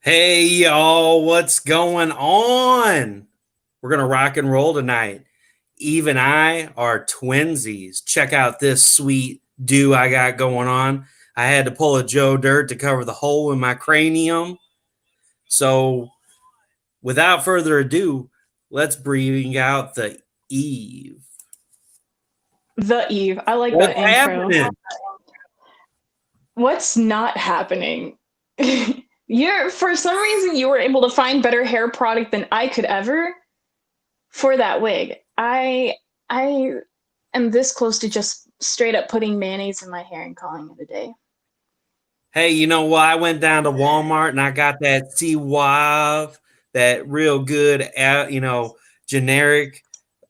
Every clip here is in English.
Hey y'all, what's going on? We're gonna rock and roll tonight. Eve and I are twinsies. Check out this sweet do I got going on. I had to pull a Joe Dirt to cover the hole in my cranium. So, without further ado, let's bring out the Eve. The Eve. I like What's that intro. happening? What's not happening? You're for some reason you were able to find better hair product than I could ever for that wig. I am this close to just straight up putting mayonnaise in my hair and calling it a day. Hey, you know what? I went down to Walmart and I got that C-Wave, that real good, generic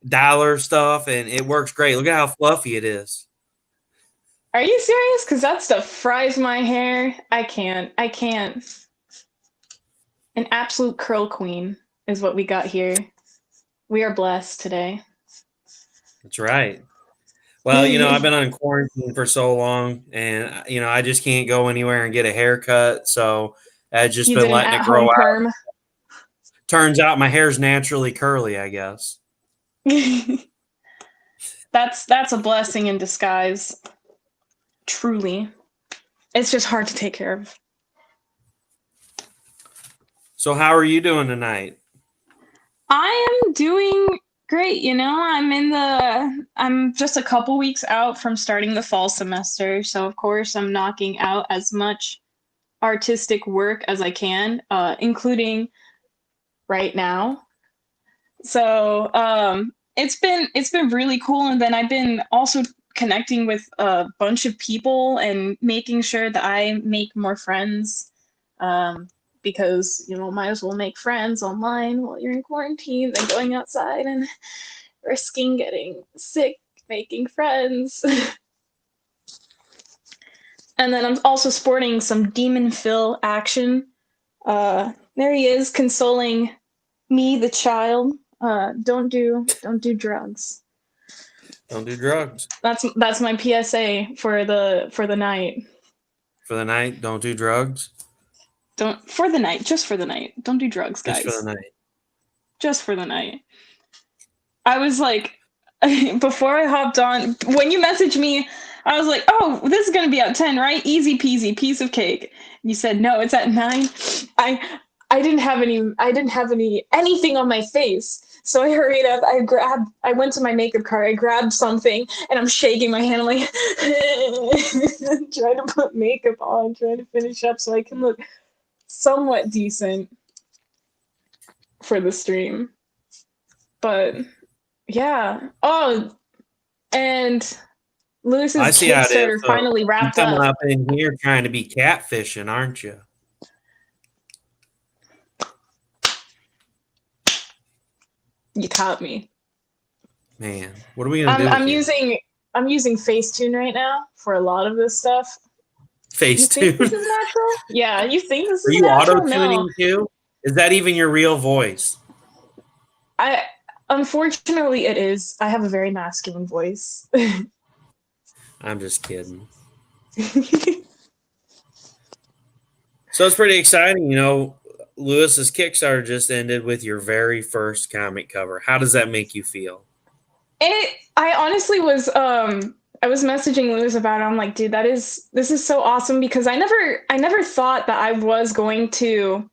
dollar stuff, and it works great. Look at how fluffy it is. Are you serious? Because that stuff fries my hair. I can't. I can't. An absolute curl queen is what we got here. We are blessed today. That's right. Well, I've been on quarantine for so long, and I just can't go anywhere and get a haircut, so I've just You been did an letting it grow at-home out. perm. Turns out my hair's naturally curly, I guess. That's a blessing in disguise. Truly. It's just hard to take care of. So, how are you doing tonight? I am doing great, I'm just a couple weeks out from starting the fall semester, so of course I'm knocking out as much artistic work as I can, including right now. So, it's been really cool, and then I've been also connecting with a bunch of people and making sure that I make more friends. Because might as well make friends online while you're in quarantine than going outside and risking getting sick making friends. And then I'm also sporting some Demon Phil action. There he is consoling me, the child. Don't do drugs. Don't do drugs. That's my PSA for the night. For the night, don't do drugs. Don't for the night, just for the night. Don't do drugs, Just for guys. the night. Just for the night. I was like, before I hopped on, when you messaged me, I was like, oh, this is gonna be at 10, right? Easy peasy, piece of cake. You said no, it's at 9. I didn't have anything on my face. So I hurried up. I went to my makeup cart. I grabbed something, and I'm shaking my hand. I'm like, trying to put makeup on, trying to finish up so I can look somewhat decent for the stream. But yeah. Oh, and Lewis's I see how it is. Kickstarter So finally you wrapped coming up. up in here trying to be catfishing, aren't you? You caught me. Man, what are we gonna do? I'm using Facetune right now for a lot of this stuff. You think this Facetune? is natural? Yeah, you think this Are is you auto natural? No. tuning too? Is that even your real voice? I Unfortunately it is. I have a very masculine voice. I'm just kidding. So it's pretty exciting, Lewis's Kickstarter just ended with your very first comic cover. How does that make you feel? I honestly was I was messaging Lewis about it. I'm like, dude, this is so awesome because I never thought that I was going to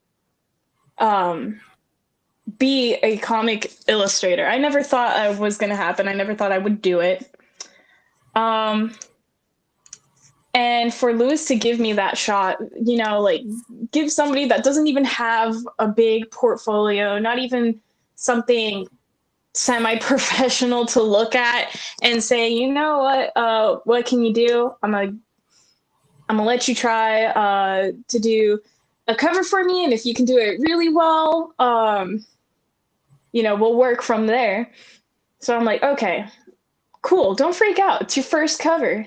be a comic illustrator. I never thought it was going to happen. I never thought I would do it. And for Lewis to give me that shot, like give somebody that doesn't even have a big portfolio, not even something semi-professional to look at and say, you know what can you do? I'm gonna let you try to do a cover for me, and if you can do it really well, we'll work from there. So I'm like, okay, cool, don't freak out. It's your first cover.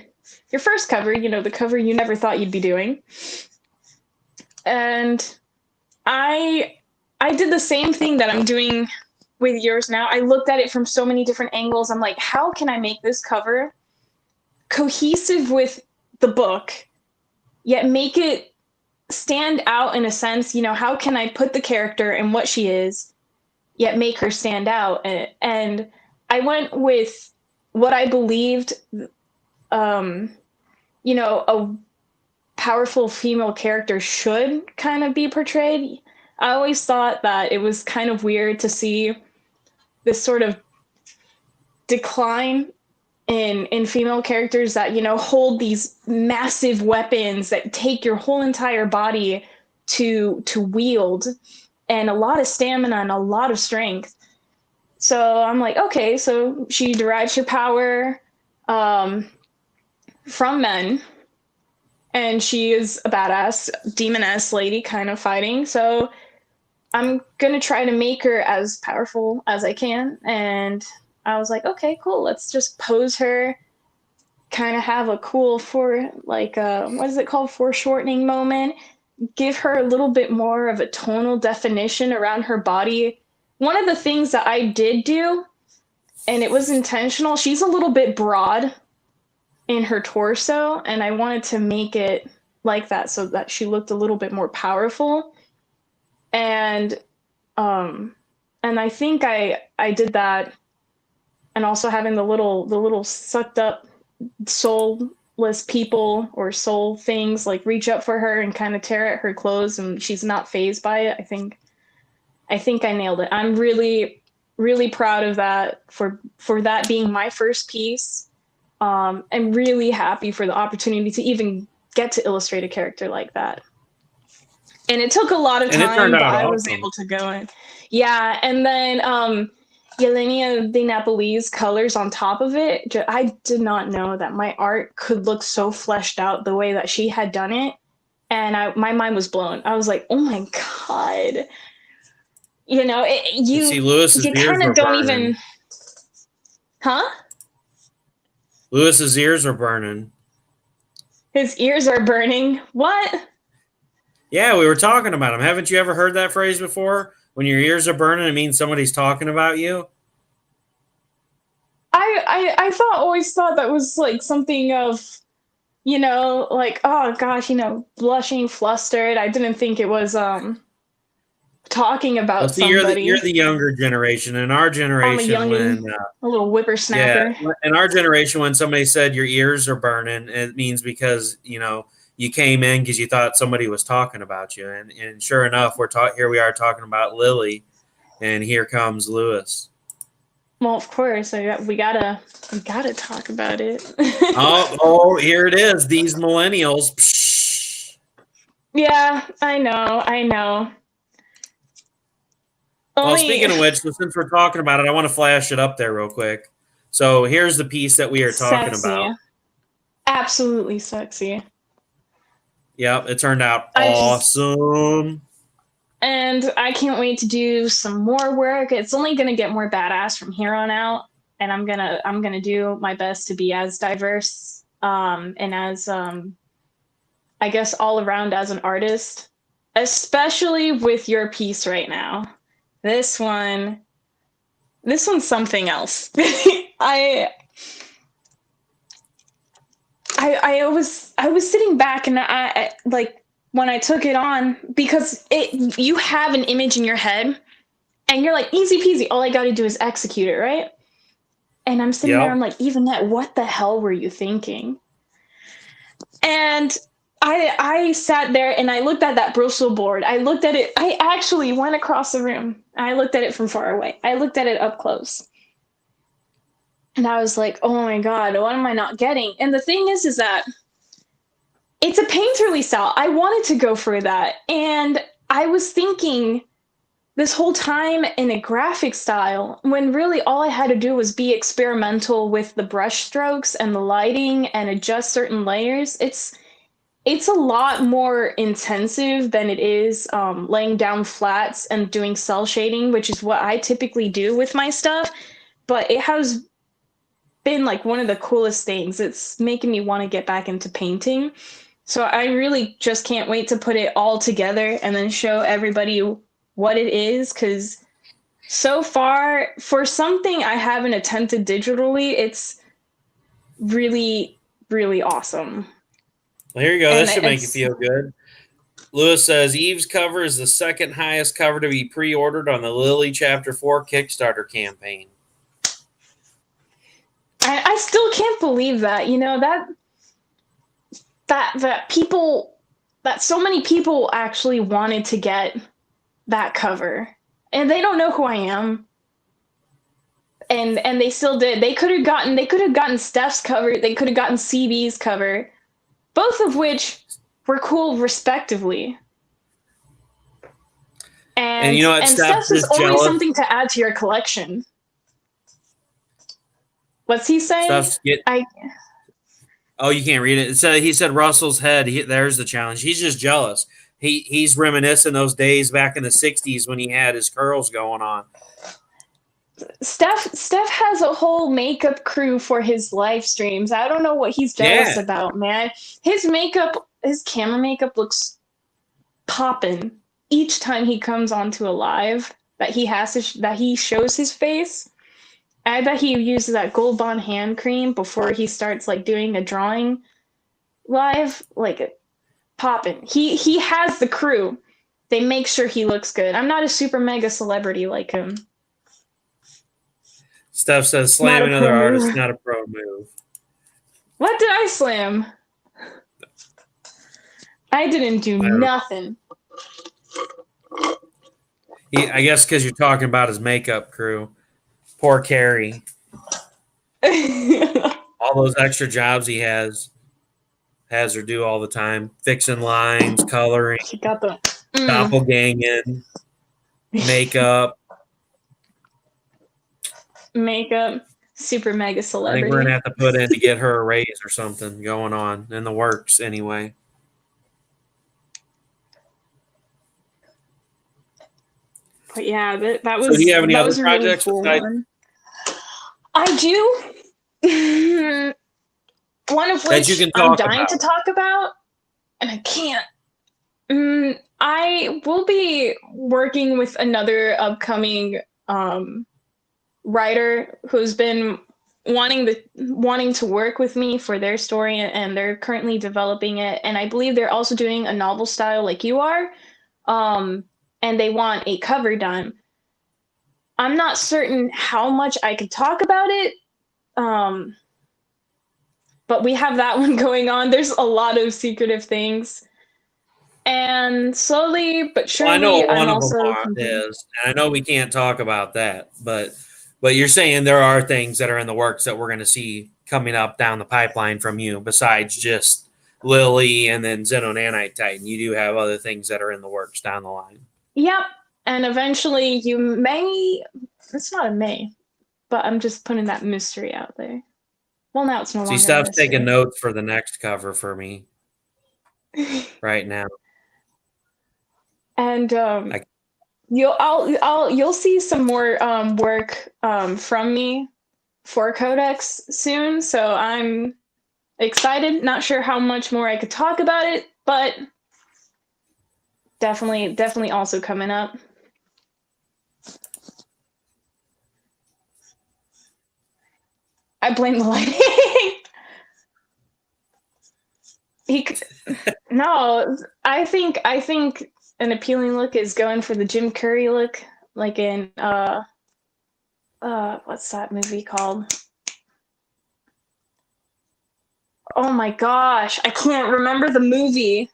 Your first cover, the cover you never thought you'd be doing. And I did the same thing that I'm doing with yours now. I looked at it from so many different angles. I'm like, how can I make this cover cohesive with the book, yet make it stand out in a sense. How can I put the character and what she is, yet make her stand out? And I went with what I believed, a powerful female character should kind of be portrayed. I always thought that it was kind of weird to see this sort of decline in female characters that hold these massive weapons that take your whole entire body to wield, and a lot of stamina and a lot of strength. So I'm like, okay, so she derives her power from men, and she is a badass demoness lady kind of fighting. So I'm gonna try to make her as powerful as I can. And I was like, okay, cool. Let's just pose her, kind of have a cool what is it called? Foreshortening moment. Give her a little bit more of a tonal definition around her body. One of the things that I did do, and it was intentional, she's a little bit broad in her torso, and I wanted to make it like that so that she looked a little bit more powerful. And I think I did that. And also having the little sucked up soulless people or soul things like reach up for her and kind of tear at her clothes, and she's not fazed by it. I think I nailed it. I'm really, really proud of that for that being my first piece. I'm really happy for the opportunity to even get to illustrate a character like that. And it took a lot of time, but I was able to go in. Yeah, and then Lily the Demoness colors on top of it. I did not know that my art could look so fleshed out the way that she had done it. And my mind was blown. I was like, oh my God. You see, Lewis's you ears kind are of don't burning. even... Huh? Lewis's ears are burning. His ears are burning? What? Yeah, we were talking about him. Haven't you ever heard that phrase before? When your ears are burning, it means somebody's talking about you. I always thought that was like something of, like, oh gosh, blushing, flustered. I didn't think it was talking about somebody. You're the younger generation. In our generation, I'm a youngin', a little whippersnapper. Yeah, in our generation, when somebody said your ears are burning, it means because you came in because you thought somebody was talking about you, and sure enough, here we are talking about Lily, and here comes Lewis. Well, of course, we gotta talk about it. oh, here it is. These millennials. Psh. Yeah, I know. Well, speaking of which, since we're talking about it, I want to flash it up there real quick. So here's the piece that we are talking about. Absolutely sexy. Yep, it turned out awesome. And I can't wait to do some more work. It's only going to get more badass from here on out, and I'm gonna do my best to be as diverse and as I guess all around as an artist, especially with your piece right now. This one's something else. I was sitting back, and I like, when I took it on, because you have an image in your head and you're like, easy peasy, all I got to do is execute it, right? And I'm sitting there, I'm like, Evanette, what the hell were you thinking? And I sat there and I looked at that Bristol board. I looked at it. I actually went across the room. I looked at it from far away. I looked at it up close. And I was like, oh my God, what am I not getting? And the thing is that it's a painterly style. I wanted to go for that. And I was thinking this whole time in a graphic style, when really all I had to do was be experimental with the brush strokes and the lighting and adjust certain layers. It's a lot more intensive than it is laying down flats and doing cell shading, which is what I typically do with my stuff. But it has been like one of the coolest things. It's making me want to get back into painting. So I really just can't wait to put it all together and then show everybody what it is, because so far, for something I haven't attempted digitally, it's really, really awesome. Well, here you go. This should make you feel good. Lewis says Eve's cover is the second highest cover to be pre-ordered on the Lily Chapter 4 Kickstarter campaign. I still can't believe that. You know, that so many people actually wanted to get that cover. And they don't know who I am. And they still did. They could have gotten Steph's cover, they could have gotten CB's cover, both of which were cool respectively. And you know what? and Steph's Steph's is only jealous. something to add to your collection. What's he saying? Oh, you can't read it. He said Russell's head. There's the challenge. He's just jealous. He's reminiscing those days back in the 60s when he had his curls going on. Steph has a whole makeup crew for his live streams. I don't know what he's jealous about, man. His camera makeup looks poppin' each time he comes onto a live that he shows his face. I bet he uses that Gold Bond hand cream before he starts like doing a drawing live, like poppin'. He has the crew. They make sure he looks good. I'm not a super mega celebrity like him. Steph says slam another artist, not a pro move. What did I slam? I didn't do nothing. I guess because you're talking about his makeup crew. Poor Carrie. All those extra jobs he has her do all the time. Fixing lines, coloring, She got the doppelganging, makeup. Makeup, super mega celebrity. I think we're going to have to put in to get her a raise or something going on in the works anyway. But yeah, that was. So do you have any other projects really cool besides? one. I do. One of which I'm dying to talk about, and I can't. I will be working with another upcoming writer who's been wanting to work with me for their story, and they're currently developing it. And I believe they're also doing a novel style like you are. And they want a cover done. I'm not certain how much I could talk about it. But we have that one going on. There's a lot of secretive things. And slowly but surely, I know what one of them is, and I know we can't talk about that, but you're saying there are things that are in the works that we're going to see coming up down the pipeline from you, besides just Lily and then Xenonanite Titan. You do have other things that are in the works down the line. Yep, and eventually you may. It's not a may, but I'm just putting that mystery out there. Well, now it's no longer. Steph's taking notes for the next cover for me right now. And you'll see some more work from me for Codex soon. So I'm excited. Not sure how much more I could talk about it, but definitely also coming up. I blame the lighting. No, I think an appealing look is going for the Jim Carrey look, like in what's that movie called? Oh my gosh, I can't remember the movie.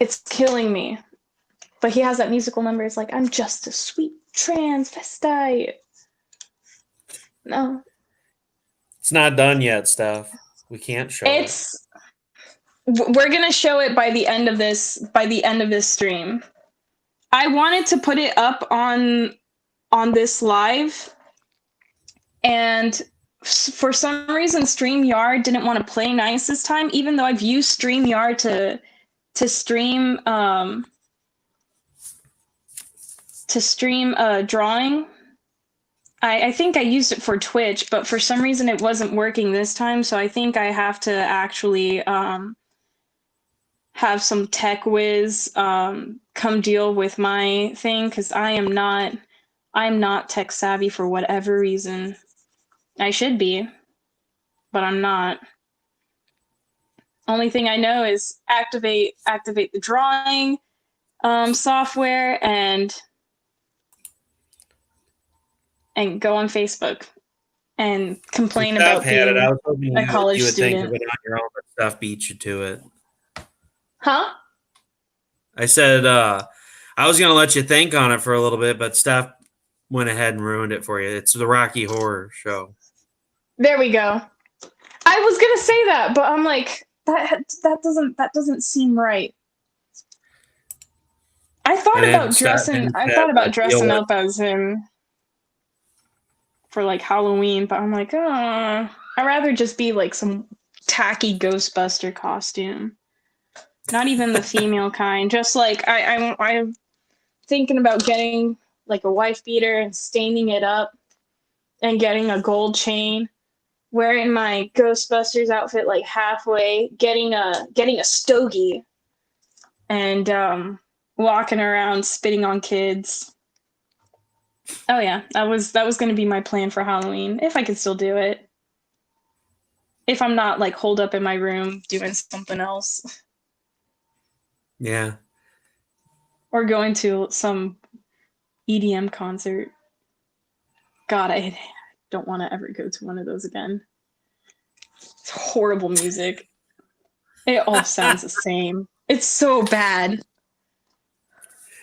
It's killing me. But he has that musical number. It's like, I'm just a sweet transvestite. No. It's not done yet, Steph. We can't show it. We're gonna show it by the end of this stream. I wanted to put it up on this live, and for some reason StreamYard didn't want to play nice this time, even though I've used StreamYard to stream drawing. I think I used it for Twitch, but for some reason it wasn't working this time, so I think I have to actually have some tech whiz come deal with my thing, because I'm not tech savvy for whatever reason. I should be, but I'm not. Only thing I know is activate the drawing software and go on Facebook and complain Steph about had it. I being was hoping a college you would think of student. it on your own, but Steph beat you to it. Huh? I said I was going to let you think on it for a little bit, but Steph went ahead and ruined it for you. It's the Rocky Horror Show. There we go. I was gonna say that, but I'm like, that doesn't seem right. I thought about Steph dressing. then I said, thought about deal dressing with up as him for like Halloween, but I'm like, I'd rather just be like some tacky Ghostbuster costume. Not even the female kind. Just like I'm thinking about getting like a wife beater and staining it up and getting a gold chain, wearing my Ghostbusters outfit like halfway, getting a stogie, and walking around spitting on kids. Oh yeah, that was going to be my plan for Halloween if I could still do it. If I'm not like holed up in my room doing something else. Yeah. Or going to some EDM concert. God, I don't want to ever go to one of those again. It's horrible music. It all sounds the same. It's so bad.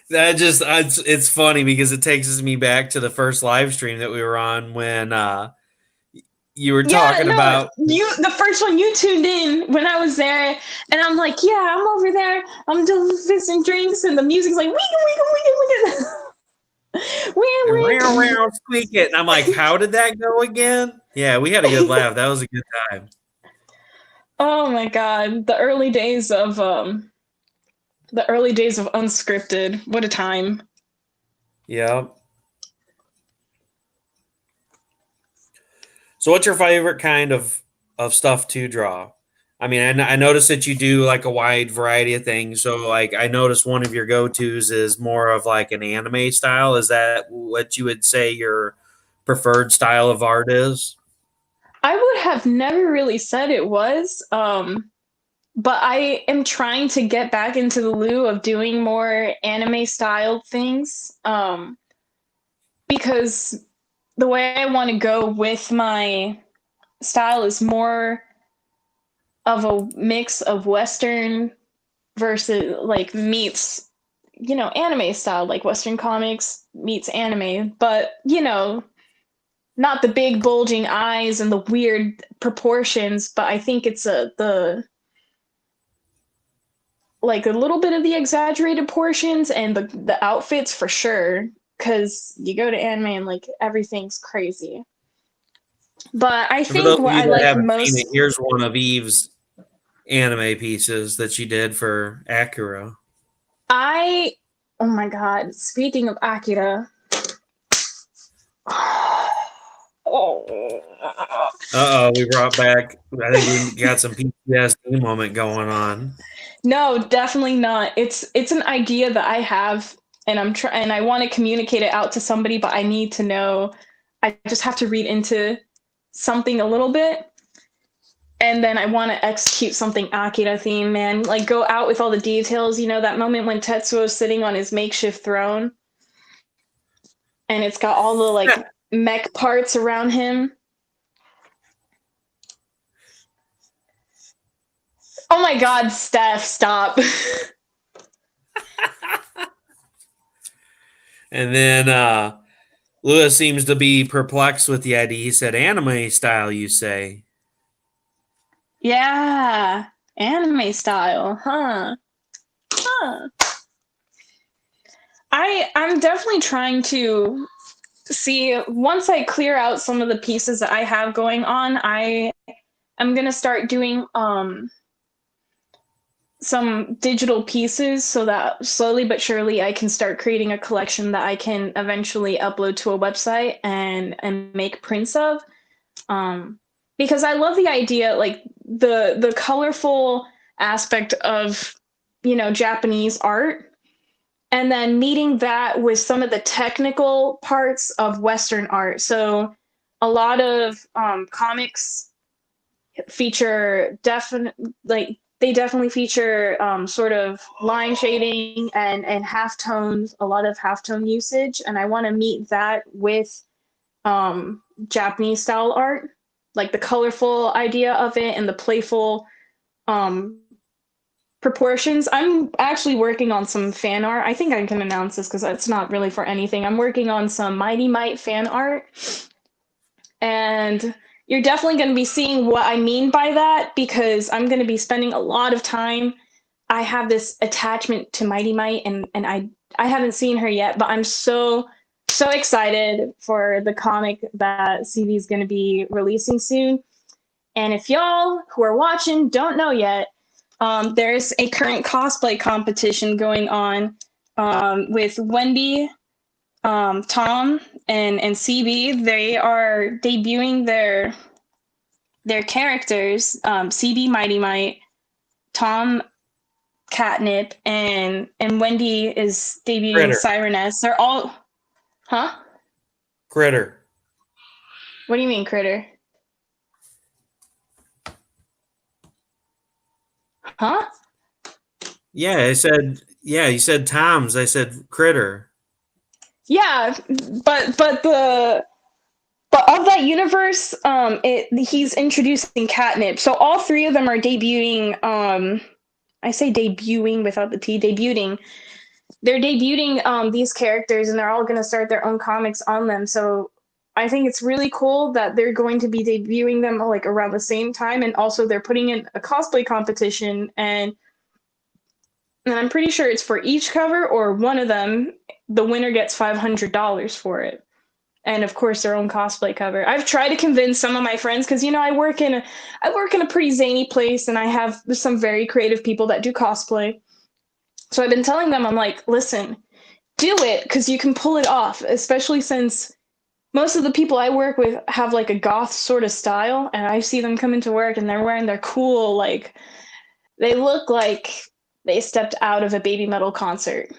That just it's funny because it takes me back to the first live stream that we were on when you were talking about the first one you tuned in when I was there, and I'm like, yeah, I'm over there, I'm doing fixing drinks, and the music's like, wiggle, squeak it, and I'm like, how did that go again? Yeah, we had a good laugh. That was a good time. Oh my god, the early days of unscripted. What a time. Yeah. So what's your favorite kind of stuff to draw? I mean, I noticed that you do like a wide variety of things. So like I noticed one of your go-tos is more of like an anime style. Is that what you would say your preferred style of art is? I would have never really said it was, but I am trying to get back into the lieu of doing more anime styled things, because the way I want to go with my style is more of a mix of Western versus like meets, anime style, like Western comics meets anime, but not the big bulging eyes and the weird proportions, but I think it's like a little bit of the exaggerated portions and the outfits for sure, because you go to anime and like everything's crazy. But I And for think those of what you I that like haven't seen it, most, here's one of Eve's anime pieces that she did for Acura. I oh my god, speaking of Akira. Oh. We brought back. I think we got some PTSD moment going on. No, definitely not. It's an idea that I have, and and I want to communicate it out to somebody, but I need to know. I just have to read into something a little bit, and then I want to execute something Akira theme, man. Like go out with all the details. That moment when Tetsuo's sitting on his makeshift throne, and it's got all the like mech parts around him. Oh my god, Steph, stop. And then Lewis seems to be perplexed with the idea. He said, "Anime style, you say?" Yeah, anime style, huh? Huh. I'm definitely trying to see, once I clear out some of the pieces that I have going on, I am gonna start doing some digital pieces so that slowly but surely I can start creating a collection that I can eventually upload to a website and make prints of. Because I love the idea, like the colorful aspect of Japanese art, and then meeting that with some of the technical parts of Western art. So a lot of comics feature definite like they definitely feature sort of line shading and half tones, a lot of half tone usage, and I want to meet that with Japanese style art, like the colorful idea of it and the playful um, proportions. I'm actually working on some fan art. I think I can announce this because it's not really for anything. I'm working on some Mighty Might fan art, and you're definitely going to be seeing what I mean by that because I'm going to be spending a lot of time. I have this attachment to Mighty Might, and I haven't seen her yet, but I'm so excited for the comic that CV is going to be releasing soon. And if y'all who are watching don't know yet, there's a current cosplay competition going on with Wendy, Tom, and CB. They are debuting their characters. CB Mighty Might, Tom Catnip, and Wendy is debuting Critter. Sireness. They're all, huh? Critter. What do you mean, Critter? Huh? Yeah, I said. Yeah, you said Tom's. I said Critter. Yeah, but of that universe, he's introducing Catnip. So all three of them are debuting. I say debuting without the T. Debuting. They're debuting these characters, and they're all going to start their own comics on them. So I think it's really cool that they're going to be debuting them like around the same time, and also they're putting in a cosplay competition, and I'm pretty sure it's for each cover or one of them. The winner gets $500 for it, and of course their own cosplay cover. I've tried to convince some of my friends because I work in a pretty zany place, and I have some very creative people that do cosplay. So I've been telling them, I'm like, listen, do it because you can pull it off, especially since most of the people I work with have like a goth sort of style, and I see them come into work and they're wearing their cool, like, they look like they stepped out of a Baby Metal concert.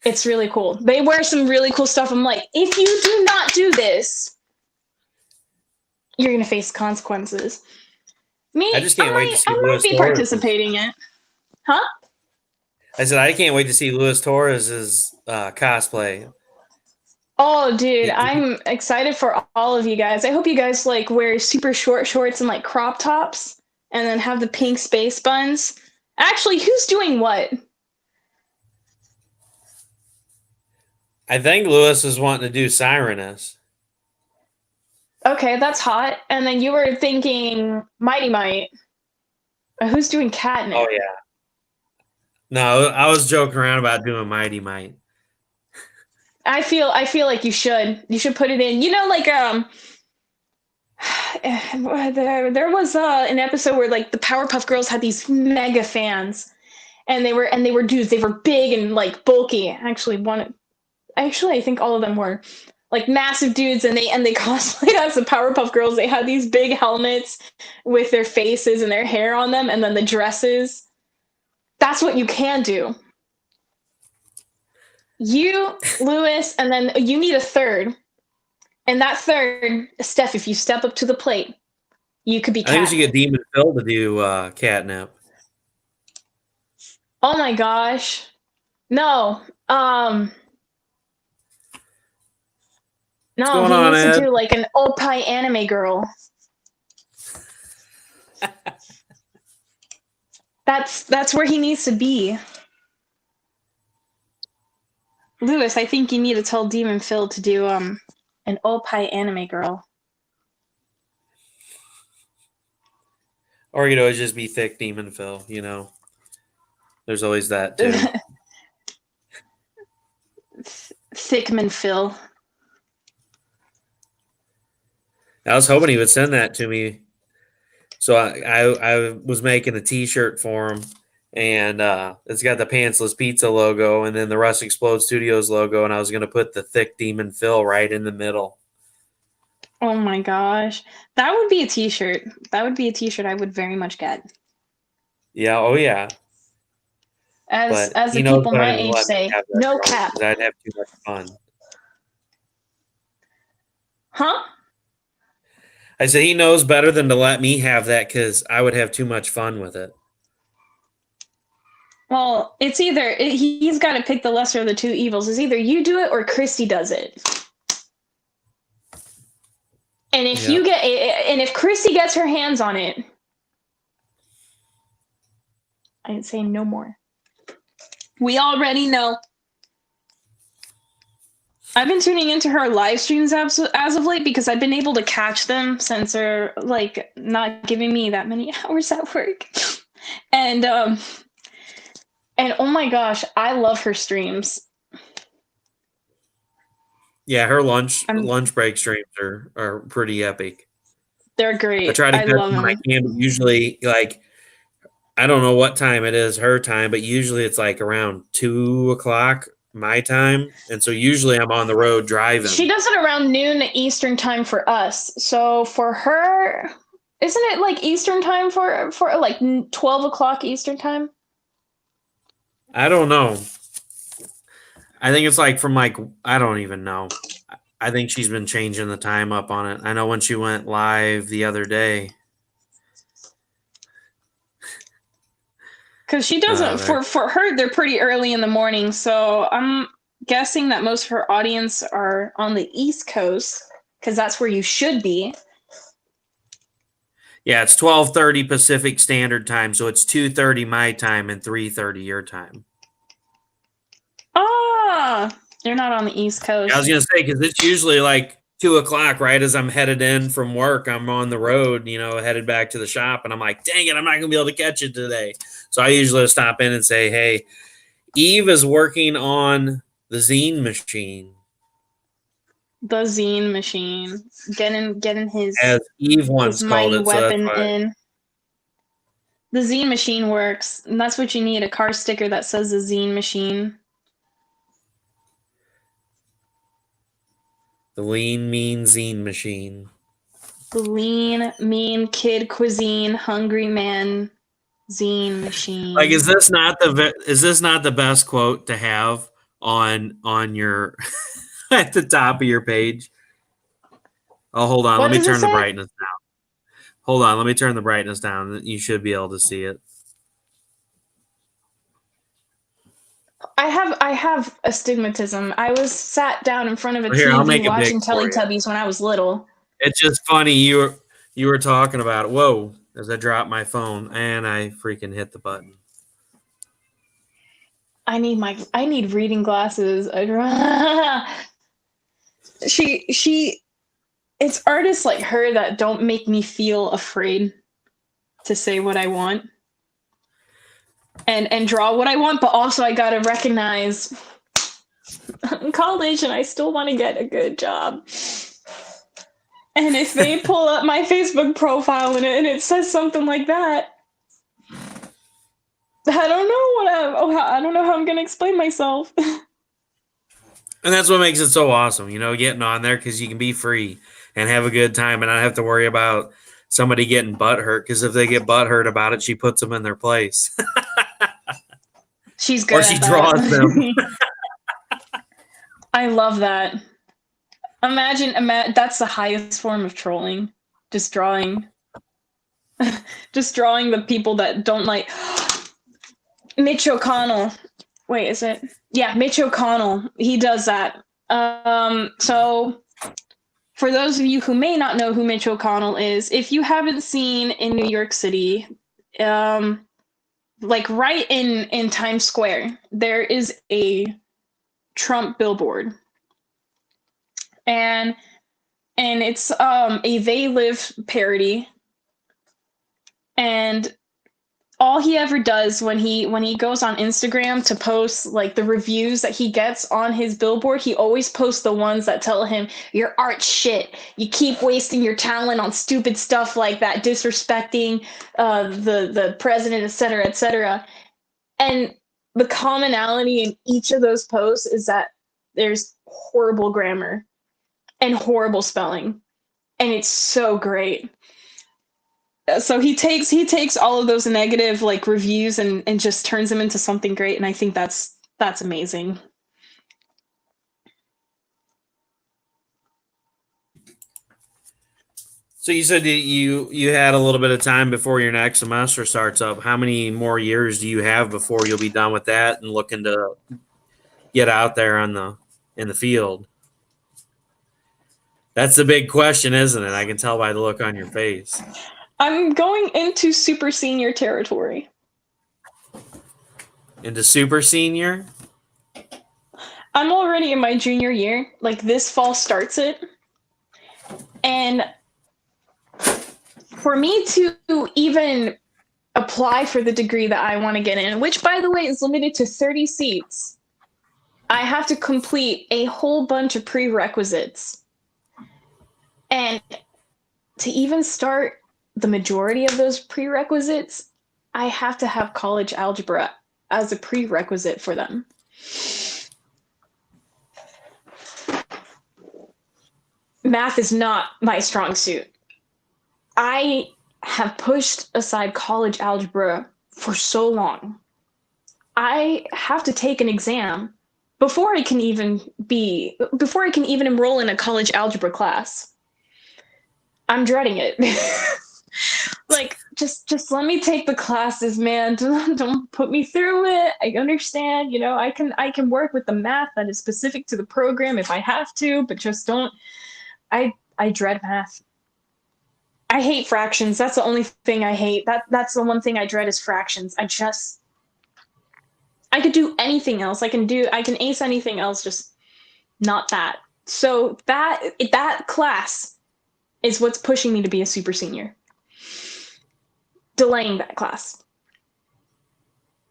It's really cool. They wear some really cool stuff. I'm like, if you do not do this, you're gonna face consequences. I just can't wait to see I might Luis be Torres. participating in it. Huh? I said I can't wait to see Luis Torres's cosplay. Oh, dude, I'm excited for all of you guys. I hope you guys like wear super short shorts and like crop tops, and then have the pink space buns. Actually, who's doing what? I think Lewis is wanting to do Sireness. Okay, that's hot. And then you were thinking Mighty Might. Who's doing Catnip? Oh yeah. No, I was joking around about doing Mighty Might. I feel like you should. You should put it in. Like there was an episode where like the Powerpuff Girls had these mega fans, and they were dudes. They were big and like bulky. Actually, I think all of them were like massive dudes, and they cosplayed as the Powerpuff Girls. They had these big helmets with their faces and their hair on them, and then the dresses. That's what you can do. You, Lewis, and then you need a third. And that third, Steph, if you step up to the plate, you could be Catnip. I think we should get Demon Phil to do Catnip. Oh my gosh. No. No, he needs to do like an opie anime girl. That's where he needs to be. Lewis, I think you need to tell Demon Phil to do an opie anime girl. Or it'd just be thick Demon Phil, There's always that too. Thickman Phil. I was hoping he would send that to me. So I was making a T-shirt for him, and it's got the Pantsless Pizza logo and then the Russ Explode Studios logo, and I was going to put the thick Demon Phil right in the middle. Oh my gosh. That would be a T-shirt. That would be a T-shirt I would very much get. Yeah, oh yeah. As the people my age say, no cap. I'd have too much fun. Huh? I said he knows better than to let me have that because I would have too much fun with it. Well, it's either he's got to pick the lesser of the two evils. It's either you do it or Christy does it. And if Yeah. if Christy gets her hands on it, I ain't saying no more. We already know. I've been tuning into her live streams as of late because I've been able to catch them since they're like not giving me that many hours at work. And oh my gosh, I love her streams. Yeah, her lunch break streams are pretty epic. They're great. I try to catch love them when them. I can, but usually like I don't know what time it is her time, but usually it's like around 2:00 my time, and so usually I'm on the road driving. She does it around noon Eastern time for us. So for her, isn't it like Eastern time for like 12:00 Eastern time? I don't know. I think it's like from like I don't even know. I think she's been changing the time up on it. I know when she went live the other day. Because she doesn't for her, they're pretty early in the morning. So I'm guessing that most of her audience are on the East Coast because that's where you should be. Yeah, it's 12:30 Pacific Standard Time, so it's 2:30 my time and 3:30 your time. Ah, they're not on the East Coast. Yeah, I was gonna say because it's usually like 2:00, right as I'm headed in from work. I'm on the road, headed back to the shop, and I'm like, dang it, I'm not gonna be able to catch it today. So I usually stop in and say, hey, Eve is working on the zine machine. The zine machine, getting his as Eve once called it. weapon So in. The zine machine works, and that's what you need, a car sticker that says the zine machine. The lean, mean zine machine. The lean, mean kid cuisine, hungry man zine machine. Like, is this not the best quote to have on your at the top of your page? Oh, hold on. What Let me turn the say? brightness down. Hold on. Let me turn the brightness down. You should be able to see it. I have astigmatism. I was sat down in front of a TV watching Teletubbies when I was little. It's just funny you were talking about it. Whoa, as I dropped my phone and I freaking hit the button. I need reading glasses. It's artists like her that don't make me feel afraid to say what I want and draw what I want, but also I gotta recognize I'm in college and I still want to get a good job. And if they pull up my Facebook profile and it says something like that, I don't know how I'm gonna explain myself. And that's what makes it so awesome, getting on there because you can be free and have a good time and not have to worry about somebody getting butthurt, because if they get butthurt about it, she puts them in their place. She's good. Or she draws them. I love that. Imagine that's the highest form of trolling. Just drawing the people that don't like Mitch O'Connell. Wait, is it? Yeah, Mitch O'Connell. He does that. So for those of you who may not know who Mitch O'Connell is, if you haven't seen in New York City, like right in Times Square, there is a Trump billboard. And it's a They Live parody. And all he ever does when he goes on Instagram to post like the reviews that he gets on his billboard, he always posts the ones that tell him your art shit. You keep wasting your talent on stupid stuff like that, disrespecting the president, etc., etc. And the commonality in each of those posts is that there's horrible grammar and horrible spelling, and it's so great. So he takes all of those negative like reviews and just turns them into something great, and I think that's amazing. So you said that you had a little bit of time before your next semester starts up. How many more years do you have before you'll be done with that and looking to get out there on the in the field? That's the big question, isn't it? I can tell by the look on your face. I'm going into super senior territory. Into super senior? I'm already in my junior year. Like this fall starts it. And for me to even apply for the degree that I want to get in, which by the way is limited to 30 seats, I have to complete a whole bunch of prerequisites. And to even start the majority of those prerequisites, I have to have college algebra as a prerequisite for them. Math is not my strong suit. I have pushed aside college algebra for so long. I have to take an exam before I can even enroll in a college algebra class. I'm dreading it. Like, just let me take the classes, man. Don't put me through it. I understand, I can work with the math that is specific to the program if I have to, but just don't. I dread math. I hate fractions. That's the only thing I hate. That's the one thing I dread is fractions. I could do anything else. I can ace anything else, just not that. So that class is what's pushing me to be a super senior. Delaying that class.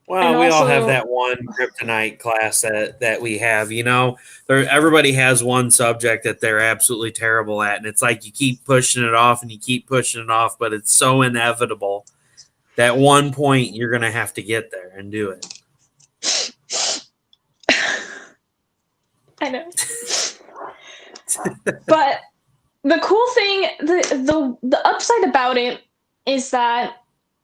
Well, we all have that one kryptonite class that we have. Everybody has one subject that they're absolutely terrible at, and it's like you keep pushing it off and you keep pushing it off, but it's so inevitable that one point you're going to have to get there and do it. I know. But the cool thing, the upside about it is that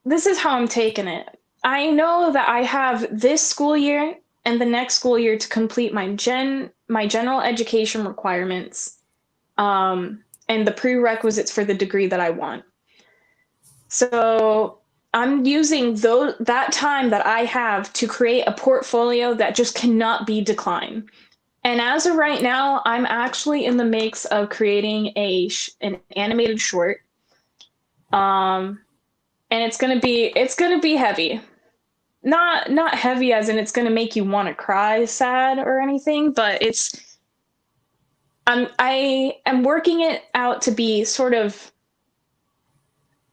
this is how I'm taking it. I know that I have this school year and the next school year to complete my general education requirements, and the prerequisites for the degree that I want. So I'm using that time that I have to create a portfolio that just cannot be declined. And as of right now, I'm actually in the mix of creating an animated short. And it's gonna be heavy. Not heavy as in it's gonna make you want to cry sad or anything, but I am working it out to be sort of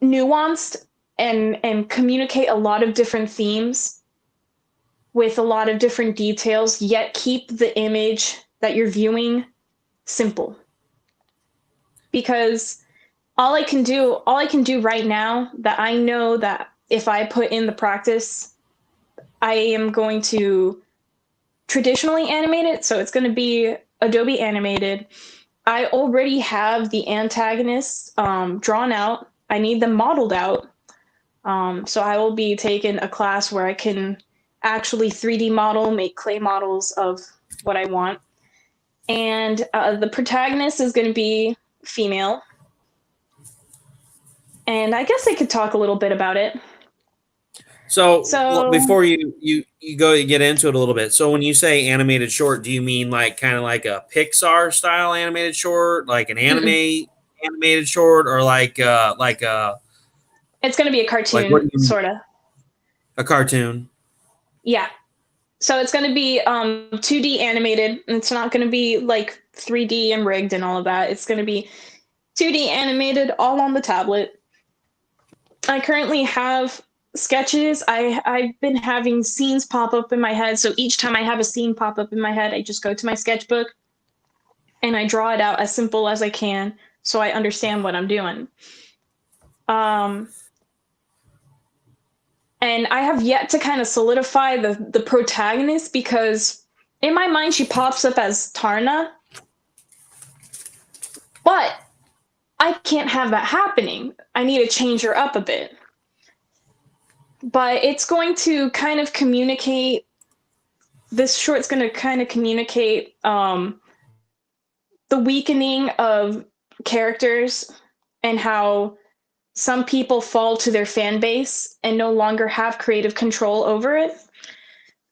nuanced and communicate a lot of different themes with a lot of different details, yet keep the image that you're viewing simple. Because all I can do right now that I know that if I put in the practice, I am going to traditionally animate it. So it's going to be Adobe animated. I already have the antagonists drawn out. I need them modeled out. So I will be taking a class where I can actually 3D model, make clay models of what I want. And the protagonist is going to be female. And I guess I could talk a little bit about it. So before you get into it a little bit, so when you say animated short, do you mean like kind of like a Pixar style animated short, like an animated short, or like a? It's going to be a cartoon, sort of. A cartoon. Yeah. So it's going to be 2D animated. It's not going to be like 3D and rigged and all of that. It's going to be 2D animated, all on the tablet. I currently have sketches. I've been having scenes pop up in my head. So each time I have a scene pop up in my head, I just go to my sketchbook and I draw it out as simple as I can so I understand what I'm doing. And I have yet to kind of solidify the protagonist, because in my mind she pops up as Tarna. But I can't have that happening. I need to change her up a bit. But it's going to kind of communicate, this short's going to kind of communicate the weakening of characters and how some people fall to their fan base and no longer have creative control over it.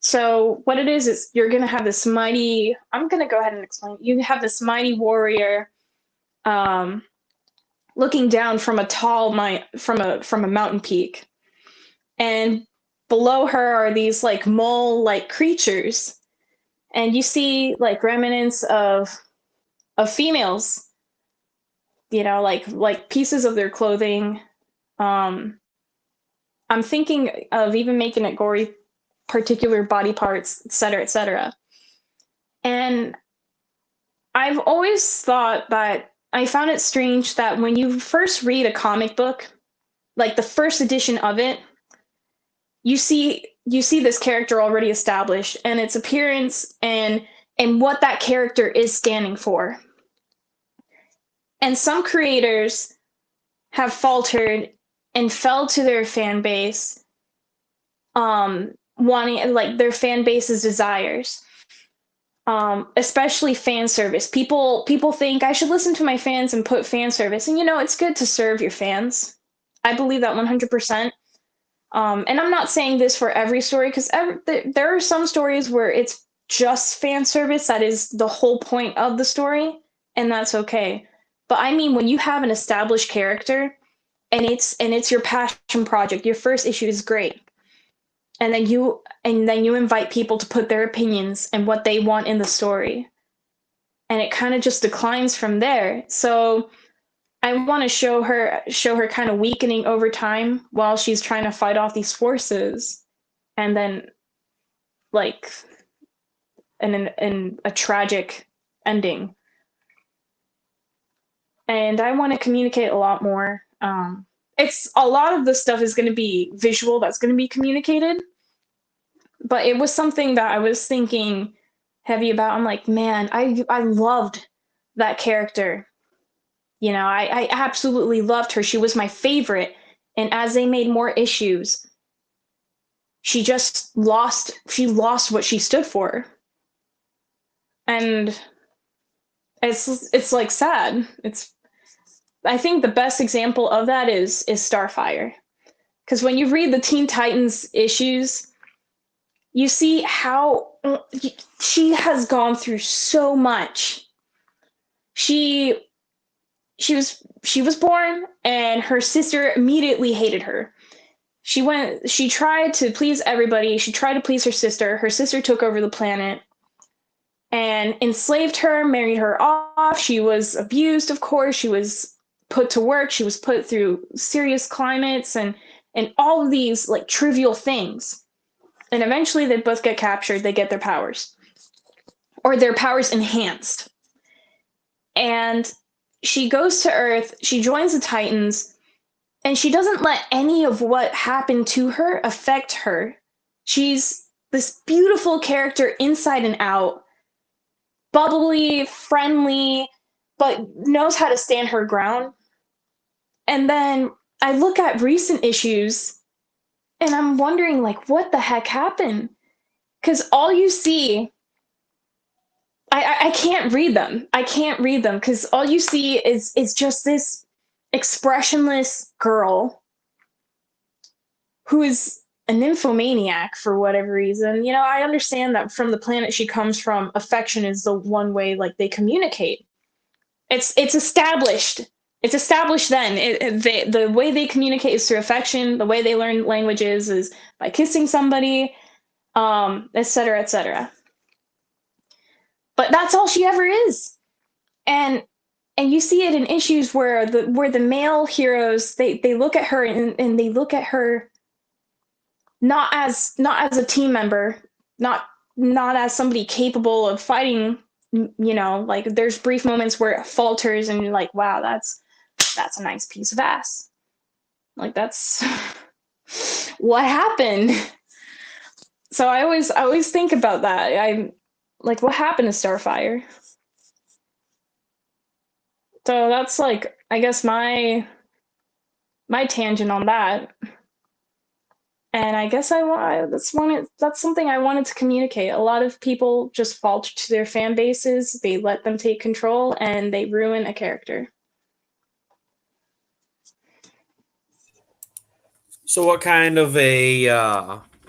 So what it is you're going to have this mighty, I'm going to go ahead and explain. You have this mighty warrior um, looking down from a from a mountain peak. And below her are these like mole-like creatures. And you see like remnants of females, like pieces of their clothing. Um, I'm thinking of even making it gory, particular body parts, etc., etc. And I've always thought that I found it strange that when you first read a comic book, like the first edition of it, you see this character already established and its appearance and what that character is standing for. And some creators have faltered and fell to their fan base, wanting like their fan base's desires, especially fan service. People think I should listen to my fans and put fan service, and it's good to serve your fans. I believe that 100%. And I'm not saying this for every story, because there are some stories where it's just fan service that is the whole point of the story, and that's okay. But I mean, when you have an established character and it's your passion project, your first issue is great, and then you invite people to put their opinions and what they want in the story, and it kind of just declines from there. So I want to show her kind of weakening over time while she's trying to fight off these forces, and then like in a tragic ending. And I want to communicate a lot more. It's a lot of the stuff is going to be visual that's going to be communicated, but it was something that I was thinking heavy about. I'm like, man, I loved that character. I absolutely loved her. She was my favorite. And as they made more issues, she lost what she stood for. And it's like sad. I think the best example of that is Starfire. Because when you read the Teen Titans issues, you see how she has gone through so much. She was born and her sister immediately hated her. She tried to please everybody. She tried to please her sister. Her sister took over the planet and enslaved her, married her off. She was abused, of course. She was put to work. She was put through serious climates and all of these like trivial things. And eventually they both get captured. They get their powers, or their powers enhanced. And she goes to Earth. She joins the Titans, and she doesn't let any of what happened to her affect her. She's this beautiful character inside and out, bubbly, friendly, but knows how to stand her ground. And then I look at recent issues and I'm wondering, like, what the heck happened? Because all you see, I can't read them. I can't read them because all you see is just this expressionless girl who is a nymphomaniac for whatever reason. I understand that from the planet she comes from, affection is the one way like they communicate. It's established. It's established then. The way they communicate is through affection. The way they learn languages is by kissing somebody, etc., etc. But that's all she ever is. And you see it in issues where the male heroes they look at her and they look at her not as a team member, not as somebody capable of fighting. Like there's brief moments where it falters and you're like, wow, that's a nice piece of ass. Like that's what happened. So I always think about that. I'm like, what happened to Starfire? So that's like, I guess my tangent on that. And I guess that's something I wanted to communicate. A lot of people just fall to their fan bases. They let them take control and they ruin a character. So, what kind of a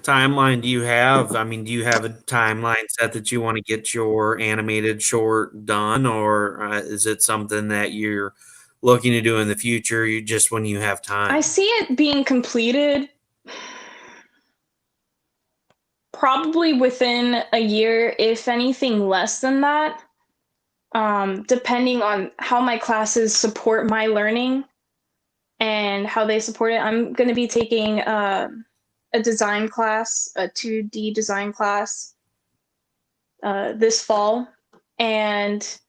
timeline do you have? I mean, do you have a timeline set that you want to get your animated short done, or is it something that you're looking to do in the future? You just when you have I time. see it being completed probably within a year, if anything less than that, depending on how my classes support my learning and how they support it. I'm going to be taking a design class, a 2D design class, this fall. And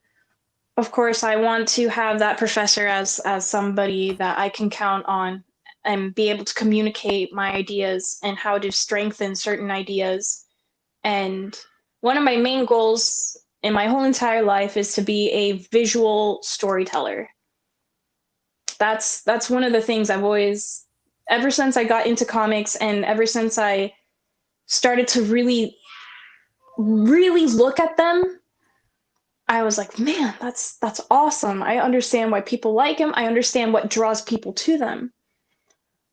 of course, I want to have that professor as somebody that I can count on and be able to communicate my ideas and how to strengthen certain ideas. And one of my main goals in my whole entire life is to be a visual storyteller. That's one of the things I've always, ever since I got into comics and ever since I started to really look at them, I was like, man, that's awesome. I understand why people like them. I understand what draws people to them.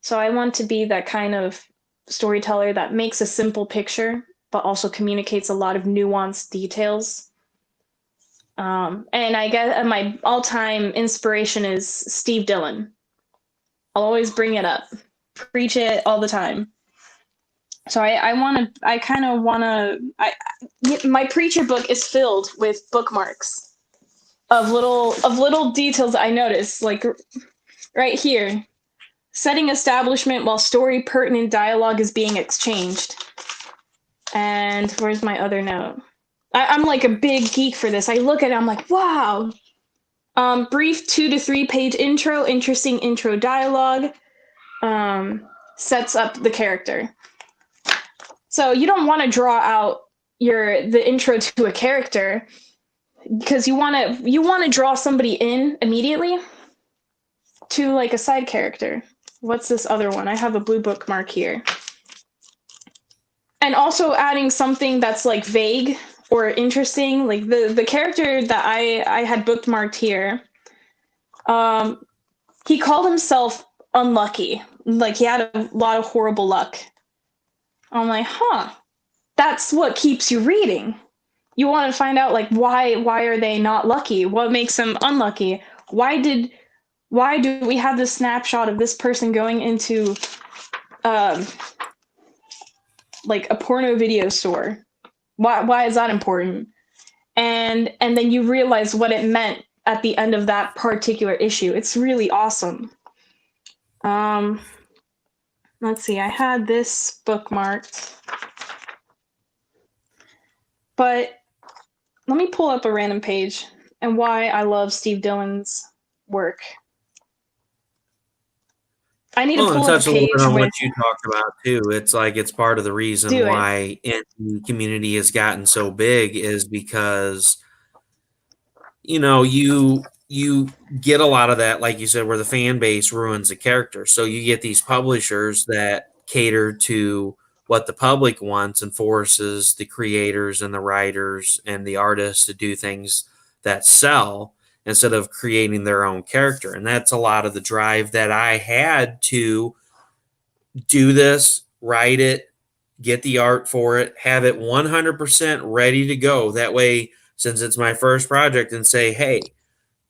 So I want to be that kind of storyteller that makes a simple picture, but also communicates a lot of nuanced details. And I guess my all-time inspiration is Steve Dillon. I'll always bring it up, preach it all the time. So I kind of want to, my preacher book is filled with bookmarks of little details I noticed, like right here, setting establishment while story pertinent dialogue is being exchanged. And where's my other note? I'm like a big geek for this. I look at it, I'm like, wow. Brief 2 to 3 page intro, interesting intro dialogue, sets up the character. So you don't want to draw out the intro to a character because you want to draw somebody in immediately to like a side character. What's this other one? I have a blue bookmark here. And also adding something that's like vague or interesting, like the character that I had bookmarked here. He called himself unlucky, like he had a lot of horrible luck. I'm like, that's what keeps you reading. You want to find out like why are they not lucky? What makes them unlucky? Why do we have this snapshot of this person going into like a porno video store? Why is that important? And then you realize what it meant at the end of that particular issue. It's really awesome. Let's see, I had this bookmarked. But let me pull up a random page and why I love Steve Dillon's work. I need to pull up touch a a little page bit on with. what you talked about too. It's like it's part of the reason Do it. why indie community has gotten so big is because you get a lot of that, like you said, where the fan base ruins the character. So you get these publishers that cater to what the public wants and forces the creators and the writers and the artists to do things that sell instead of creating their own character. And that's a lot of the drive that I had to do this, write it, get the art for it, have it 100% ready to go. That way, since it's my first project, and say, hey,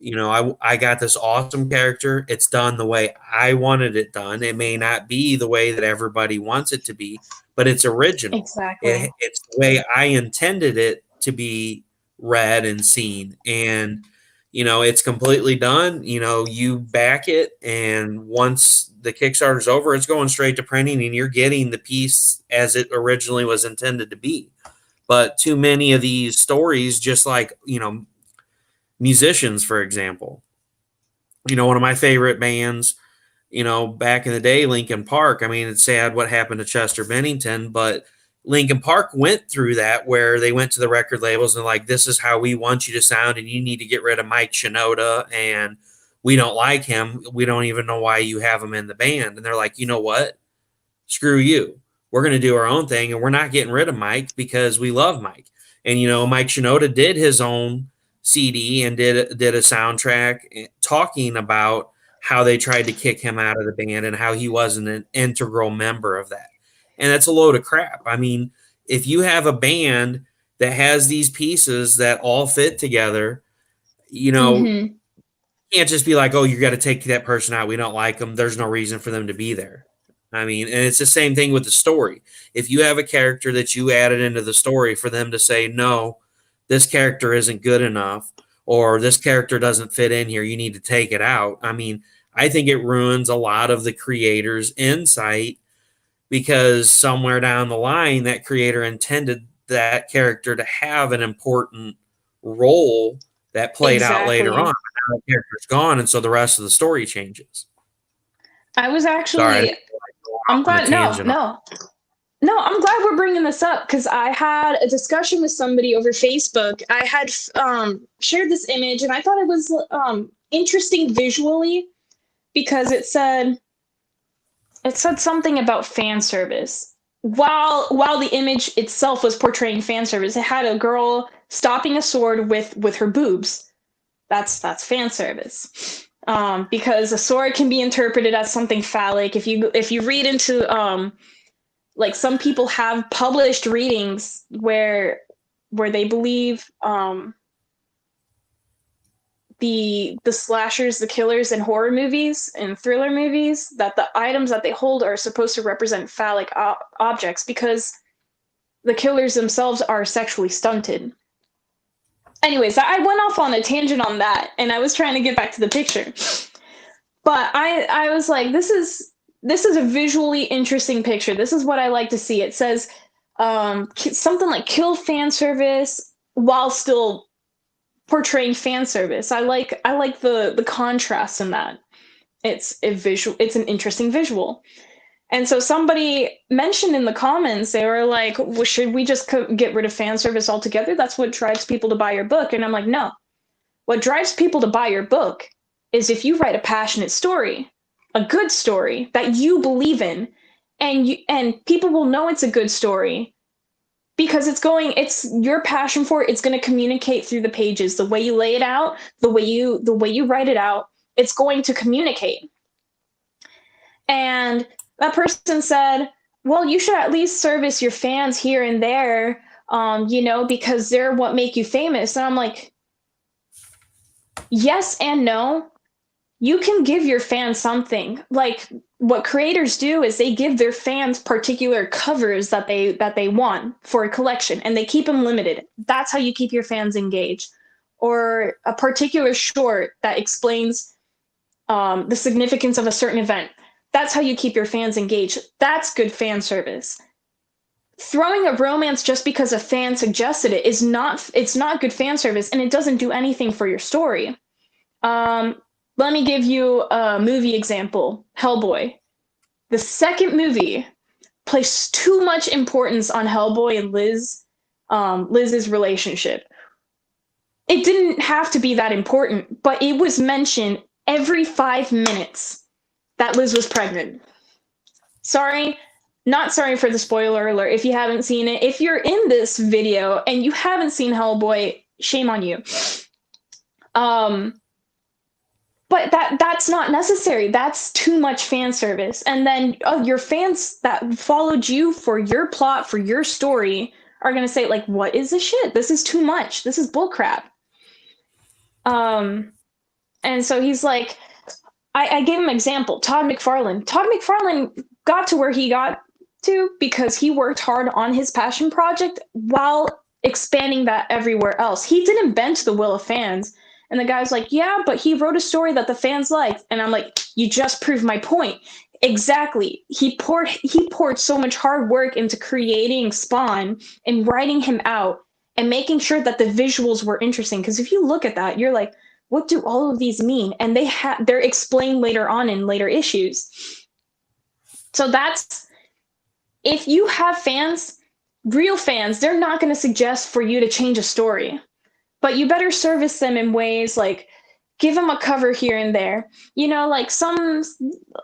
I got this awesome character. It's done the way I wanted it done. It may not be the way that everybody wants it to be, but it's original. Exactly. It's the way I intended it to be read and seen. And, it's completely done. You back it. And once the Kickstarter's over, it's going straight to printing and you're getting the piece as it originally was intended to be. But too many of these stories, just like, musicians, for example, one of my favorite bands, back in the day, Linkin Park. I mean, it's sad what happened to Chester Bennington, but Linkin Park went through that where they went to the record labels and like, this is how we want you to sound, and you need to get rid of Mike Shinoda, and we don't like him. We don't even know why you have him in the band. And they're like, you know what? Screw you. We're going to do our own thing, and we're not getting rid of Mike because we love Mike. And Mike Shinoda did his own CD and did a soundtrack talking about how they tried to kick him out of the band and how he wasn't an integral member of that. And that's a load of crap. I mean, if you have a band that has these pieces that all fit together, you know, Mm-hmm. you can't just be like, oh, you got to take that person out. We don't like them. There's no reason for them to be there. I mean, and it's the same thing with the story. If you have a character that you added into the story for them to say, no, this character isn't good enough, or this character doesn't fit in here, you need to take it out. I mean, I think it ruins a lot of the creator's insight because somewhere down the line, that creator intended that character to have an important role that played out later on. Exactly. Now the character's gone, and so the rest of the story changes. I was Sorry, I actually, didn't feel like going I'm off on a glad, no, tangent. no. No, I'm glad we're bringing this up because I had a discussion with somebody over Facebook. I had shared this image and I thought it was interesting visually because it said something about fan service. While the image itself was portraying fan service, it had a girl stopping a sword with her boobs. That's fan service. Because a sword can be interpreted as something phallic. If you read into like some people have published readings where they believe the slashers, the killers in horror movies and thriller movies, that the items that they hold are supposed to represent phallic objects because the killers themselves are sexually stunted. Anyways, I went off on a tangent on that, and I was trying to get back to the picture. But I was like, this is a visually interesting picture. This is what I like to see. It says something like kill fan service while still portraying fan service. I like the contrast in that. It's an interesting visual. And so somebody mentioned in the comments, they were like, well, should we just get rid of fan service altogether? That's what drives people to buy your book. And I'm like, no. What drives people to buy your book is if you write a passionate story, a good story that you believe in, and people will know it's a good story because it's your passion for it. It's going to communicate through the pages. The way you lay it out, the way you write it out, it's going to communicate. And that person said, well, you should at least service your fans here and there, because they're what make you famous. And I'm like, yes and no. You can give your fans something. Like what creators do is they give their fans particular covers that they want for a collection, and they keep them limited. That's how you keep your fans engaged. Or a particular short that explains the significance of a certain event. That's how you keep your fans engaged. That's good fan service. Throwing a romance just because a fan suggested it's not good fan service, and it doesn't do anything for your story. Let me give you a movie example. Hellboy. The second movie placed too much importance on Hellboy and Liz's relationship. It didn't have to be that important, but it was mentioned every 5 minutes that Liz was pregnant. Not sorry for the spoiler alert if you haven't seen it. If you're in this video and you haven't seen Hellboy, shame on you. But that's not necessary. That's too much fan service. And then your fans that followed you for your plot, for your story, are going to say, like, what is this shit? This is too much. This is bullcrap. And so he's like, I gave him an example. Todd McFarlane. Todd McFarlane got to where he got to because he worked hard on his passion project while expanding that everywhere else. He didn't bend to the will of fans. And the guy's like, yeah, but he wrote a story that the fans liked. And I'm like, you just proved my point. Exactly. He poured so much hard work into creating Spawn and writing him out and making sure that the visuals were interesting. Because if you look at that, you're like, what do all of these mean? And they're explained later on in later issues. So that's, if you have fans, real fans, they're not going to suggest for you to change a story. But you better service them in ways like give them a cover here and there. Like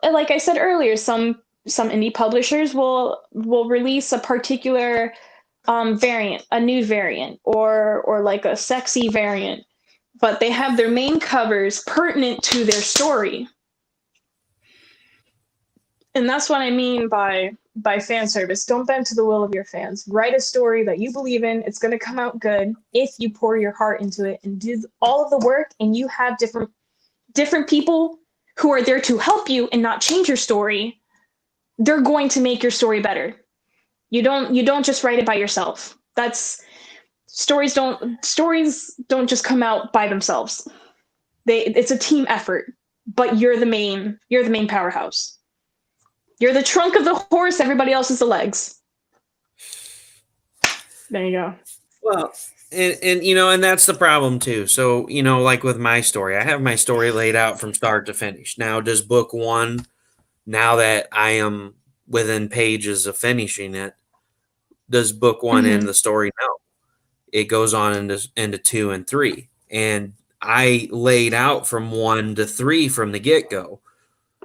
like I said earlier, some indie publishers will release a particular variant, a nude variant, or like a sexy variant, but they have their main covers pertinent to their story. And that's what I mean by fan service. Don't bend to the will of your fans. Write a story that you believe in. It's going to come out good if you pour your heart into it and do all of the work, and you have different people who are there to help you and not change your story. They're going to make your story better. You don't just write it by yourself. That's stories don't just come out by themselves. It's a team effort, but you're the main powerhouse. You're the trunk of the horse, everybody else is the legs. There you go. Well, and you know, and that's the problem too. So, you know, like with my story, I have my story laid out from start to finish. Now, does book one, now that I am within pages of finishing it, does book one end the story? No. It goes on into 2 and 3. And I laid out from 1 to 3 from the get-go.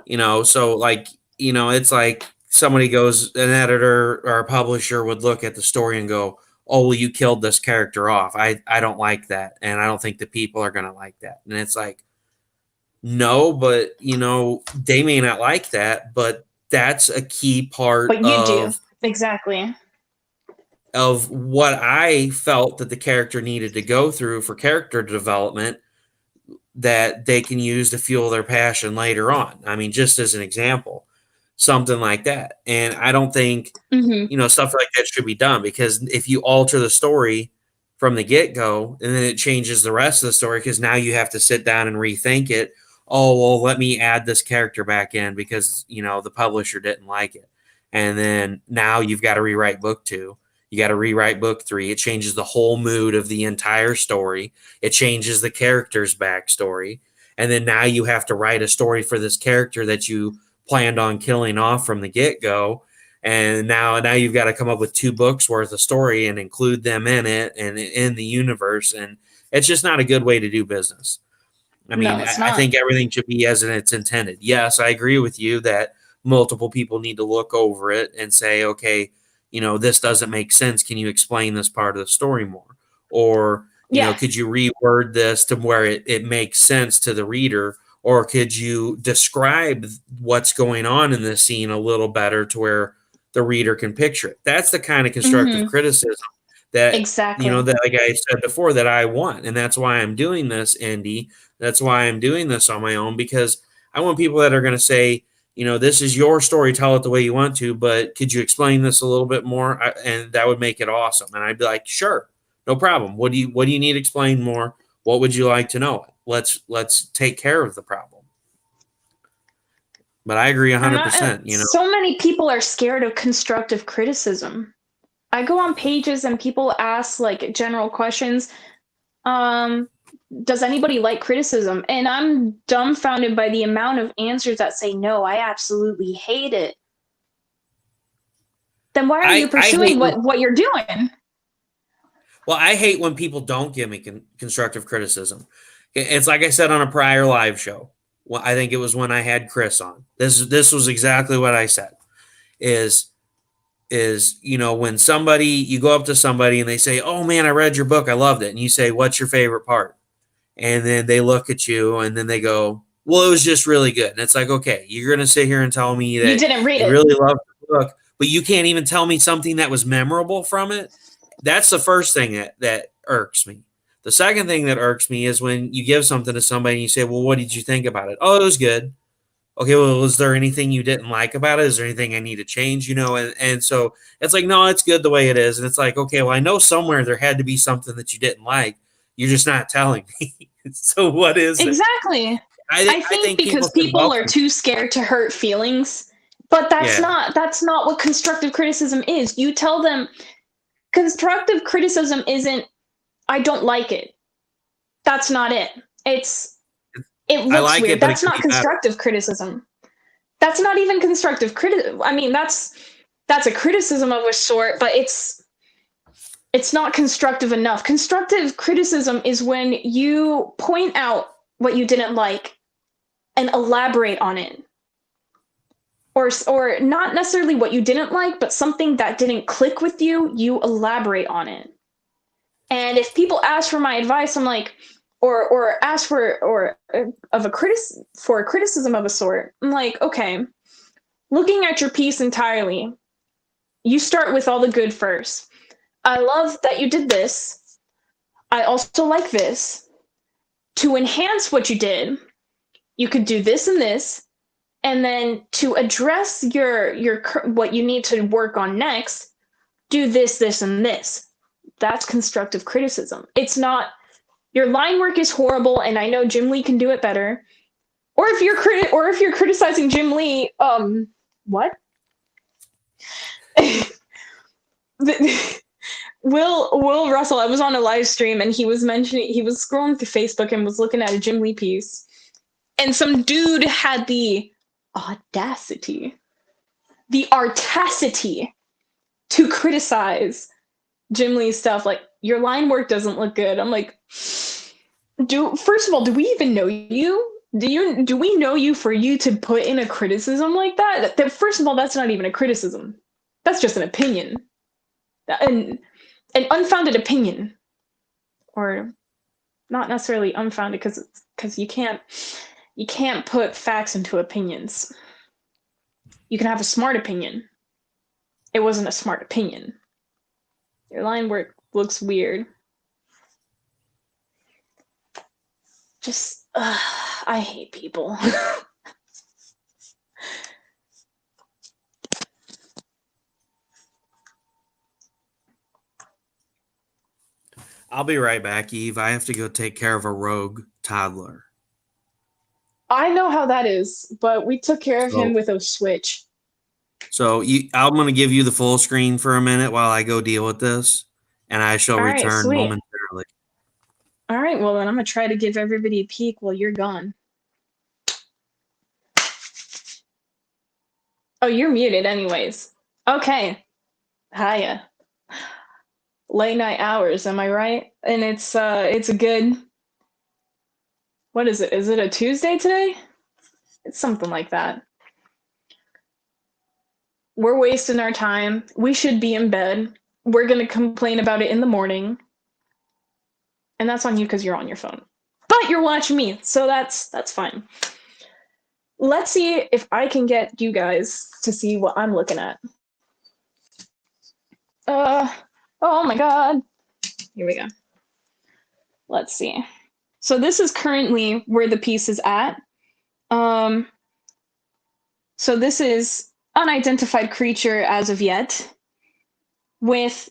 You know, so like, you know, it's like somebody goes, an editor or a publisher would look at the story and go, oh, well, you killed this character off. I don't like that. And I don't think the people are going to like that. And it's like, no, but, you know, they may not like that, but that's a key part but you do. Exactly. Of what I felt that the character needed to go through for character development that they can use to fuel their passion later on. I mean, just as an example, something like that. And I don't think, you know, stuff like that should be done, because if you alter the story from the get-go and then it changes the rest of the story, because now you have to sit down and rethink it. Oh, well, let me add this character back in because, you know, the publisher didn't like it. And then now you've got to rewrite book 2. You got to rewrite book 3. It changes the whole mood of the entire story. It changes the character's backstory. And then now you have to write a story for this character that you planned on killing off from the get-go. And now you've got to come up with 2 books worth of story and include them in it and in the universe. And it's just not a good way to do business. I mean, no, I think everything should be as it's intended. Yes, I agree with you that multiple people need to look over it and say, okay, you know, this doesn't make sense. Can you explain this part of the story more? Or, you know, could you reword this to where it makes sense to the reader? Or could you describe what's going on in this scene a little better to where the reader can picture it? That's the kind of constructive criticism that, you know, that like I said before, that I want. And that's why I'm doing this, Indy. That's why I'm doing this on my own, because I want people that are going to say, you know, this is your story, tell it the way you want to, but could you explain this a little bit more? And that would make it awesome. And I'd be like, sure, no problem. What do you need explained more? What would you like to know? Let's take care of the problem. But I agree 100%. You know, so many people are scared of constructive criticism. I go on pages and people ask like general questions. Does anybody like criticism? And I'm dumbfounded by the amount of answers that say, no, I absolutely hate it. Then why are you pursuing what you're doing? Well, I hate when people don't give me constructive criticism. It's like I said on a prior live show. Well, I think it was when I had Chris on. This was exactly what I said. Is you know, when you go up to somebody and they say, oh man, I read your book, I loved it. And you say, what's your favorite part? And then they look at you and then they go, well, it was just really good. And it's like, okay, you're going to sit here and tell me that you didn't read you it. Really loved the book, but you can't even tell me something that was memorable from it. That's the first thing that irks me. The second thing that irks me is when you give something to somebody and you say, well, what did you think about it? Oh, it was good. Okay, well, was there anything you didn't like about it? Is there anything I need to change? You know, and so it's like, no, it's good the way it is. And it's like, okay, well, I know somewhere there had to be something that you didn't like. You're just not telling me. So what is it? Exactly. I think because people are too scared to hurt feelings. But that's not what constructive criticism is. You tell them constructive criticism isn't, I don't like it. That's not it. It looks weird. That's not constructive criticism. That's not even constructive criticism. I mean, that's a criticism of a sort, but it's not constructive enough. Constructive criticism is when you point out what you didn't like and elaborate on it. Or not necessarily what you didn't like, but something that didn't click with you, you elaborate on it. And if people ask for my advice, I'm like, or ask for a criticism of a sort, I'm like, okay, looking at your piece entirely, you start with all the good first. I love that you did this. I also like this. To enhance what you did, you could do this and this. And then to address your what you need to work on next, do this, this, and this. That's constructive criticism. It's not, your line work is horrible and I know Jim Lee can do it better. Or if you're criticizing Jim Lee, what? Will Russell, I was on a live stream and he was scrolling through Facebook and was looking at a Jim Lee piece. And some dude had the audacity to criticize Jim Lee's stuff. Like, your line work doesn't look good. I'm like, first of all, do we even know you? Do we know you for you to put in a criticism like that? First of all, that's not even a criticism. That's just an opinion. An unfounded opinion. Or not necessarily unfounded, because you can't put facts into opinions. You can have a smart opinion. It wasn't a smart opinion. Your line work looks weird. Just, I hate people. I'll be right back, Eve. I have to go take care of a rogue toddler. I know how that is, but we took care of him with a switch. So I'm going to give you the full screen for a minute while I go deal with this, and I shall return momentarily. All right, well, then I'm going to try to give everybody a peek while you're gone. Oh, you're muted anyways. Okay. Hiya. Late night hours, am I right? And it's a good... What is it? Is it a Tuesday today? It's something like that. We're wasting our time. We should be in bed. We're going to complain about it in the morning. And that's on you because you're on your phone. But you're watching me, so that's fine. Let's see if I can get you guys to see what I'm looking at. Oh my god. Here we go. Let's see. So this is currently where the piece is at. So this is unidentified creature as of yet, with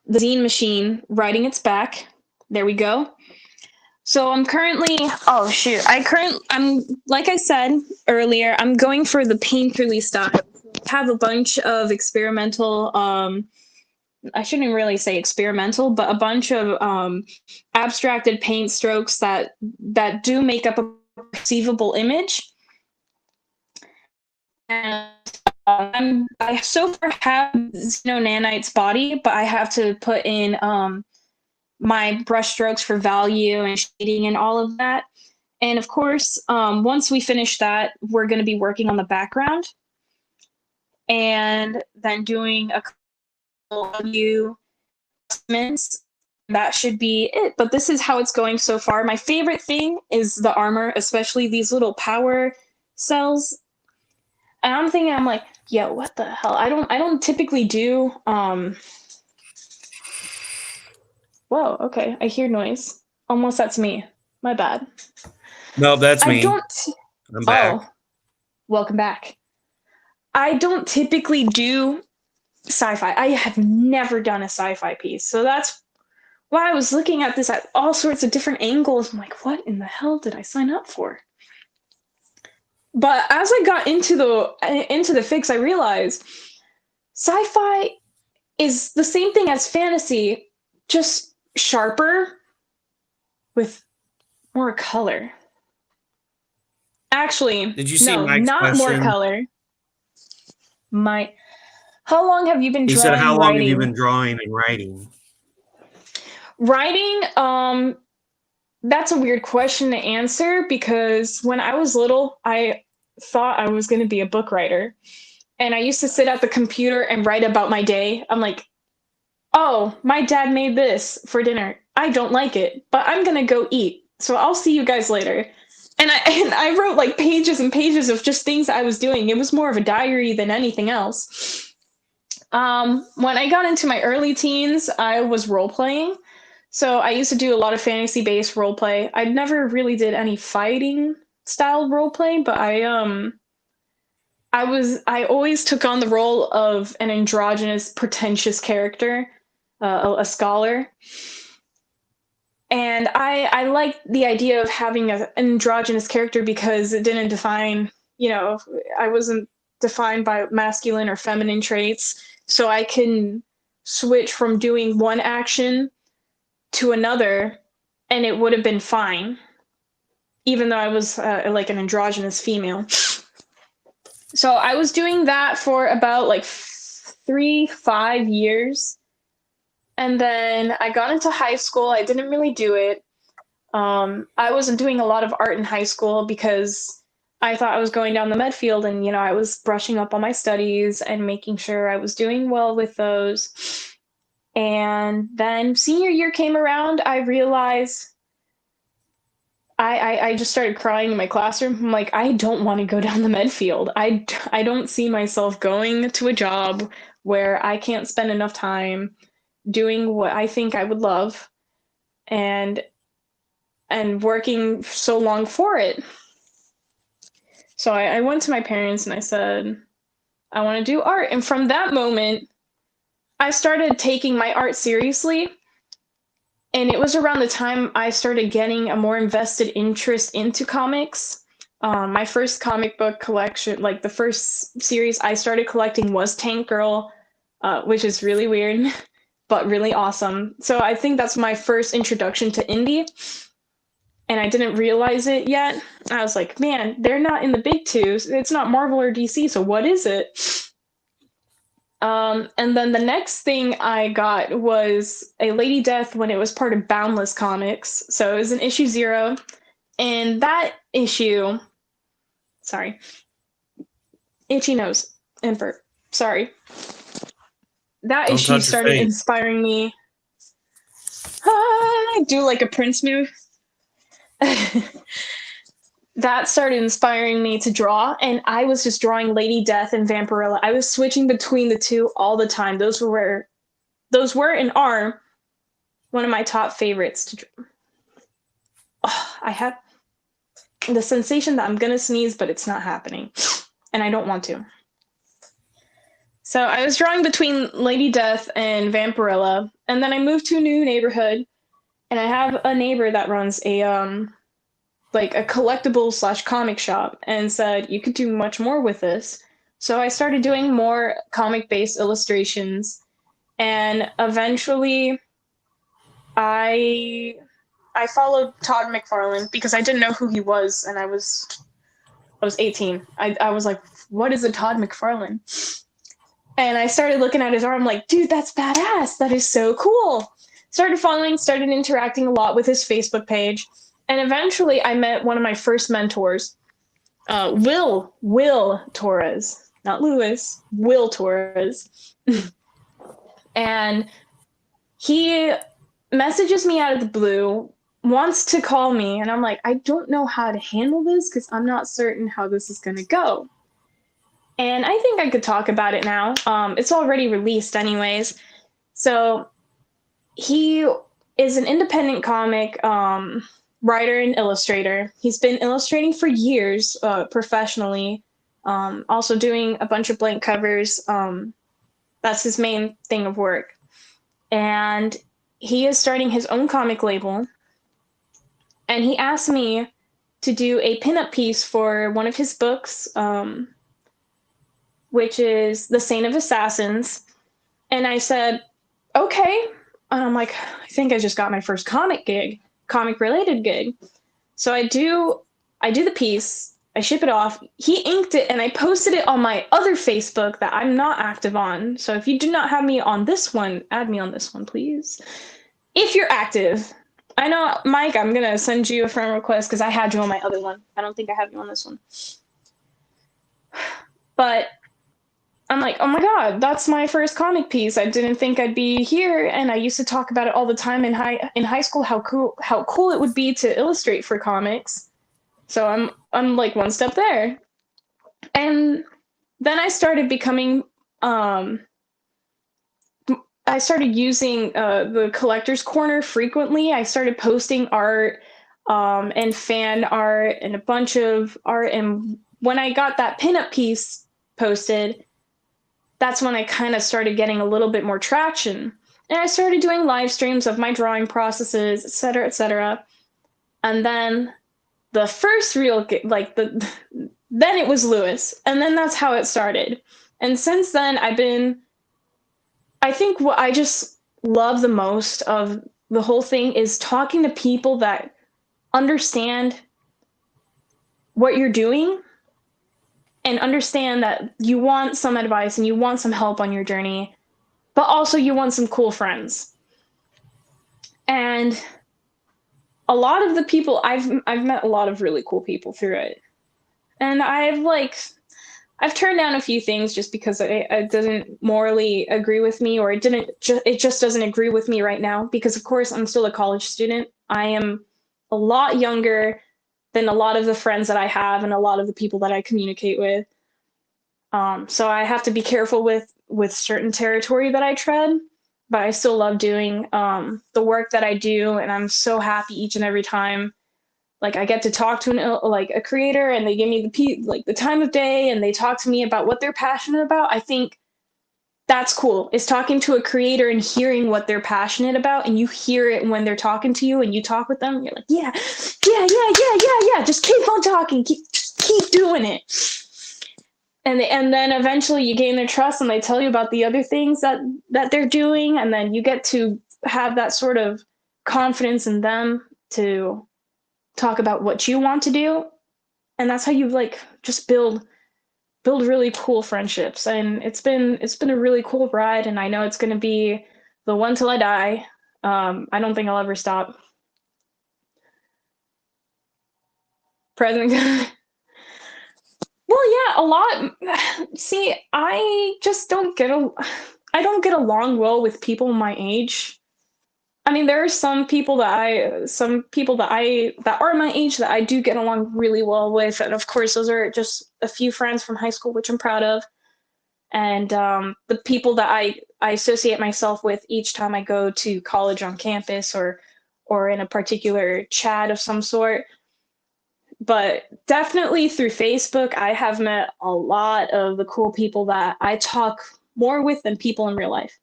the Zine machine riding its back. There we go. So I'm currently, I'm like I said earlier, I'm going for the painterly style. I have a bunch of experimental, I shouldn't really say experimental, but a bunch of abstracted paint strokes that do make up a perceivable image. And I so far have Xenonanite's body, but I have to put in my brush strokes for value and shading and all of that. And of course, once we finish that, we're going to be working on the background and then doing a couple of new adjustments. That should be it. But this is how it's going so far. My favorite thing is the armor, especially these little power cells. And I'm thinking, I'm like, yo, what the hell? I don't typically do Whoa, okay. I hear noise. Almost that's me. My bad. No, that's me. I'm back. Oh, welcome back. I don't typically do sci-fi. I have never done a sci-fi piece. So that's why I was looking at this at all sorts of different angles. I'm like, what in the hell did I sign up for? But as I got into the fix, I realized sci-fi is the same thing as fantasy, just sharper with more color. Actually, did you see Mike's not question? More color. How long have you been drawing? He said, how long have you been drawing and writing? Writing, that's a weird question to answer because when I was little, I thought I was going to be a book writer. And I used to sit at the computer and write about my day. I'm like, oh, my dad made this for dinner. I don't like it, but I'm going to go eat. So I'll see you guys later. And I wrote like pages and pages of just things I was doing. It was more of a diary than anything else. When I got into my early teens, I was role playing. So I used to do a lot of fantasy based role play. I never really did any fighting style role play, but I always took on the role of an androgynous, pretentious character, a scholar. And I liked the idea of having an androgynous character because it didn't define, I wasn't defined by masculine or feminine traits. So I can switch from doing one action to another and it would have been fine, even though I was like an androgynous female. So I was doing that for about like 5 years. And then I got into high school. I didn't really do it. I wasn't doing a lot of art in high school because I thought I was going down the med field and, I was brushing up on my studies and making sure I was doing well with those. And then senior year came around. I realized I just started crying in my classroom. I'm like, I don't want to go down the med field. I don't see myself going to a job where I can't spend enough time doing what I think I would love and working so long for it. So I went to my parents and I said, I want to do art. And from that moment, I started taking my art seriously. And it was around the time I started getting a more invested interest into comics. My first comic book collection, like the first series I started collecting was Tank Girl, which is really weird, but really awesome. So I think that's my first introduction to indie. And I didn't realize it yet. I was like, man, they're not in the big two. It's not Marvel or DC, so what is it? And then the next thing I got was a Lady Death when it was part of Boundless Comics. So it was an issue 0. And that issue, sorry, itchy nose, invert, sorry. That Don't issue touch your started face. inspiring me. Do like a Prince move. That started inspiring me to draw, and I was just drawing Lady Death and Vampirella. I was switching between the two all the time. Those were and are one of my top favorites to draw. Oh, I have the sensation that I'm gonna sneeze, but it's not happening, and I don't want to. So I was drawing between Lady Death and Vampirella, and then I moved to a new neighborhood, and I have a neighbor that runs a like a collectible / comic shop and said, you could do much more with this. So I started doing more comic-based illustrations. And eventually I followed Todd McFarlane because I didn't know who he was. And I was 18. I was like, what is a Todd McFarlane? And I started looking at his art. I'm like, dude, that's badass. That is so cool. Started following, started interacting a lot with his Facebook page. And eventually I met one of my first mentors, Will Torres, not Lewis, Will Torres. And he messages me out of the blue, wants to call me, and I'm like, I don't know how to handle this because I'm not certain how this is going to go. And I think I could talk about it now. It's already released anyways. So he is an independent comic writer and illustrator. He's been illustrating for years professionally, also doing a bunch of blank covers. That's his main thing of work. And he is starting his own comic label. And he asked me to do a pinup piece for one of his books, which is The Saint of Assassins. And I said, okay. And I'm like, I think I just got my first comic related gig. So I do the piece, I ship it off. He inked it and I posted it on my other Facebook that I'm not active on. So if you do not have me on this one, add me on this one, please. If you're active. I know, Mike, I'm going to send you a friend request because I had you on my other one. I don't think I have you on this one. But I'm like, oh my God, that's my first comic piece. I didn't think I'd be here. And I used to talk about it all the time in high school, how cool it would be to illustrate for comics. So I'm like one step there. And then I started becoming I started using the collector's corner frequently. I started posting art and fan art and a bunch of art. And when I got that pinup piece posted, that's when I kind of started getting a little bit more traction. And I started doing live streams of my drawing processes, et cetera, et cetera. And then the first real, then it was Lewis. And then that's how it started. And since then, I think what I just love the most of the whole thing is talking to people that understand what you're doing and understand that you want some advice and you want some help on your journey, but also you want some cool friends. And a lot of the people I've met a lot of really cool people through it. And I've turned down a few things just because it doesn't morally agree with me, or it just doesn't agree with me right now, because of course I'm still a college student. I am a lot younger than a lot of the friends that I have and a lot of the people that I communicate with. So I have to be careful with certain territory that I tread, but I still love doing the work that I do, and I'm so happy each and every time like I get to talk to a creator, and they give me the time of day, and they talk to me about what they're passionate about. I think that's cool. Is talking to a creator and hearing what they're passionate about, and you hear it when they're talking to you, and you talk with them. And you're like, yeah. Just keep on talking. Just keep doing it. And then eventually you gain their trust, and they tell you about the other things that they're doing, and then you get to have that sort of confidence in them to talk about what you want to do. And that's how you just build really cool friendships. And it's been a really cool ride, and I know it's going to be the one till I die. I don't think I'll ever stop. President. Well, yeah, a lot. See, I don't get along well with people my age. I mean, there are some people that are my age that I do get along really well with, and of course, those are just a few friends from high school, which I'm proud of. And the people that I associate myself with each time I go to college on campus, or in a particular chat of some sort. But definitely through Facebook, I have met a lot of the cool people that I talk more with than people in real life.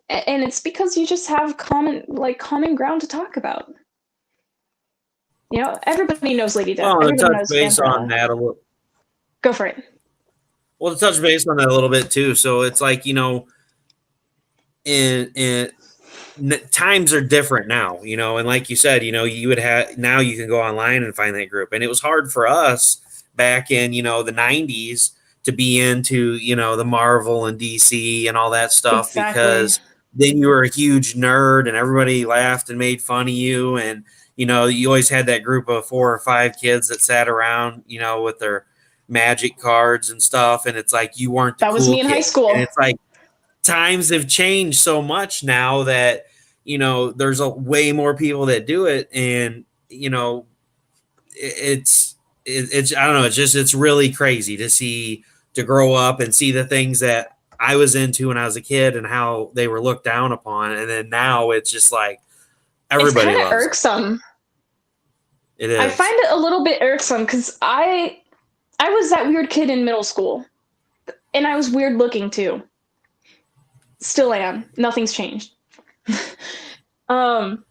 And it's because you just have common ground to talk about. Everybody knows Lady Death. Well, to Everybody touch knows base on Vampira. that a little, Go for it. well, to touch base on that a little bit too. So it's like, in times are different now, and like you said, you would have, now you can go online and find that group, and it was hard for us back in the 90s to be into the Marvel and DC and all that stuff, Exactly. because then you were a huge nerd and everybody laughed and made fun of you, and you always had that group of 4 or 5 kids that sat around with their magic cards and stuff, and it's like you weren't the That was cool me in high kid, and school. it's like times have changed so much now that there's a way more people that do it, and it's I don't know, it's really crazy to grow up and see the things that I was into when I was a kid and how they were looked down upon, and then now it's just like It's everybody kind of loves it. irksome. It I is. find it a little bit irksome because I was that weird kid in middle school, and I was weird looking too. Still am. Nothing's changed. um,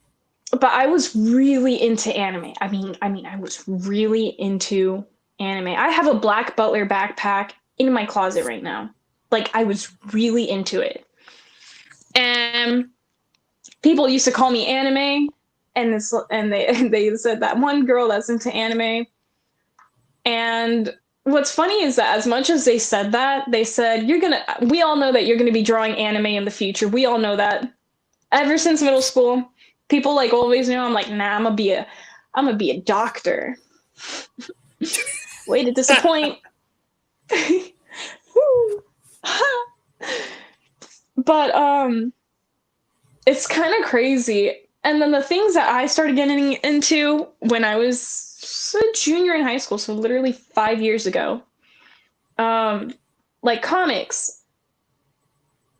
but I was really into anime. I was really into anime. I have a Black Butler backpack in my closet right now. Like, I was really into it. And people used to call me anime, and they said that one girl that's into anime. And what's funny is that as much as they said that, they said we all know that you're gonna be drawing anime in the future. We all know that. Ever since middle school, people always knew. I'm like, nah, I'm gonna be a doctor. Way to disappoint. But it's kind of crazy. And then the things that I started getting into when I was a junior in high school, so literally 5 years ago. Like comics,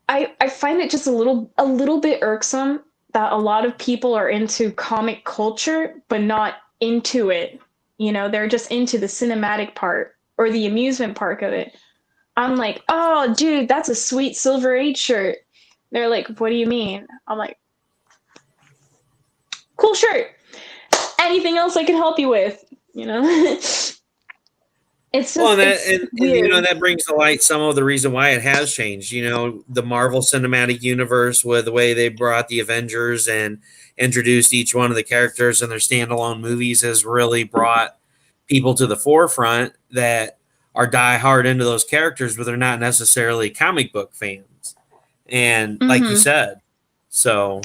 I find it just a little bit irksome that a lot of people are into comic culture but not into it. You know, they're just into the cinematic part or the amusement part of it. I'm like, oh, dude, that's a sweet Silver Age shirt. They're like, what do you mean? I'm like, cool shirt. Anything else I can help you with? You know, it's Well, just it's and you know weird. that brings to light some of the reason why it has changed. You know, the Marvel Cinematic Universe with the way they brought the Avengers and introduced each one of the characters in their standalone movies has really brought people to the forefront that are diehard into those characters, but they're not necessarily comic book fans. And like you Mm-hmm. said, so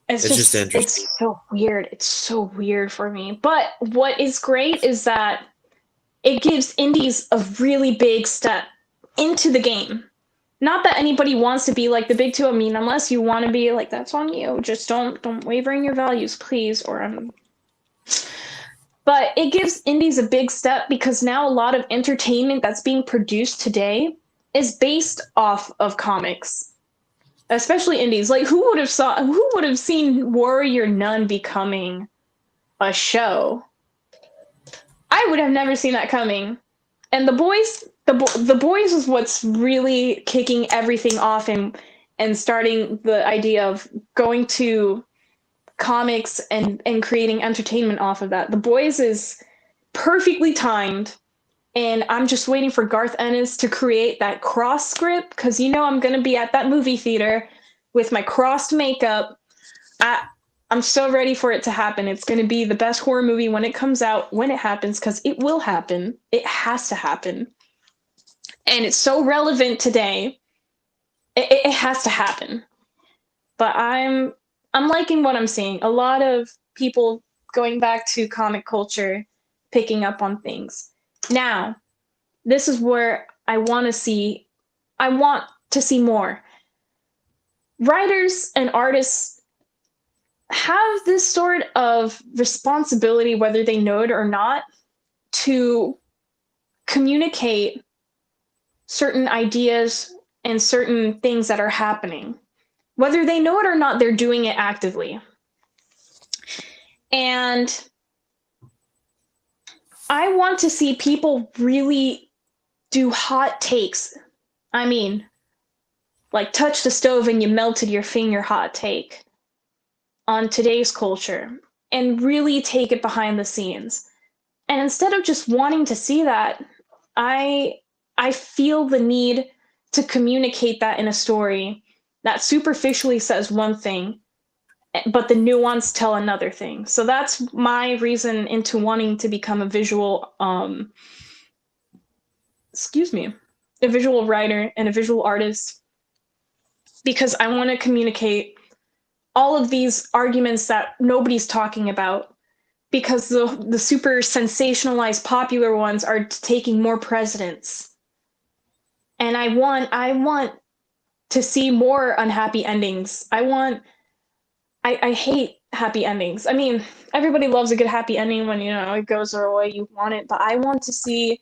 it's just interesting. It's so weird. It's so weird for me. But what is great is that it gives indies a really big step into the game. Not that anybody wants to be like the big two. I mean, unless you want to be like, that's on you. Just don't waver in your values, please. But it gives indies a big step because now a lot of entertainment that's being produced today is based off of comics, especially indies. Like who would have seen Warrior Nun becoming a show? I would have never seen that coming. And the boys is what's really kicking everything off and starting the idea of going to comics and creating entertainment off of that. The boys is perfectly timed, and I'm just waiting for Garth Ennis to create that cross script because you know I'm gonna be at that movie theater with my crossed makeup. I'm so ready for it to happen. It's gonna be the best horror movie when it comes out, when it happens, because it will happen. It has to happen. And it's so relevant today. It has to happen. But I'm liking what I'm seeing. A lot of people going back to comic culture, picking up on things. Now, this is where I want to see more. Writers and artists have this sort of responsibility, whether they know it or not, to communicate certain ideas and certain things that are happening. Whether they know it or not, they're doing it actively. And I want to see people really do hot takes. I mean, like touch the stove and you melted your finger hot take on today's culture and really take it behind the scenes. And instead of just wanting to see that, I I feel the need to communicate that in a story that superficially says one thing, but the nuance tell another thing. So that's my reason into wanting to become a visual excuse me, a visual writer and a visual artist because I want to communicate all of these arguments that nobody's talking about because the super sensationalized popular ones are taking more precedence. And I want to see more unhappy endings. I hate happy endings. I mean, everybody loves a good happy ending when, you know, it goes the way you want it, but I want to see,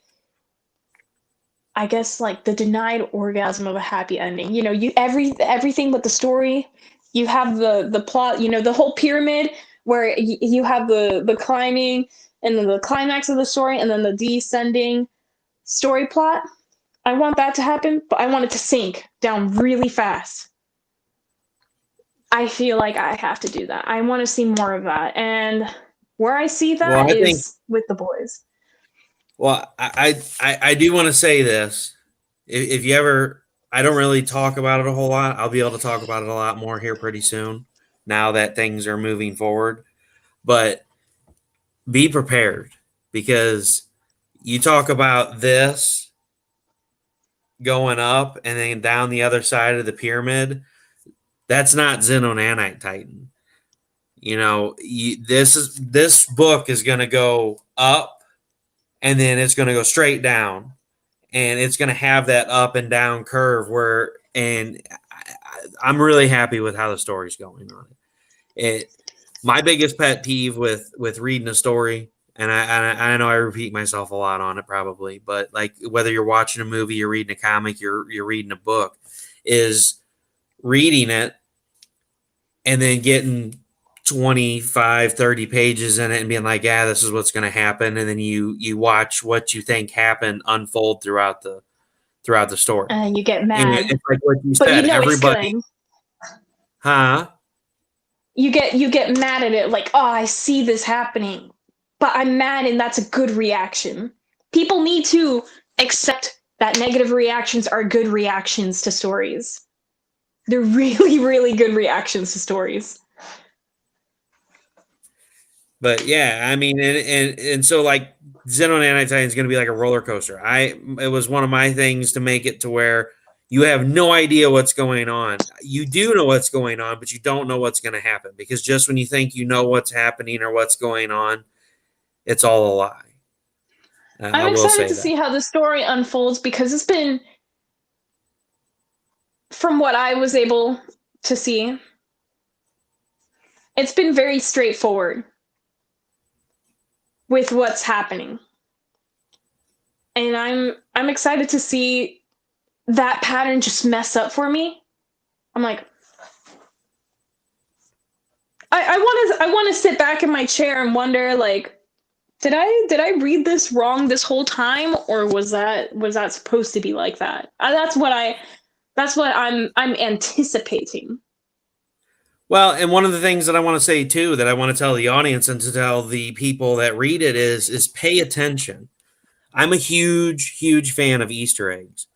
I guess, like the denied orgasm of a happy ending. You know, everything but the story. You have the plot, you know, the whole pyramid where you have the climbing and then the climax of the story and then the descending story plot. I want that to happen, but I want it to sink down really fast. I feel like I have to do that. I want to see more of that. And where I see Well, that I think is with the boys. Well, I do want to say this. If you ever, I don't really talk about it a whole lot. I'll be able to talk about it a lot more here pretty soon now that things are moving forward. But be prepared because you talk about this going up and then down the other side of the pyramid. That's not Xenonanite Titan. You know, this book is going to go up and then it's going to go straight down and it's going to have that up and down curve where and I'm really happy with how the story's going on it. My biggest pet peeve with reading a story, and I know I repeat myself a lot on it probably, but like whether you're watching a movie, you're reading a comic, you're reading a book, is reading it and then getting 25, 30 pages in it and being like, yeah, this is what's going to happen, and then you watch what you think happened unfold throughout the story. And you get And mad, it's like what you but you said, know it's everybody, good. huh? You get mad at it, like, oh, I see this happening, but I'm mad, and that's a good reaction. People need to accept that negative reactions are good reactions to stories. They're really, really good reactions to stories. But yeah, I mean, and so like Xenonanite Titan is going to be like a roller coaster. It was one of my things to make it to where you have no idea what's going on. You do know what's going on, but you don't know what's going to happen, because just when you think you know what's happening or what's going on, it's all a lie. I I'm will excited say to that. see how the story unfolds, because it's been, from what I was able to see, it's been very straightforward with what's happening. And I'm excited to see that pattern just mess up for me. I'm like, I want to sit back in my chair and wonder, like, did I read this wrong this whole time, or was that supposed to be like that? That's what I'm anticipating. Well, and one of the things that I want to say too, that I want to tell the audience and to tell the people that read it, is pay attention. I'm a huge, huge fan of Easter eggs.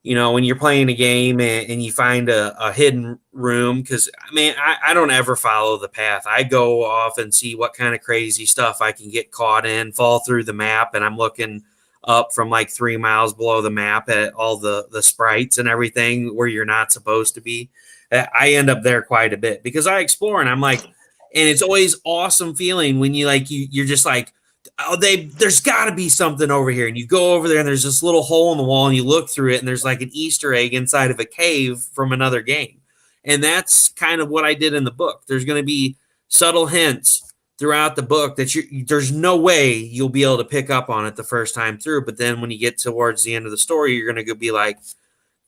When you're playing a game and you find a hidden room, because I mean, I don't ever follow the path. I go off and see what kind of crazy stuff I can get caught in, fall through the map, and I'm looking up from like 3 miles below the map at all the sprites and everything where you're not supposed to be. I end up there quite a bit because I explore, and I'm like, and it's always awesome feeling when you're just like, oh, there's got to be something over here, and you go over there and there's this little hole in the wall and you look through it and there's like an Easter egg inside of a cave from another game. And that's kind of what I did in the book. There's going to be subtle hints throughout the book that there's no way you'll be able to pick up on it the first time through, but then when you get towards the end of the story, you're going to be like,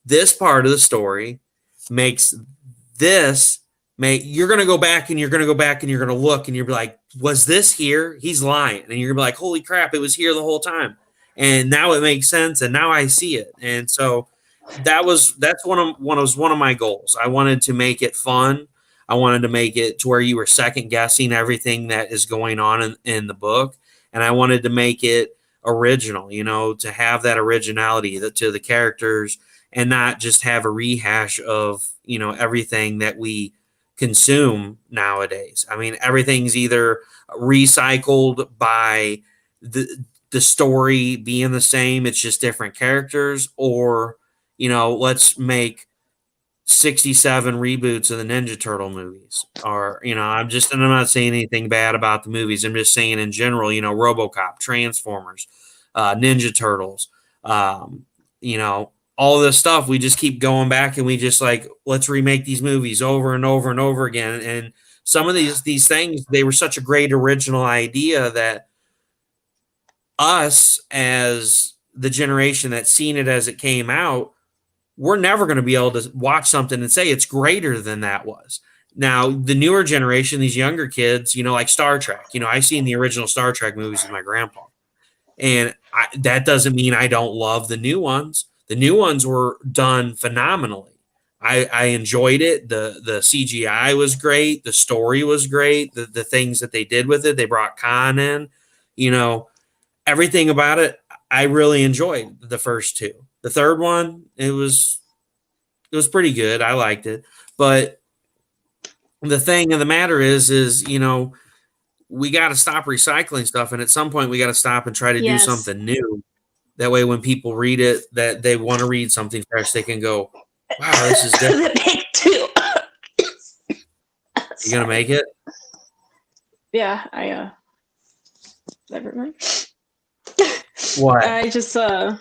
this part of the story makes this you're going to go back and you're going to go back and you're going to look and you're like, was this here? He's lying. And you're going to be like, holy crap, it was here the whole time. And now it makes sense. And now I see it. And so that's one of my goals. I wanted to make it fun. I wanted to make it to where you were second guessing everything that is going on in the book. And I wanted to make it original, to have that originality to the characters and not just have a rehash of, everything that we consume nowadays. I mean, everything's either recycled by the story being the same, it's just different characters, or let's make 67 reboots of the Ninja Turtle movies. Or and I'm not saying anything bad about the movies, I'm just saying in general, RoboCop, Transformers, Ninja Turtles, all this stuff, we just keep going back and we just like, let's remake these movies over and over and over again. And some of these things, they were such a great original idea that us, as the generation that's seen it as it came out, we're never going to be able to watch something and say it's greater than that was. Now, the newer generation, these younger kids, like Star Trek, I seen the original Star Trek movies with my grandpa. And that doesn't mean I don't love the new ones. The new ones were done phenomenally. I enjoyed it. The CGI was great. The story was great. The things that they did with it, they brought Khan in, everything about it. I really enjoyed the first two. The third one, it was pretty good. I liked it. But the thing of the matter is, we got to stop recycling stuff. And at some point we got to stop and try to do something new. That way, when people read it, that they want to read something fresh, they can go, wow, this is different. You gonna make it? Yeah, never mind. What? I just no,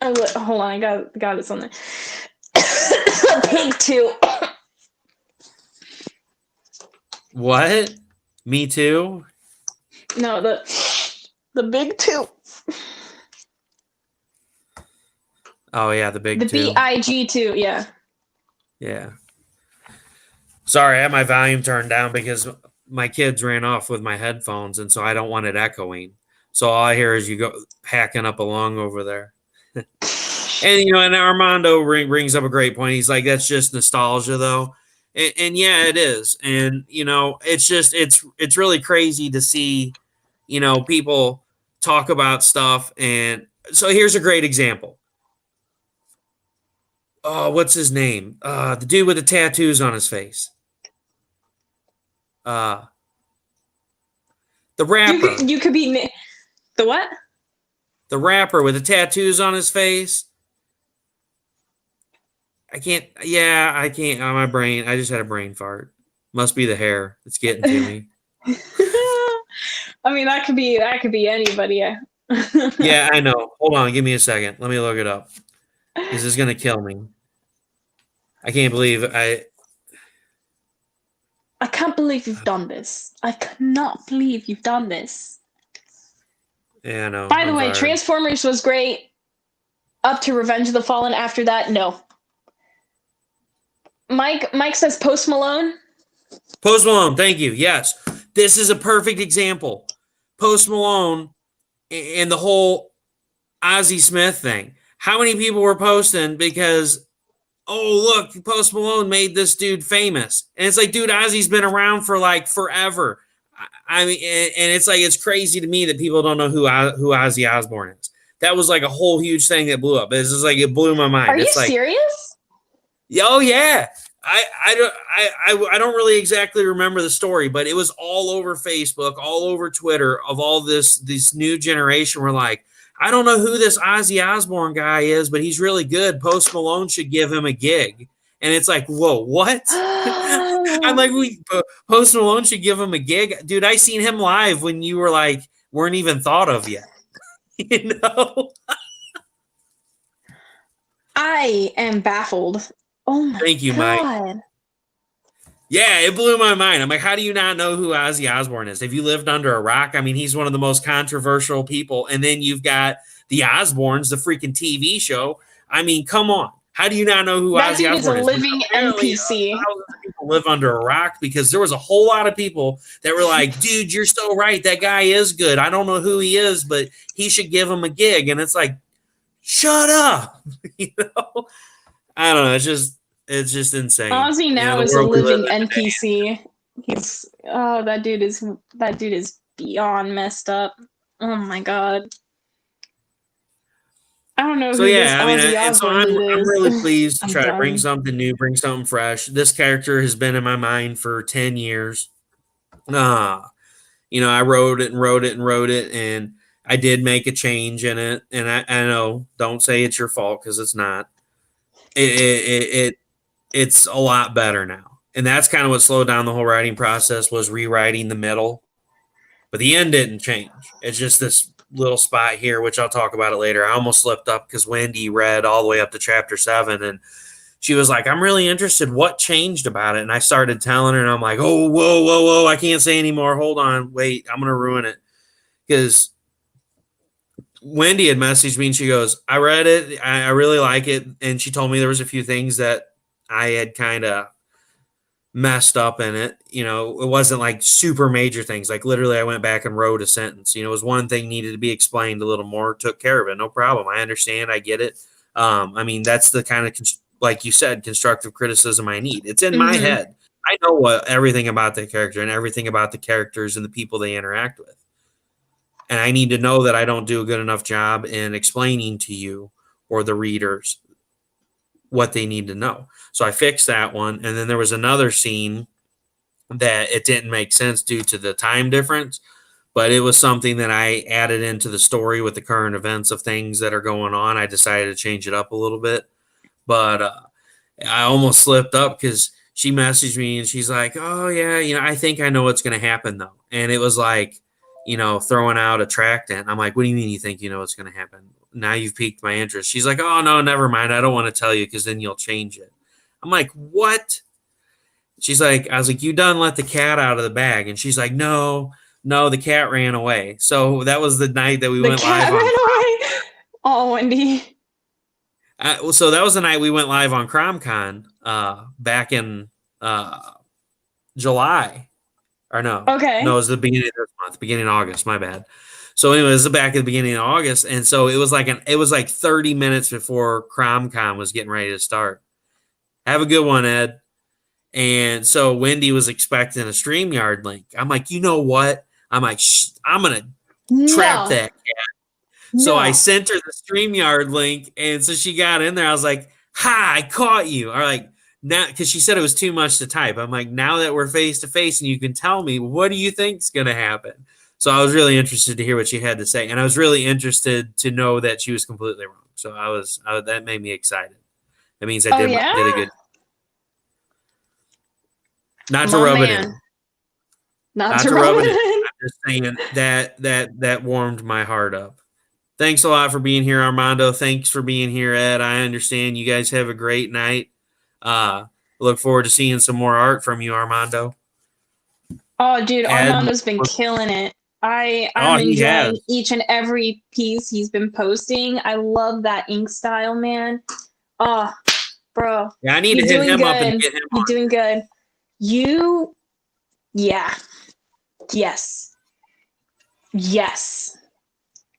hold on, I got it something. Pig 2. What? Me too? No, the big two. Oh, yeah, the big The two. BIG2, yeah. Yeah. Sorry, I had my volume turned down because my kids ran off with my headphones, and so I don't want it echoing. So all I hear is you go hacking up along over there. And and Armando brings up a great point. He's like, that's just nostalgia, though, and yeah, it is. And it's really crazy to see, people talk about stuff. And so here's a great example. Oh, what's his name? The dude with the tattoos on his face. The rapper. You could be the what? The rapper with the tattoos on his face. I can't. Yeah, I can't. My brain. I just had a brain fart. Must be the hair. It's getting to me. I mean, that could be anybody. Yeah. Yeah, I know. Hold on. Give me a second. Let me look it up. This is gonna kill me. I can't believe I can't believe you've done this. I cannot believe you've done this. Yeah, no. By the way, Transformers was great up to Revenge of the Fallen. After that, no. Mike says Post Malone. Post Malone, thank you. Yes. This is a perfect example. Post Malone and the whole Ozzie Smith thing. How many people were posting because, oh, look, Post Malone made this dude famous. And it's like, dude, Ozzie's been around for like forever. I mean, and it's like, it's crazy to me that people don't know who Ozzy Osbourne is. That was like a whole huge thing that blew up. It's just like, it blew my mind. Are you serious? Oh yeah. I don't really exactly remember the story, but it was all over Facebook, all over Twitter of all this new generation were like, I don't know who this Ozzy Osbourne guy is, but he's really good. Post Malone should give him a gig. And it's like, whoa, what? I'm like, Post Malone should give him a gig. Dude, I seen him live when you were like, weren't even thought of yet. I am baffled. Oh my God. Thank you, Mike. Yeah, it blew my mind. I'm like, how do you not know who Ozzy Osbourne is? Have you lived under a rock? I mean, he's one of the most controversial people. And then you've got the Osbournes, the freaking TV show. I mean, come on. How do you not know who Ozzy Osbourne is? That dude is a living NPC. Thousands of people live under a rock because there was a whole lot of people that were like, dude, you're so right. That guy is good. I don't know who he is, but he should give him a gig. And it's like, shut up. I don't know. It's just insane. Ozzy now is a living NPC. He's that dude is beyond messed up. Oh my God. I don't know. So who yeah, this Ozzy I'm really pleased to try done. to bring something new, bring something fresh. This character has been in my mind for 10 years. I wrote it, and I did make a change in it. And I know, don't say it's your fault because it's not. It's a lot better now, and that's kind of what slowed down the whole writing process was rewriting the middle, but the end didn't change. It's just this little spot here, which I'll talk about it later. I almost slipped up because Wendy read all the way up to chapter 7, and she was like, I'm really interested. What changed about it? And I started telling her, and I'm like, oh, whoa, I can't say anymore. Hold on, wait, I'm gonna ruin it because Wendy had messaged me and she goes, I read it. I really like it. And she told me there was a few things that I had kind of messed up in it. It wasn't like super major things. Like literally I went back and wrote a sentence. It was one thing needed to be explained a little more, took care of it. No problem. I understand. I get it. That's the kind of, like you said, constructive criticism I need. It's in my head. I know everything about the character and everything about the characters and the people they interact with. And I need to know that I don't do a good enough job in explaining to you or the readers what they need to know. So I fixed that one. And then there was another scene that it didn't make sense due to the time difference, but it was something that I added into the story with the current events of things that are going on. I decided to change it up a little bit, but I almost slipped up because she messaged me and she's like, oh yeah, I think I know what's going to happen though. And it was like, throwing out a tractant. I'm like, what do you mean you think you know what's going to happen? Now you've piqued my interest. She's like, oh, no, never mind. I don't want to tell you because then you'll change it. I'm like, what? she's like, I was like, you done let the cat out of the bag? And she's like, no, the cat ran away. So that was the night that we The went cat live on. ran away. Oh, Wendy. So that was the night we went live on CromCon back in July. Or no, Okay. it was the beginning of this month, beginning of August. My bad. So anyway, it was back at the beginning of August, and so it was like 30 minutes before CromCon was getting ready to start. Have a good one, Ed. And so Wendy was expecting a StreamYard link. I'm like, you know what? I'm like, I'm gonna trap that cat. So I sent her the StreamYard link, and so she got in there. I was like, "Ha! I caught you!" Or like now, because she said it was too much to type. I'm like, now that we're face to face, and you can tell me, what do you think's gonna happen? So I was really interested to hear what she had to say, and I was really interested to know that she was completely wrong. So that made me excited. That means I did a good. Not to rub it in. Not to rub it in. I'm just saying that warmed my heart up. Thanks a lot for being here, Armando. Thanks for being here, Ed. I understand you guys have a great night. Look forward to seeing some more art from you, Armando. Oh, dude, Ed, Armando's been killing it. I'm enjoying each and every piece he's been posting. I love that ink style, man. Oh, bro. Yeah, I need to hit him up and get him on. You're doing good. Yes.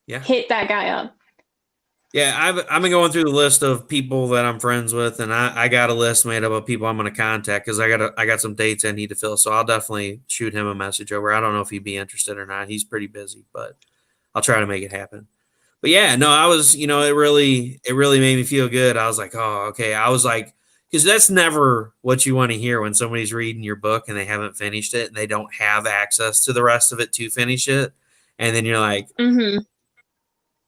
Yeah. Hit that guy up. Yeah, I've been going through the list of people that I'm friends with, and I got a list made up of people I'm going to contact because I got some dates I need to fill. So I'll definitely shoot him a message over. I don't know if he'd be interested or not. He's pretty busy, but I'll try to make it happen. But yeah, no, I was, it really made me feel good. I was like, oh, okay. I was like, because that's never what you want to hear when somebody's reading your book and they haven't finished it and they don't have access to the rest of it to finish it, and then you're like. Mm-hmm.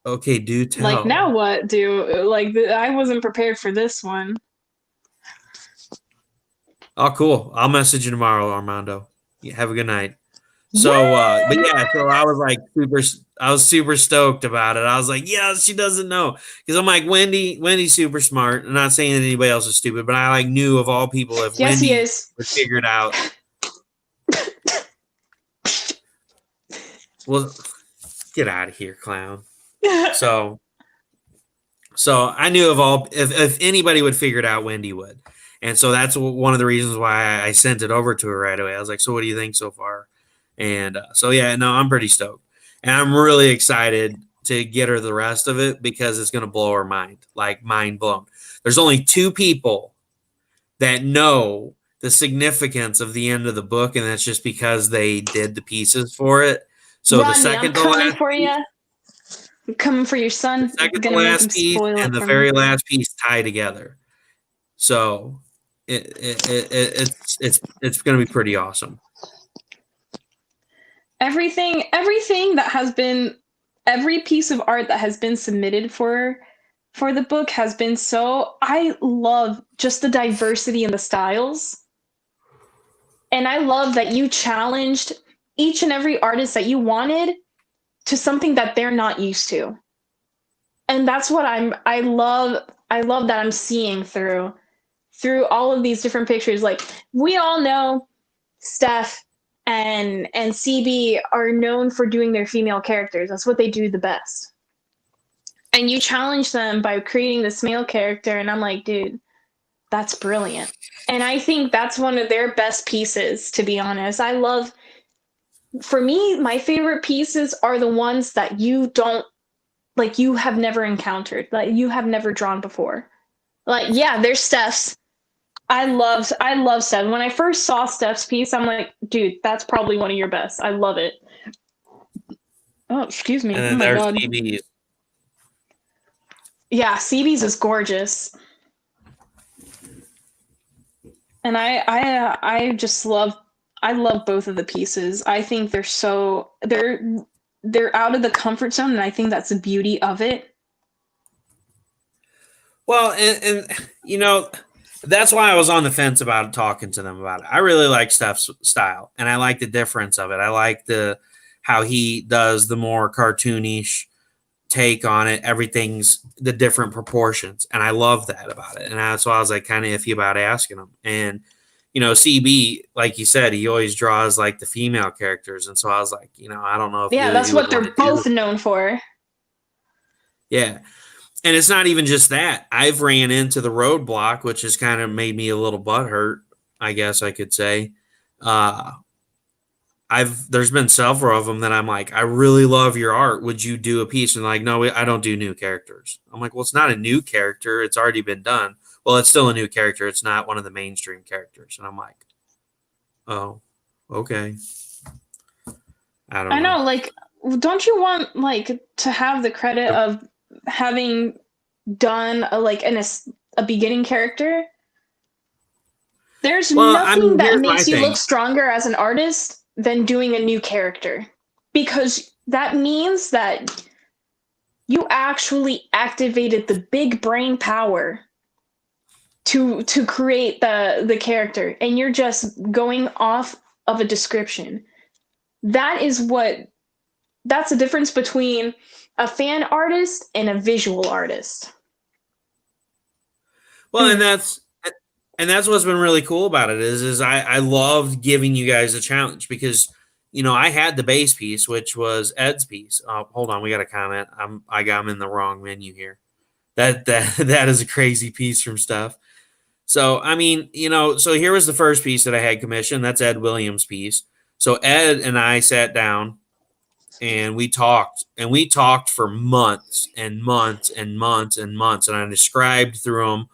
Okay, do tell. Like, now what? I wasn't prepared for this one. Oh, cool. I'll message you tomorrow, Armando. Yeah, have a good night. So, but yeah, so I was super stoked about it. I was like, yeah, she doesn't know. Because I'm like, Wendy's super smart. I'm not saying that anybody else is stupid, but I knew of all people if Wendy would figure it out. Well, get out of here, clown. So I knew if anybody would figure it out, Wendy would. And so that's one of the reasons why I sent it over to her right away. I was like, so what do you think so far? And so, yeah, no, I'm pretty stoked. And I'm really excited to get her the rest of it because it's going to blow her mind, like mind blown. There's only 2 people that know the significance of the end of the book, and that's just because they did the pieces for it. So the second to last for you. I'm coming for your son. The second to last piece and the very last piece tie together. So it's going to be pretty awesome. Everything that has been, every piece of art that has been submitted for the book has been so, I love just the diversity in the styles. And I love that you challenged each and every artist that you wanted to something that they're not used to. And that's what I love that I'm seeing through all of these different pictures. Like, we all know Steph and CB are known for doing their female characters. That's what they do the best. And you challenge them by creating this male character, and I'm like, dude, that's brilliant. And I think that's one of their best pieces, to be honest. For me, my favorite pieces are the ones that you have never encountered, like you have never drawn before. Like, yeah, there's Steph's. I love Steph. When I first saw Steph's piece, I'm like, dude, that's probably one of your best. I love it. Oh, excuse me. And then there's CB's. Yeah, CB's is gorgeous. And I just love both of the pieces. I think they're out of the comfort zone, and I think that's the beauty of it. Well, and that's why I was on the fence about talking to them about it. I really like Steph's style, and I like the difference of it. I like how he does the more cartoonish take on it. Everything's the different proportions, and I love that about it. And that's why I was like kind of iffy about asking him. And CB, like you said, he always draws like the female characters. And so I was like, I don't know if Yeah, you that's would what want they're to do both it. known for. Yeah. And it's not even just that. I've ran into the roadblock, which has kind of made me a little butthurt, I guess I could say. There's been several of them that I'm like, I really love your art. Would you do a piece? And like, no, I don't do new characters. I'm like, well, it's not a new character. It's already been done. Well, it's still a new character. It's not one of the mainstream characters. And I'm like, oh, okay. I don't I know. know, like, don't you want like to have the credit of having done a beginning character? There's Well, I nothing mean, that here's my makes you look thing. stronger as an artist than doing a new character, because that means that you actually activated the big brain power to create the character, and you're just going off of a description. That's the difference between a fan artist and a visual artist. Well, and that's what's been really cool about it is I loved giving you guys a challenge because I had the base piece, which was Ed's piece. Hold on, we got a comment. I'm in the wrong menu here. That is a crazy piece from stuff. So I mean, so here was the first piece that I had commissioned. That's Ed Williams' piece. So Ed and I sat down and we talked for months and months and months and months, and I described through them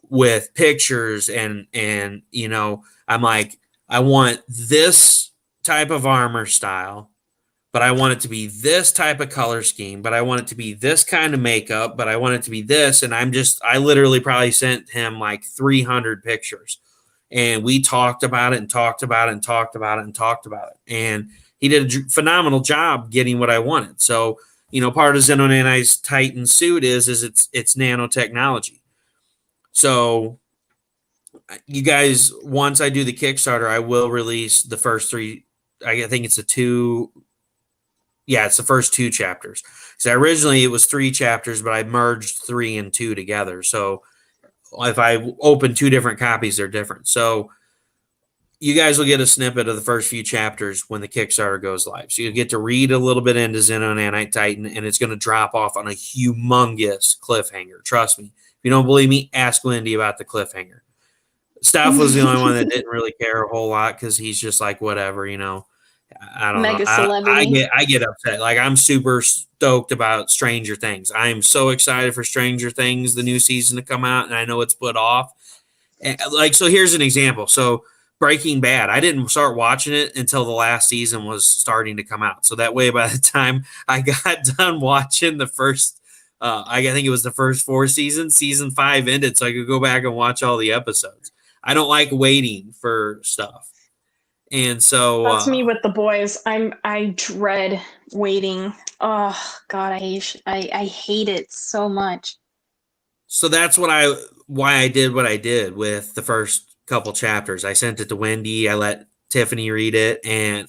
with pictures and I'm like, I want this type of armor style, but I want it to be this type of color scheme, but I want it to be this kind of makeup, but I want it to be this. And I literally probably sent him like 300 pictures, and we talked about it and talked about it and talked about it and talked about it. And he did a phenomenal job getting what I wanted. So, part of Xenonanite Titan suit is it's nanotechnology. So you guys, once I do the Kickstarter, I will release the first three. I think it's it's the first two chapters. So originally it was three chapters, but I merged 3 and 2 together. So if I open 2 different copies, they're different. So you guys will get a snippet of the first few chapters when the Kickstarter goes live. So you'll get to read a little bit into Xenonanite Titan, and it's going to drop off on a humongous cliffhanger. Trust me. If you don't believe me, ask Lindy about the cliffhanger. Steph was the only one that didn't really care a whole lot because he's just like, whatever, I don't Mega know. celebrity. I get upset. Like, I'm super stoked about Stranger Things. I am so excited for Stranger Things, the new season to come out, and I know it's put off. And, so here's an example. So Breaking Bad, I didn't start watching it until the last season was starting to come out. So that way, by the time I got done watching the first, I think it was the first 4 seasons, season 5 ended, so I could go back and watch all the episodes. I don't like waiting for stuff. And so That's me with The Boys. I dread waiting. Oh God, I hate it so much. So that's why I did what I did with the first couple chapters. I sent it to Wendy. I let Tiffany read it, and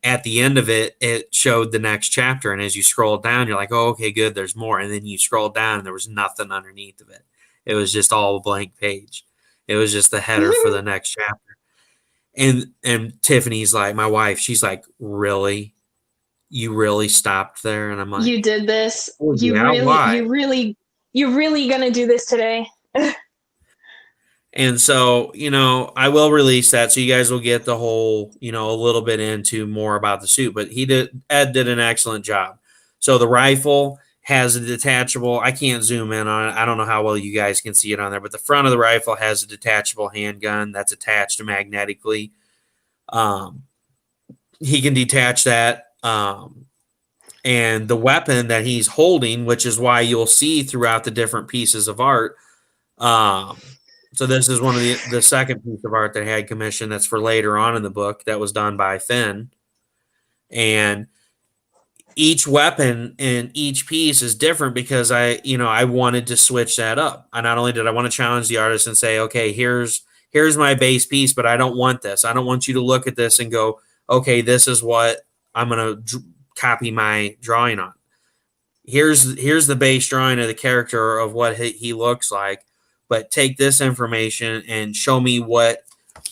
at the end of it, it showed the next chapter. And as you scroll down, you're like, oh, okay, good, there's more. And then you scroll down, and there was nothing underneath of it. It was just all a blank page. It was just the header for the next chapter. And Tiffany's like, my wife, she's like, really? You really stopped there? And I'm like, you did this. oh, yeah, why? You really gonna do this today? And so, I will release that so you guys will get the whole, a little bit into more about the suit. But Ed did an excellent job. So the rifle has a detachable, I can't zoom in on it. I don't know how well you guys can see it on there, but the front of the rifle has a detachable handgun that's attached magnetically. He can detach that. And the weapon that he's holding, which is why you'll see throughout the different pieces of art, so this is one of the second piece of art that I had commissioned that's for later on in the book that was done by Finn. And each weapon and each piece is different because I wanted to switch that up. And not only did I want to challenge the artist and say, okay, here's my base piece, but I don't want this. I don't want you to look at this and go, okay, this is what I'm going to copy my drawing on. Here's the base drawing of the character of what he looks like. But take this information and show me what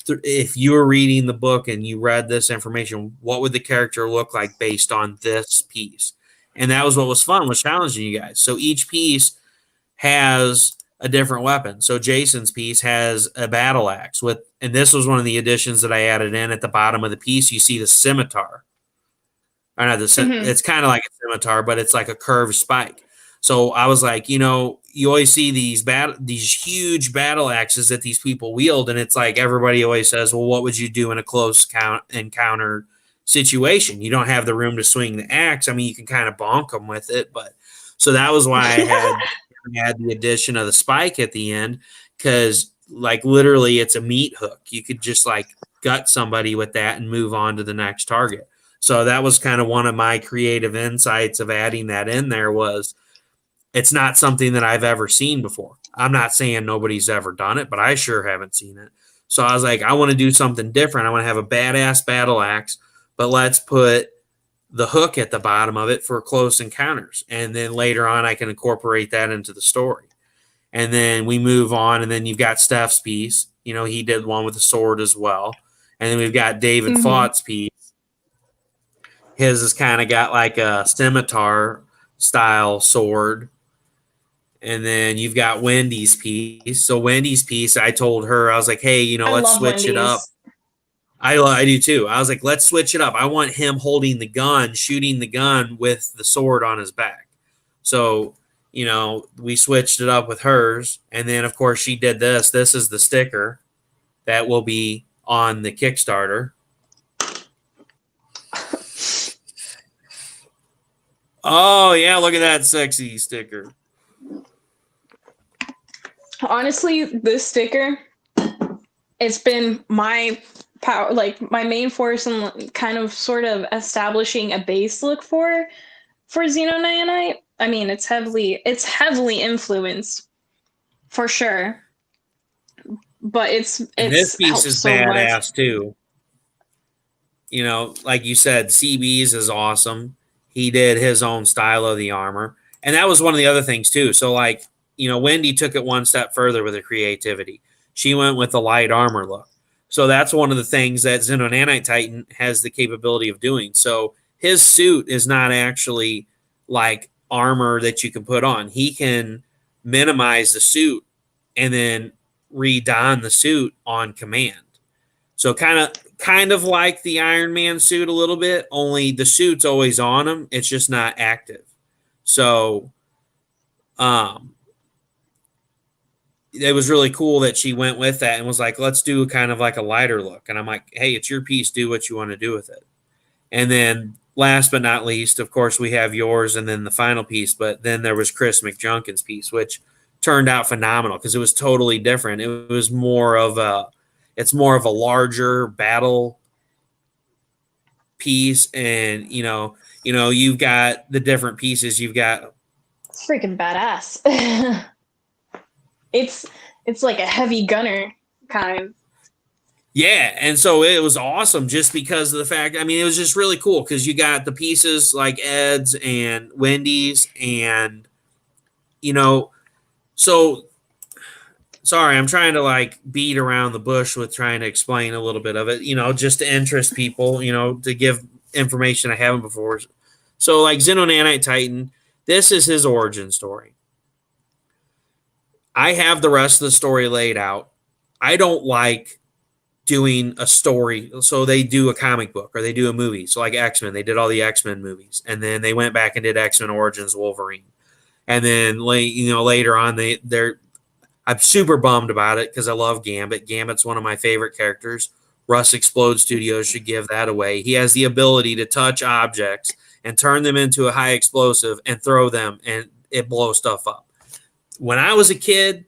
if you were reading the book and you read this information, what would the character look like based on this piece? And that was what was fun, was challenging you guys. So each piece has a different weapon. So Jason's piece has a battle axe with, and this was one of the additions that I added in at the bottom of the piece. You see the scimitar. Or not it's kind of like a scimitar, but it's like a curved spike. So I was like, you always see these huge battle axes that these people wield, and it's like everybody always says, well, what would you do in a close encounter situation? You don't have the room to swing the axe. I mean, you can kind of bonk them with it, but so that was why I had the addition of the spike at the end, because like literally it's a meat hook. You could just like gut somebody with that and move on to the next target. So that was kind of one of my creative insights of adding that in there. Was it's not something that I've ever seen before. I'm not saying nobody's ever done it, but I sure haven't seen it. So I was like, I want to do something different. I want to have a badass battle axe, but let's put the hook at the bottom of it for close encounters. And then later on, I can incorporate that into the story. And then we move on, and then you've got Steph's piece. He did one with a sword as well. And then we've got David Fought's piece. His has kind of got like a scimitar style sword. And then you've got Wendy's piece. So Wendy's piece, I told her, I was like, hey, let's switch it up. I do too. I was like, let's switch it up. I want him holding the gun, shooting the gun with the sword on his back. So, we switched it up with hers. And then, of course, she did this. This is the sticker that will be on the Kickstarter. Oh, yeah, look at that sexy sticker. Honestly, this sticker, it's been my power, like my main force in kind of sort of establishing a base look for Xenonanite. I mean, it's heavily influenced for sure. But it's this piece is so badass much too. Like you said, CB's is awesome. He did his own style of the armor. And that was one of the other things too. So like, Wendy took it one step further with her creativity. She went with the light armor look. So that's one of the things that Xenonanite Titan has the capability of doing. So his suit is not actually like armor that you can put on. He can minimize the suit and then re-don the suit on command. So kind of like the Iron Man suit a little bit, only the suit's always on him. It's just not active. So it was really cool that she went with that and was like, let's do kind of like a lighter look. And I'm like, hey, it's your piece. Do what you want to do with it. And then last but not least, of course, we have yours and then the final piece. But then there was Chris McJunkin's piece, which turned out phenomenal because it was totally different. It was more of a larger battle piece. And, you've got the different pieces. You've got it's freaking badass. It's like a heavy gunner kind. Yeah, and so it was awesome just because of the fact, it was just really cool because you got the pieces like Ed's and Wendy's and, so sorry, I'm trying to like beat around the bush with trying to explain a little bit of it, just to interest people, to give information I haven't before. So like Xenonanite Titan, this is his origin story. I have the rest of the story laid out. I don't like doing a story. So they do a comic book or they do a movie. So like X-Men, they did all the X-Men movies. And then they went back and did X-Men Origins Wolverine. And then, later on, I'm super bummed about it because I love Gambit. Gambit's one of my favorite characters. Russ Explode Studios should give that away. He has the ability to touch objects and turn them into a high explosive and throw them, and it blows stuff up. When I was a kid,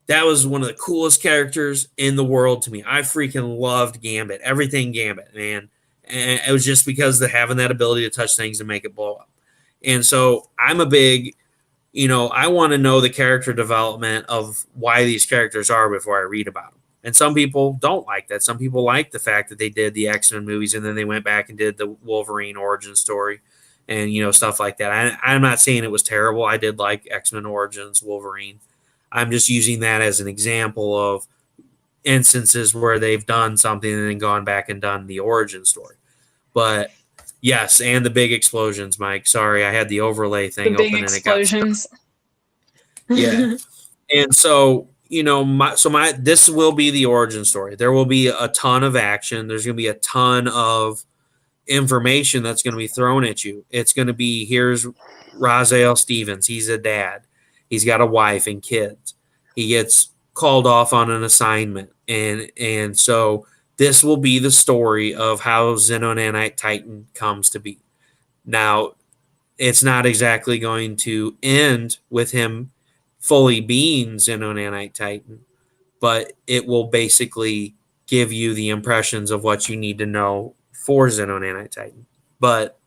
that was one of the coolest characters in the world to me. I freaking loved Gambit, everything Gambit, man. And it was just because of having that ability to touch things and make it blow up. And so I'm a big, I want to know the character development of why these characters are before I read about them. And some people don't like that. Some people like the fact that they did the X-Men movies and then they went back and did the Wolverine origin story and, stuff like that. I'm not saying it was terrible. I did like X-Men Origins Wolverine. I'm just using that as an example of instances where they've done something and then gone back and done the origin story. But yes, and the big explosions, Mike. Sorry, I had the overlay The thing big open and it got stuck. explosions. Yeah. And so, this will be the origin story. There will be a ton of action. There's going to be a ton of information that's going to be thrown at you. It's going to be, here's Raziel Stevens. He's a dad. He's got a wife and kids. He gets called off on an assignment, and so this will be the story of how Xenonanite Titan comes to be. Now, it's not exactly going to end with him fully being Xenonanite Titan, but it will basically give you the impressions of what you need to know for Xenonanite Titan. But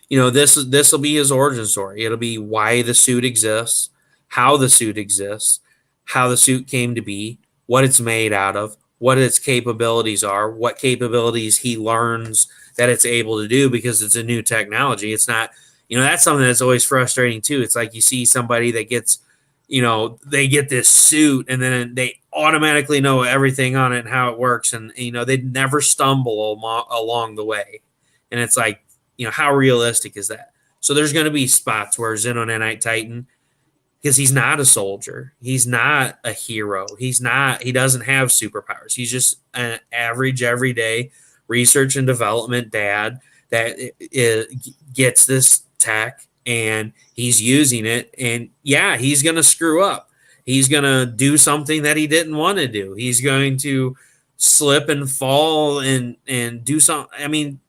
this will be his origin story. It'll be why the suit exists, how the suit exists, how the suit came to be, what it's made out of, what its capabilities are, what capabilities he learns that it's able to do because it's a new technology. It's not, that's something that's always frustrating too. It's like you see somebody that gets, they get this suit and then they automatically know everything on it and how it works. And, they never stumble along the way. And it's like, how realistic is that? So there's going to be spots where Xenonanite Titan, because he's not a soldier, he's not a hero, he doesn't have superpowers. He's just an average, everyday research and development dad that gets this tech and he's using it. And yeah, he's going to screw up. He's going to do something that he didn't want to do. He's going to slip and fall and do something. I mean,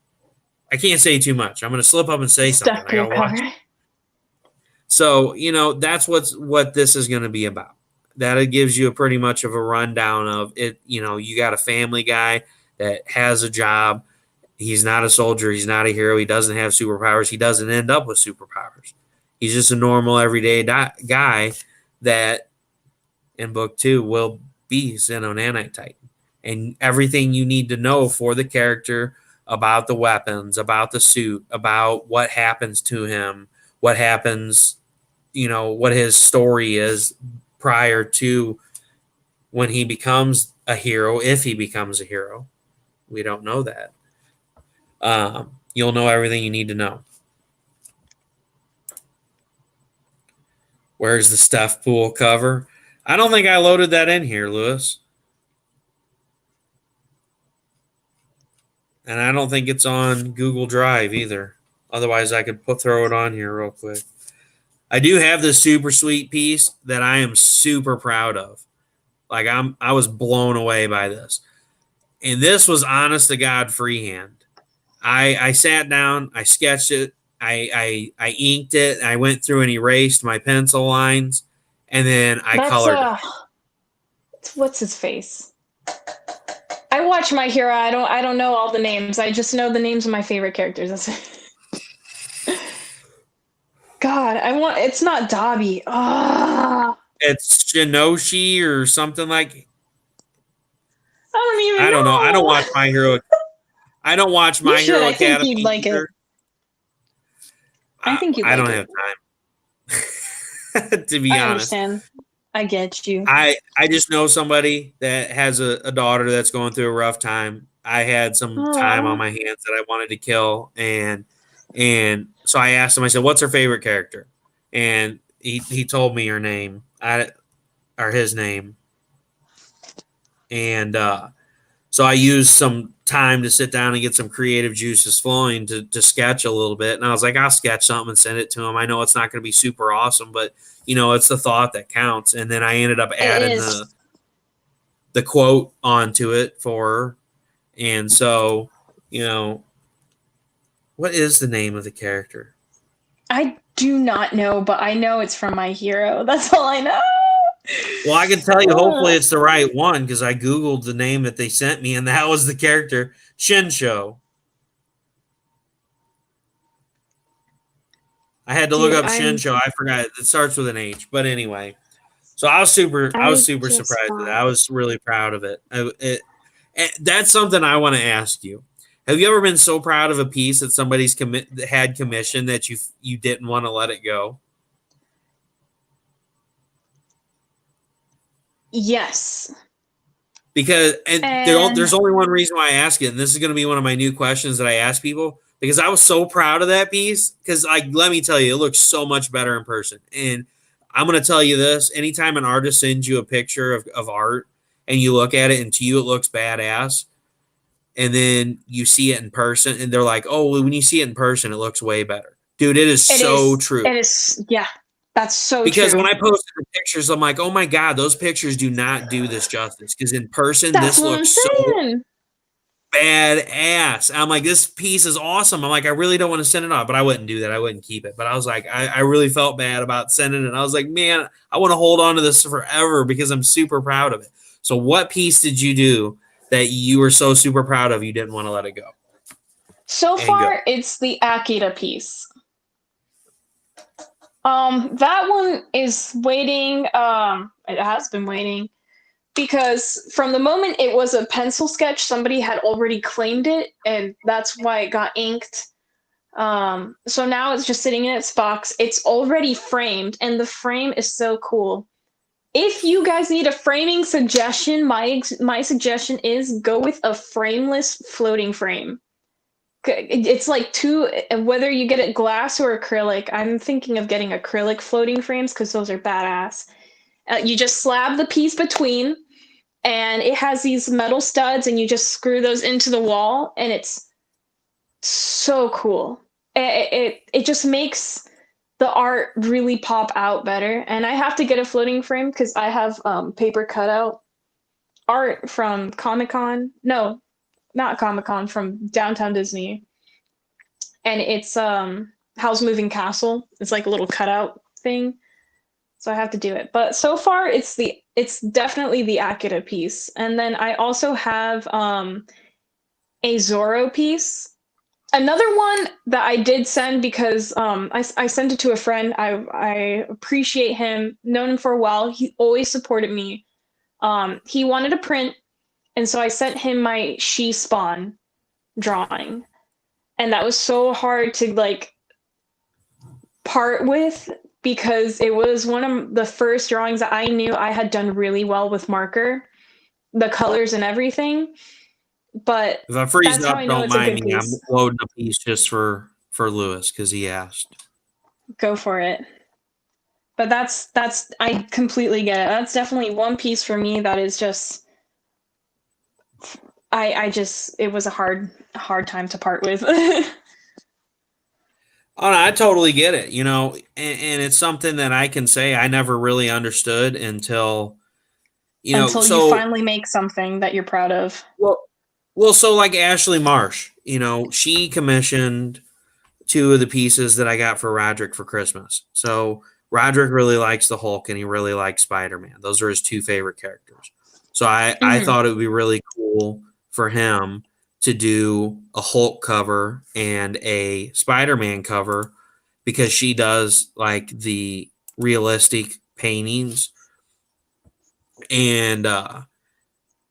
I can't say too much. I'm going to slip up and say something. I got to watch it. So, that's what this is going to be about. That it gives you a pretty much of a rundown of it. You got a family guy that has a job. He's not a soldier. He's not a hero. He doesn't have superpowers. He doesn't end up with superpowers. He's just a normal, everyday guy that in book 2 will be Xenonanite Titan. And everything you need to know for the character, about the weapons, about the suit, about what happens to him, what happens, what his story is prior to when he becomes a hero, if he becomes a hero. We don't know that. You'll know everything you need to know. Where's the Steph Pool cover? I don't think I loaded that in here, Lewis. And I don't think it's on Google Drive either. Otherwise, I could throw it on here real quick. I do have this super sweet piece that I am super proud of. Like I was blown away by this. And this was honest to God freehand. I sat down, I sketched it, I inked it, I went through and erased my pencil lines, and then I colored it. What's his face? I watch My Hero. I don't know all the names. I just know the names of my favorite characters. That's it. God, it's not Dobby. It's Shinoshi or something like. I don't know. I don't watch My Hero. I don't watch My Hero Academy. I think you'd like it. I think you'd like it. I don't have time. To be honest. I understand. I get you. I just know somebody that has a daughter that's going through a rough time. I had some time on my hands that I wanted to kill, and so I asked him. I said, "What's her favorite character?" And he told me her name, or his name, and so I used some time to sit down and get some creative juices flowing to sketch a little bit. And I was like, I'll sketch something and send it to him. I know it's not going to be super awesome, but it's the thought that counts. And then I ended up adding the quote onto it for her. And so, what is the name of the character? I do not know, but I know it's from My Hero. That's all I know. Well, I can tell you, hopefully it's the right one, because I Googled the name that they sent me, and that was the character, Shinsho. I had to look up Shinsho. I forgot. It starts with an H. But anyway, so I was super surprised with that. I was really proud of it. That's something I want to ask you. Have you ever been so proud of a piece that somebody's had commissioned that you didn't want to let it go? Yes. Because And there's only one reason why I ask it, and this is going to be one of my new questions that I ask people because I was so proud of that piece. Because like, let me tell you, it looks so much better in person. And I'm going to tell you this: anytime an artist sends you a picture of art and you look at it and to you it looks badass, and then you see it in person and they're like, "Oh, well, when you see it in person, it looks way better." Dude, it is so true. it is, yeah, that's so Because when true. I posted the pictures, I'm like, oh my God, those pictures do not do this justice. Because in person, That's this what I'm looks so saying. badass. I'm like, this piece is awesome. I'm like, I really don't want to send it off, but I wouldn't do that. I wouldn't keep it. But I was like, I really felt bad about sending it. I was like, man, I want to hold on to this forever because I'm super proud of it. So, what piece did you do that you were so super proud of you didn't want to let it go? So And go. far, it's the Akita piece. That one is waiting. It has been waiting because from the moment it was a pencil sketch, somebody had already claimed it, and that's why it got inked. So now it's just sitting in its box. It's already framed, and the frame is so cool. If you guys need a framing suggestion, my suggestion is go with a frameless floating frame. It's like two, whether you get it glass or acrylic. I'm thinking of getting acrylic floating frames because those are badass. You just slab the piece between, and it has these metal studs, and you just screw those into the wall, and it's so cool. It just makes the art really pop out better. And I have to get a floating frame because I have paper cutout art from Comic Con. No, not Comic Con, from Downtown Disney, and it's Howl's Moving Castle. It's like a little cutout thing, so I have to do it. But so far, it's definitely the Akita piece, and then I also have a Zorro piece. Another one that I did send because I sent it to a friend. I appreciate him, known him for a while. He always supported me. He wanted a print, and so I sent him my She Spawn drawing, and that was so hard to like part with because it was one of the first drawings that I knew I had done really well with marker, the colors and everything. But If I freeze that's how up, I know don't it's a mind good me. I'm piece. loading a piece just for Lewis because he asked. Go for it. But that's I completely get it. That's definitely one piece for me that is just I just it was a hard time to part with. Oh, no, I totally get it. And it's something that I can say I never really understood until, Until you so finally make something that you're proud of. so like Ashley Marsh, she commissioned two of the pieces that I got for Roderick for Christmas. So Roderick really likes the Hulk and he really likes Spider-Man. Those are his two favorite characters. So I Mm-hmm. thought it would be really cool for him to do a Hulk cover and a Spider-Man cover because she does like the realistic paintings and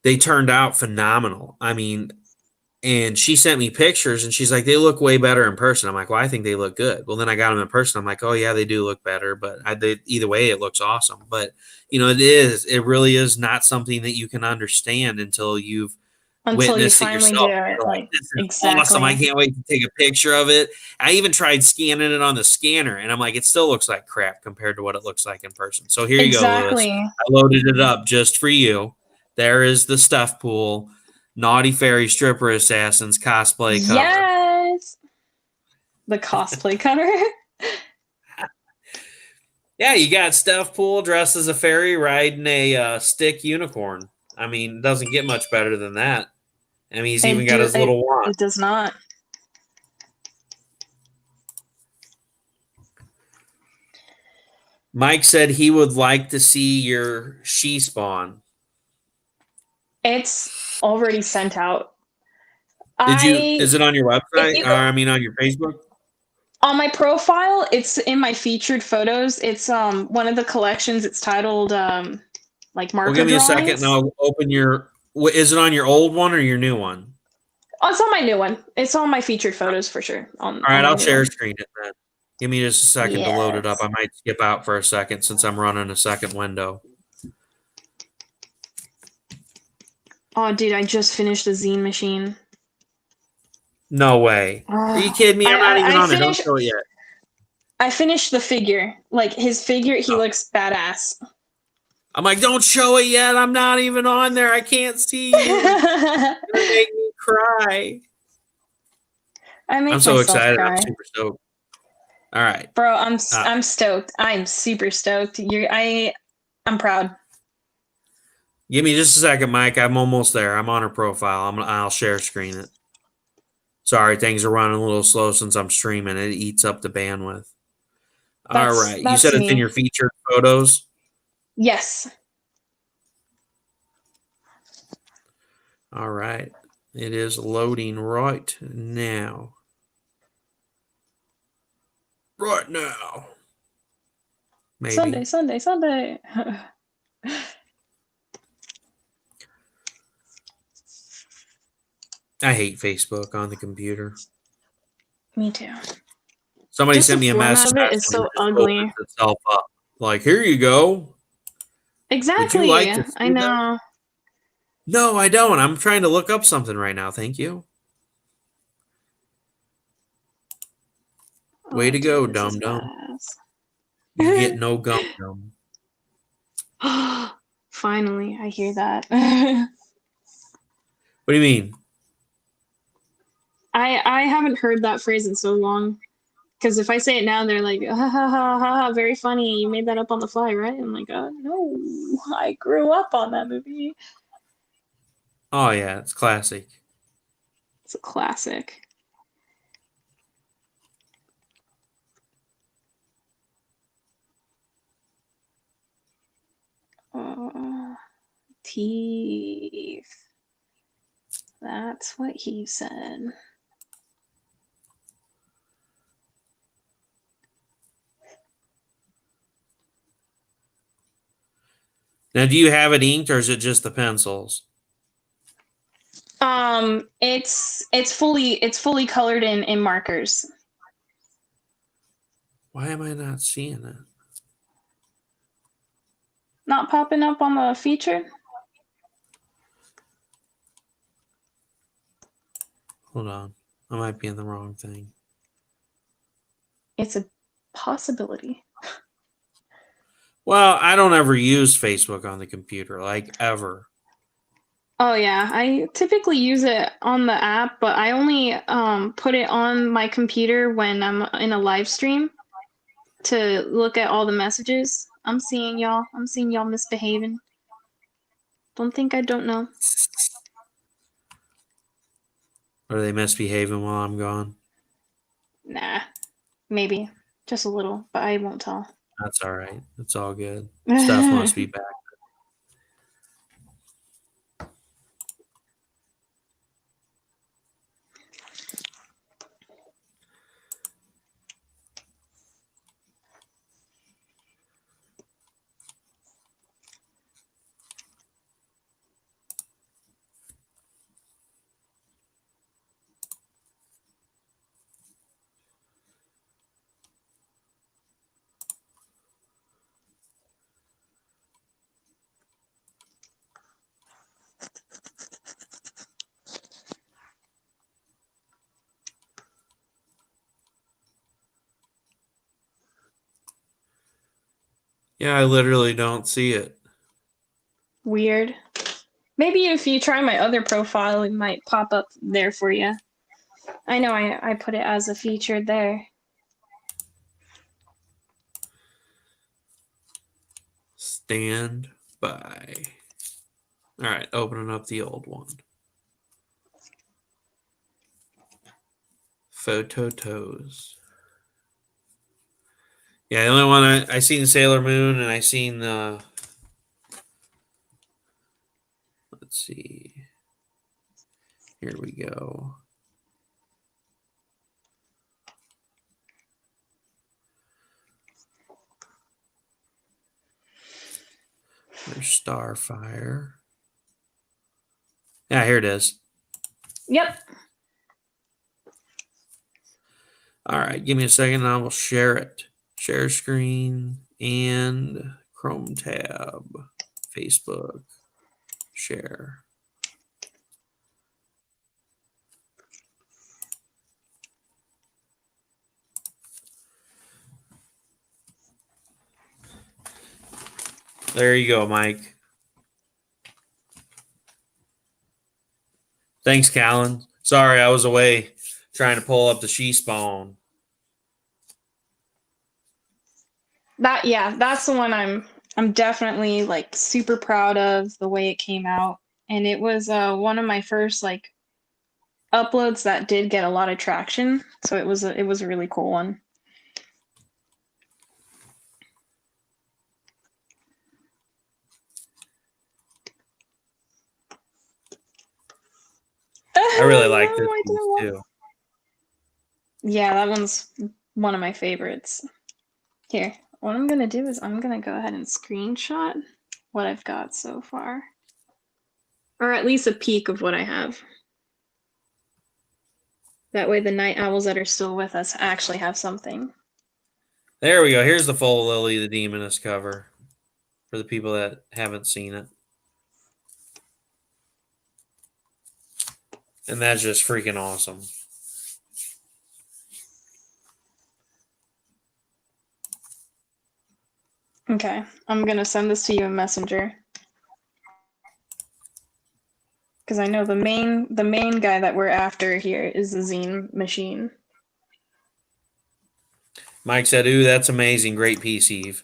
they turned out phenomenal. I mean, and she sent me pictures and she's like, they look way better in person. I'm like, well, I think they look good. Well, then I got them in person. I'm like, oh, yeah, they do look better. But either way, it looks awesome. But, it really is not something that you can understand until you've Until you witnessed it finally do yourself. it. You're like, Like this is awesome. I exactly. can't wait to take a picture of it. I even tried scanning it on the scanner and I'm like, it still looks like crap compared to what it looks like in person. So here you go, Lewis. Exactly. I loaded it up just for you. There is the stuff pool. Naughty Fairy Stripper Assassins cosplay cover. Yes. The cosplay cover. Yeah, you got Steph Pool dressed as a fairy riding a stick unicorn. I mean, it doesn't get much better than that. I mean, he's even got his It little wand. it does not. Mike said he would like to see your she spawn. It's already sent out. Is it on your If website? you Or, go I mean, on your Facebook? on my profile, it's in my featured photos. It's one of the collections. It's titled like Well, marker give me a second and drawings. I'll open is it on your old one or your new one? Oh, it's on my new one. It's on my featured photos for sure. All On right, my I'll new share one. screen it then. Give me just a second to load it up. Yes. I might skip out for a second since I'm running a second window. Oh, dude, I just finished the zine machine. No way. Are you kidding me? I'm not even on it. Don't show it yet. I finished the figure. Like his figure, he looks badass. I'm like, don't show it yet. I'm not even on there. I can't see you. It's gonna make me cry. I make I'm so myself excited. I'm cry. super stoked. All right. Bro, I'm stoked. I'm super stoked. I'm proud. Give me just a second, Mike. I'm almost there. I'm on her profile. I'll share screen it. Sorry, things are running a little slow since I'm streaming. It eats up the bandwidth. All right. You said That's it's in me. your featured photos? Yes. All right. It is loading right now. Right now. Maybe. Sunday. I hate Facebook on the computer. Me too. Somebody Just the sent me a format message of it and is it so just ugly. opens itself up. Like, here you go. Would you Exactly. like to I see that? know. No, I don't. I'm trying to look up something right now. Thank you. Way Oh, to dude, go, this dum is dum. badass. You get no gum gum. Finally, I hear that. What do you mean? I haven't heard that phrase in so long. Because if I say it now, they're like, ha ha ha ha ha, very funny. You made that up on the fly, right? I'm like, no, I grew up on that movie. Oh yeah, it's classic. It's a classic. Teeth. That's what he said. Now, do you have it inked or is it just the pencils? It's fully colored in markers. Why am I not seeing it? Not popping up on the feature. Hold on. I might be in the wrong thing. It's a possibility. Well, I don't ever use Facebook on the computer, like ever. Oh yeah, I typically use it on the app, but I only put it on my computer when I'm in a live stream to look at all the messages. I'm seeing y'all. I'm seeing y'all misbehaving. Don't think I don't know. Are they misbehaving while I'm gone? Nah, maybe just a little, but I won't tell. That's all right. It's all good. Stuff must be back. Yeah, I literally don't see it. Weird. Maybe if you try my other profile, it might pop up there for you. I know I put it as a featured there. Stand by. All right, opening up the old one. Photo toes. Yeah, the only one I seen Sailor Moon and I seen the. Let's see. Here we go. There's Starfire. Yeah, here it is. Yep. All right, give me a second and I will share it. Share screen and Chrome tab. Facebook. Share. There you go, Mike. Thanks, Callan. Sorry, I was away trying to pull up the she spawn. That's the one I'm definitely like super proud of the way it came out. And it was one of my first like uploads that did get a lot of traction. So it was a really cool one. I really like this piece too. Yeah, that one's one of my favorites. Here, what I'm gonna do is I'm gonna go ahead and screenshot what I've got so far. Or at least a peek of what I have. That way the night owls that are still with us actually have something. There we go. Here's the full Lily the Demoness cover for the people that haven't seen it. And that's just freaking awesome. Okay, I'm gonna send this to you in Messenger. Because I know the main guy that we're after here is the zine machine. Mike said, "Ooh, that's amazing. Great piece, Eve."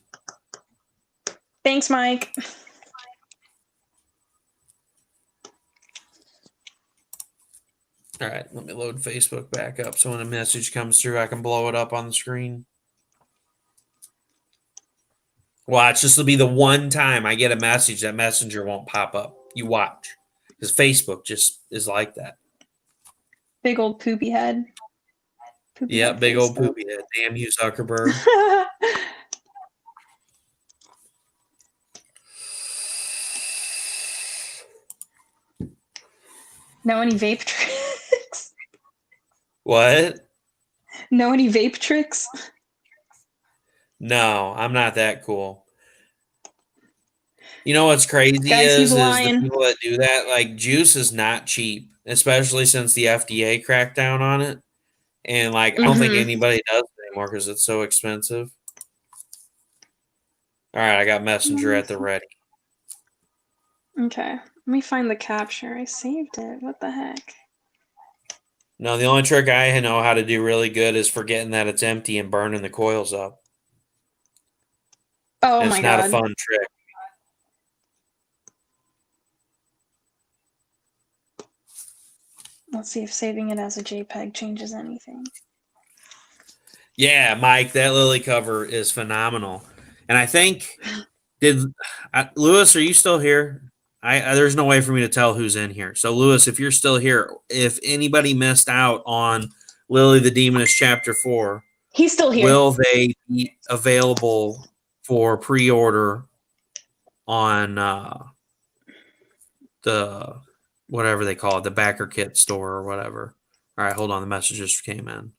Thanks, Mike. All right, let me load Facebook back up so when a message comes through, I can blow it up on the screen. Watch, this will be the one time I get a message that Messenger won't pop up. You watch. Because Facebook just is like that. Big old poopy head. Yeah, big old poopy head. Damn you, Zuckerberg. Know any vape tricks? What? Know any vape tricks? No, I'm not that cool. You know what's crazy Guys, he's is the lying. people that do that, like juice is not cheap, especially since the FDA cracked down on it. And like I don't think anybody does it anymore because it's so expensive. All right, I got Messenger at the ready. Okay, let me find the capture. I saved it. What the heck? No, the only trick I know how to do really good is forgetting that it's empty and burning the coils up. Oh And my it's not a god. fun trick. Let's see if saving it as a JPEG changes anything. Yeah, Mike, that Lily cover is phenomenal. And I think Lewis, are you still here? There's no way for me to tell who's in here. So Lewis, if you're still here, if anybody missed out on Lily the Demoness Chapter 4, He's still here. will they be available for pre-order on the whatever they call it, the Backer Kit store or whatever? All right, hold on. The message just came in.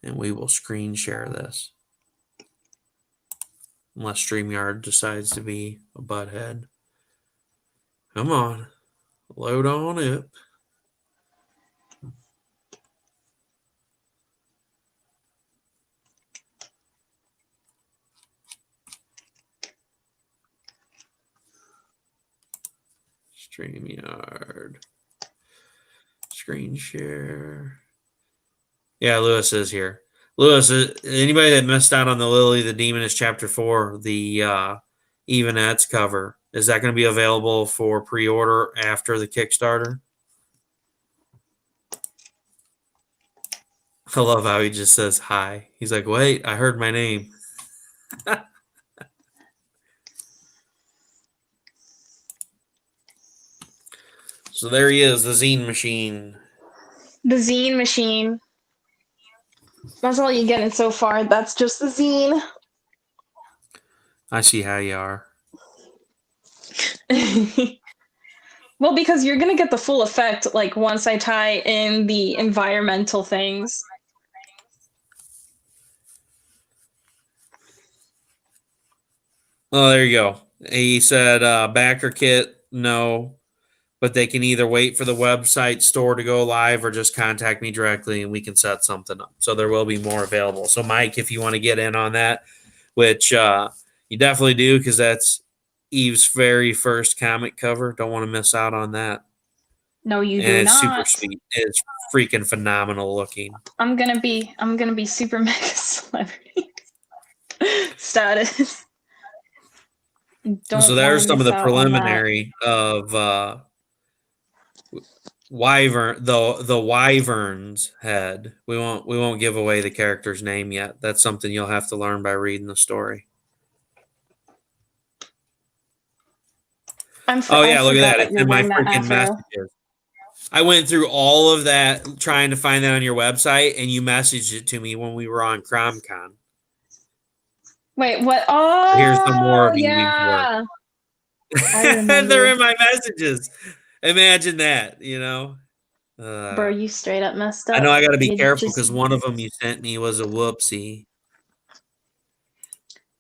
And we will screen share this. Unless StreamYard decides to be a butthead. Come on. Load on it. StreamYard. Screen share. Yeah, Lewis is here. Lewis, anybody that missed out on the Lily the Demoness Chapter 4, the Evanettes cover, is that going to be available for pre-order after the Kickstarter? I love how he just says hi. He's like, wait, I heard my name. So there he is, the zine machine. The zine machine. That's all you're getting so far. That's just the zine. I see how you are. Well, because you're gonna get the full effect, like once I tie in the environmental things. Oh, there you go. He said backer kit, no. but they can either wait for the website store to go live or just contact me directly and we can set something up. So there will be more available. So Mike, if you want to get in on that, which you definitely do because that's Eve's very first comic cover. Don't want to miss out on that. No, you And do it's super not. sweet. It's freaking phenomenal looking. I'm gonna be super mega celebrity status. Don't So want there's to some of miss the out on that. preliminary of Wyvern, the Wyvern's head. We won't give away the character's name yet. That's something you'll have to learn by reading the story. Oh yeah, look at that! It's in my freaking messages. I went through all of that trying to find that on your website, and you messaged it to me when we were on CromCon. Wait, what? Oh, here's some more of yeah. They're in my messages. Imagine that, you know. Bro, you straight up messed up. I know I got to be careful because one of them you sent me was a whoopsie.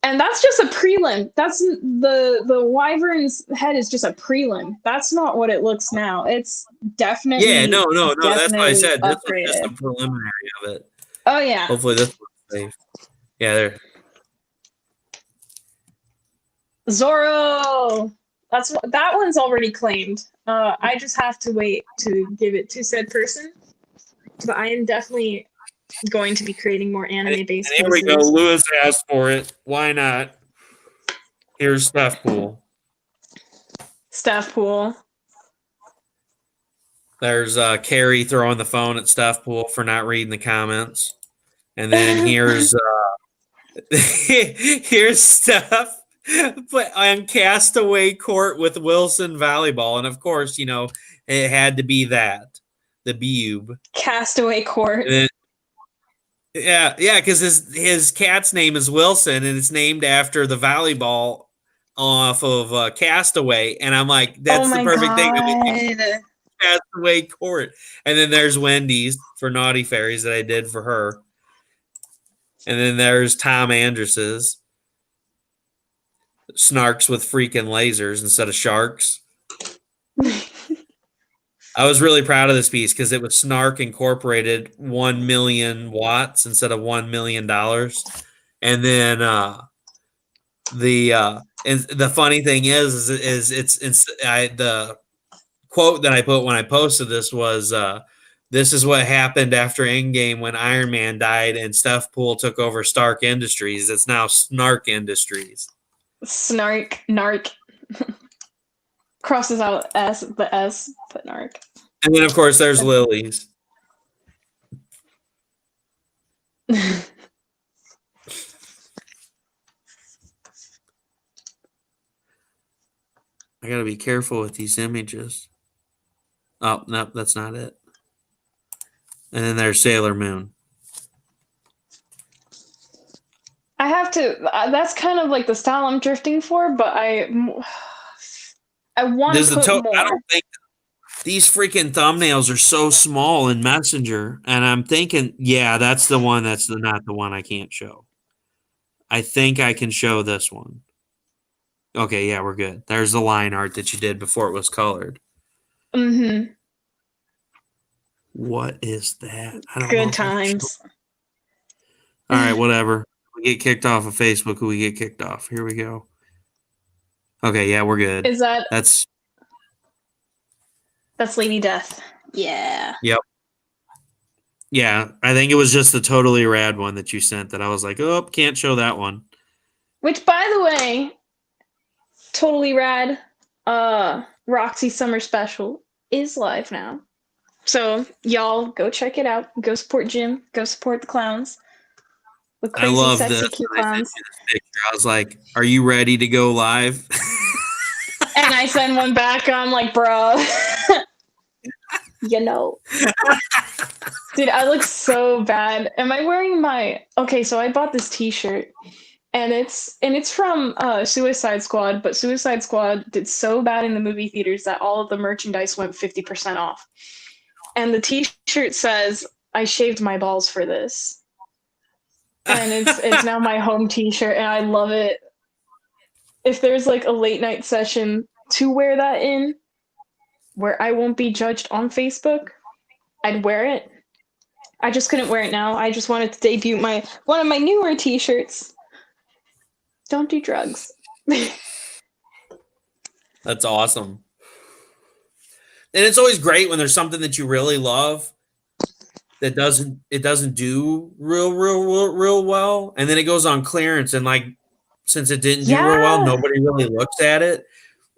And that's just a prelim. That's the Wyvern's head is just a prelim. That's not what it looks now. It's definitely no. That's what I said. This upgraded. was just a preliminary of it. Oh yeah. Hopefully this one's safe. Yeah, there. Zorro. That one's already claimed. I just have to wait to give it to said person. But I am definitely going to be creating more anime-based. Here we go. Lewis asked for it. Why not? Here's Steph Pool. Steph Pool. There's Carrie throwing the phone at Steph Pool for not reading the comments. And then here's here's Steph on Castaway Court with Wilson Volleyball. And of course, you know, it had to be that. The Bube. Castaway Court. Yeah, because his cat's name is Wilson, and it's named after the volleyball off of Castaway. And I'm like, that's the perfect thing. I mean, Castaway Court. And then there's Wendy's for Naughty Fairies that I did for her. And then there's Tom Andrus's Snarks with freaking lasers instead of sharks. I was really proud of this piece because it was Snark Incorporated 1 million watts instead of $1 million. And then the funny thing is it's the quote that I put when I posted this was this is what happened after Endgame when Iron Man died and Steph Pool took over Stark Industries. It's now Snark Industries. Snark, narc. Crosses out the S, but narc. And then, of course, there's Lily's. I gotta be careful with these images. Oh, no, that's not it. And then there's Sailor Moon. I have to. That's kind of like the style I'm drifting for, but I want to put more. I don't think these freaking thumbnails are so small in Messenger, and I'm thinking, yeah, that's the one. That's not the one I can't show. I think I can show this one. Okay, yeah, we're good. There's the line art that you did before it was colored. Mm-hmm. What is that? I don't Good know times. All right, whatever. We get kicked off of Facebook. We get kicked off. Here we go. Okay, yeah, we're good. Is that's Lady Death? Yeah. Yep. Yeah, I think it was just the totally rad one that you sent that I was like, oh, can't show that one. Which, by the way, totally rad. Roxy Summer Special is live now. So y'all go check it out. Go support Jim. Go support the clowns. The crazy, I love sexy, this. cute clowns. I was like, "Are you ready to go live?" And I send one back. I'm like, "Bro, you know, dude, I look so bad. Am I wearing my? Okay, so I bought this T-shirt, and it's from Suicide Squad. But Suicide Squad did so bad in the movie theaters that all of the merchandise went 50% off. And the T-shirt says, "I shaved my balls for this." And it's now my home T-shirt, and I love it. If there's like a late night session to wear that in, where I won't be judged on Facebook, I'd wear it. I just couldn't wear it now. I just wanted to debut one of my newer t-shirts. Don't do drugs. That's awesome. And it's always great when there's something that you really love that doesn't do real well, and then it goes on clearance, and like since it didn't do real well, Yeah. nobody really looks at it.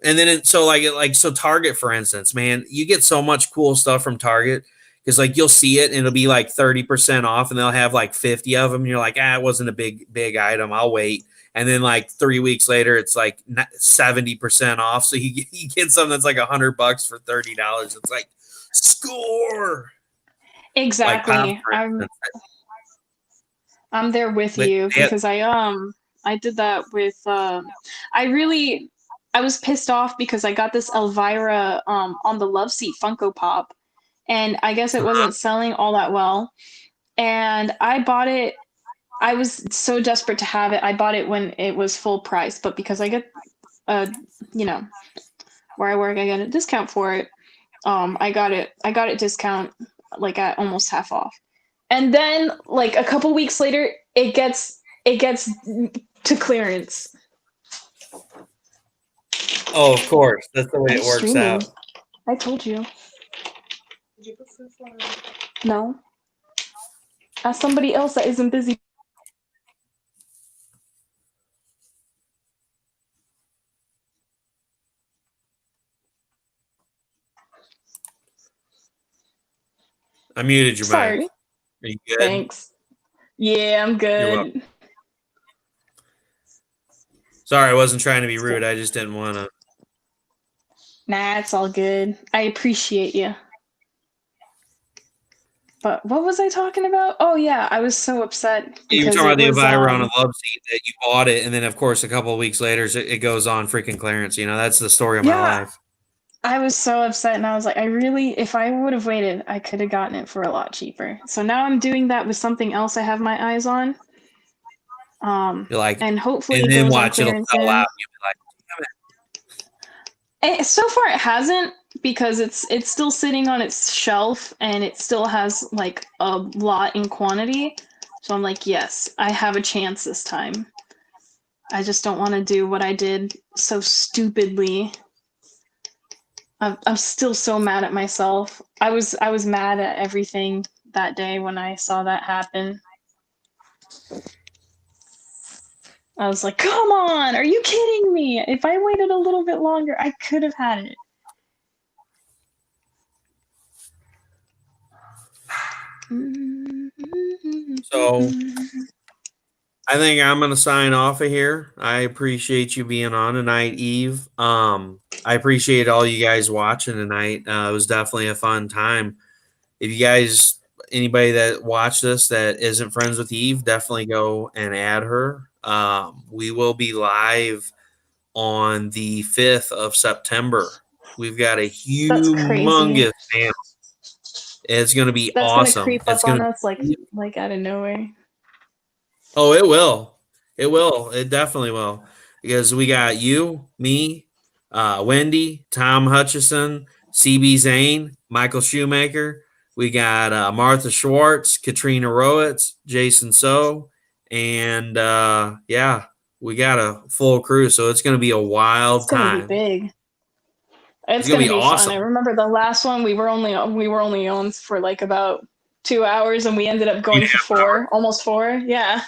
And then so Target, for instance, man, you get so much cool stuff from Target because like you'll see it and it'll be like 30% off, and they'll have like 50 of them. And you're like, it wasn't a big item. I'll wait. And then like 3 weeks later, it's like 70% off. So you get something that's like $100 for $30. It's like score. Exactly. Like I'm there with you because I did that with I was pissed off because I got this Elvira on the Love Seat Funko Pop, and I guess it wasn't selling all that well. And I bought it. I was so desperate to have it. I bought it when it was full price, but because I get where I work, I get a discount for it. I got it discount like at almost half off. And then like a couple weeks later, it gets to clearance. Oh, of course. That's the way it works out. I told you. Did you put this on? No. Ask somebody else that isn't busy. I muted your Sorry. mic. Are you good? Thanks. Yeah, I'm good. Sorry, I wasn't trying to be rude. I just didn't want to. Nah, it's all good. I appreciate you. But what was I talking about? Oh yeah, I was so upset. You were talking about the Elvira on a Love Seat that you bought it, and then of course a couple of weeks later it goes on freaking clearance. You know, that's the story of my life. I was so upset, and I was like, if I would have waited, I could have gotten it for a lot cheaper. So now I'm doing that with something else I have my eyes on. You're like, and hopefully, and then watch it'll sell out. You'll be like, damn it. So far, it hasn't, because it's still sitting on its shelf, and it still has like a lot in quantity. So I'm like, yes, I have a chance this time. I just don't want to do what I did so stupidly. I'm still so mad at myself. I was mad at everything that day when I saw that happen. I was like, come on, are you kidding me? If I waited a little bit longer, I could have had it. So I think I'm going to sign off of here. I appreciate you being on tonight, Eve. I appreciate all you guys watching tonight. It was definitely a fun time. If you guys, anybody that watched this that isn't friends with Eve, definitely go and add her. We will be live on the 5th of September. We've got a humongous panel. It's going to be awesome. That's going to creep up on us like out of nowhere. Oh, it will. It will. It definitely will. Because we got you, me, Wendy, Tom Hutchison, CB Zane, Michael Shoemaker. We got Martha Schwartz, Katrina Rowitz, Jason So, and yeah, we got a full crew. So it's going to be a wild time. It's going to be big. It's going to be awesome. Fun. I remember the last one we were only on for like about 2 hours, and we ended up going for 4, almost 4. Yeah.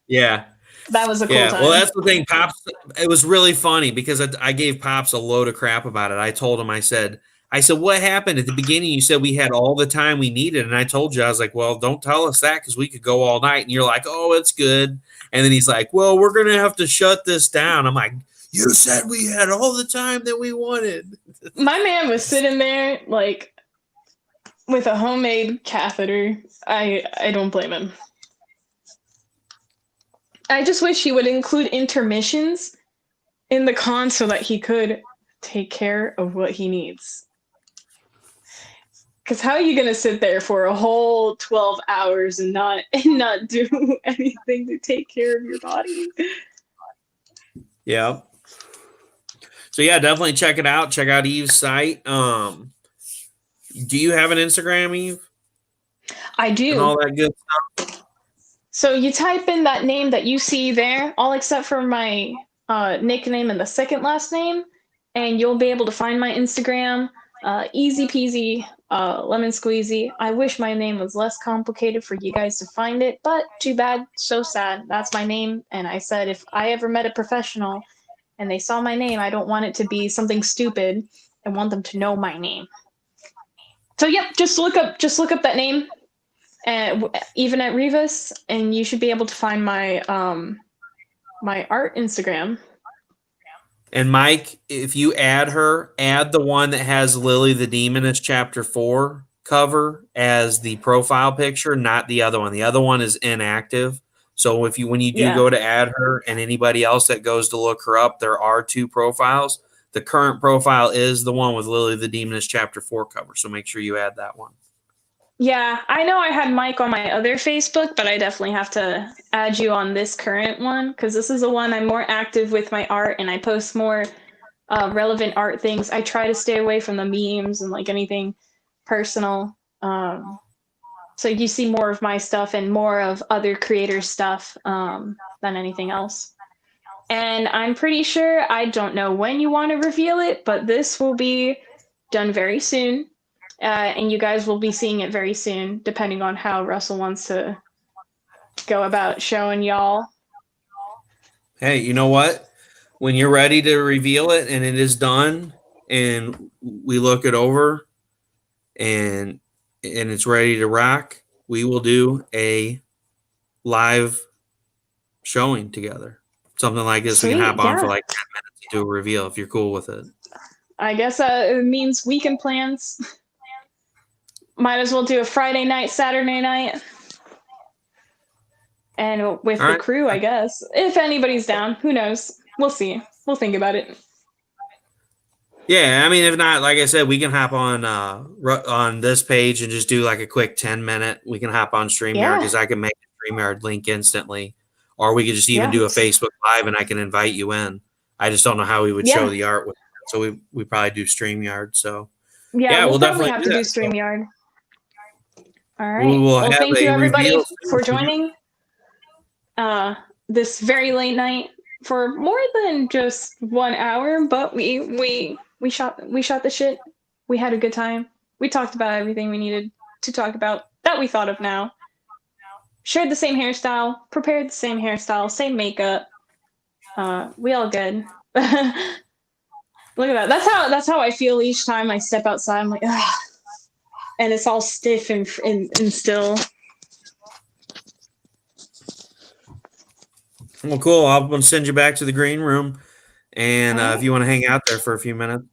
Yeah. That was a cool time. Well, that's the thing. Pops, it was really funny because I gave Pops a load of crap about it. I told him, I said, what happened at the beginning? You said we had all the time we needed. And I told you, I was like, well, don't tell us that because we could go all night. And you're like, oh, it's good. And then he's like, well, we're going to have to shut this down. I'm like, you said we had all the time that we wanted. My man was sitting there like with a homemade catheter. I don't blame him. I just wish he would include intermissions in the con so that he could take care of what he needs. Because how are you going to sit there for a whole 12 hours and not do anything to take care of your body? Yeah. So yeah, definitely check it out. Check out Eve's site. Do you have an Instagram, Eve? I And do. all that good So you type in that name that you see there, all except for my nickname and the second last name, and you'll be able to find my Instagram. Easy peasy, lemon squeezy. I wish my name was less complicated for you guys to find it, but too bad, so sad. That's my name, and I said if I ever met a professional and they saw my name, I don't want it to be something stupid. I want them to know my name. So yeah, just look up that name, even at Rivas, and you should be able to find my my art Instagram. And Mike, if you add her, add the one that has Lily the Demoness Chapter 4 cover as the profile picture, not the other one. The other one is inactive. So when you do Yeah. go to add her and anybody else that goes to look her up, there are two profiles. The current profile is the one with Lily the Demoness Chapter 4 cover. So make sure you add that one. Yeah, I know I had Mike on my other Facebook, but I definitely have to add you on this current one because this is the one I'm more active with my art and I post more relevant art things. I try to stay away from the memes and like anything personal. So you see more of my stuff and more of other creators' stuff than anything else. And I'm pretty sure, I don't know when you want to reveal it, but this will be done very soon. And you guys will be seeing it very soon, depending on how Russell wants to go about showing y'all. Hey, you know what? When you're ready to reveal it and it is done and we look it over and it's ready to rock, we will do a live showing together. Something like this. We can hop Sweet, on for yeah. like 10 minutes to do a reveal if you're cool with it. I guess it means weekend plans. Might as well do a Friday night, Saturday night. And with All the right. crew, I guess. If anybody's down, who knows? We'll see. We'll think about it. Yeah, I mean, if not, like I said, we can hop on this page and just do like a quick 10-minute. We can hop on StreamYard because Yeah, I can make a StreamYard link instantly, or we could just even yeah, do a Facebook Live and I can invite you in. I just don't know how we would show yeah. the art with it, so we probably do StreamYard. So Yeah, yeah, we'll we'll probably definitely have do to do that. So StreamYard. All we right. will Well, have thank you a everybody reveal for soon. joining this very late night for more than just 1 hour, but we shot the shit. We had a good time. We talked about everything we needed to talk about that we thought of now. Shared the same hairstyle, prepared the same hairstyle, same makeup. We all good. Look at that. That's how I feel each time I step outside. I'm like, ugh. And it's all stiff and still. Well, cool. I'm going to send you back to the green room, and All if right. you want to hang out there for a few minutes,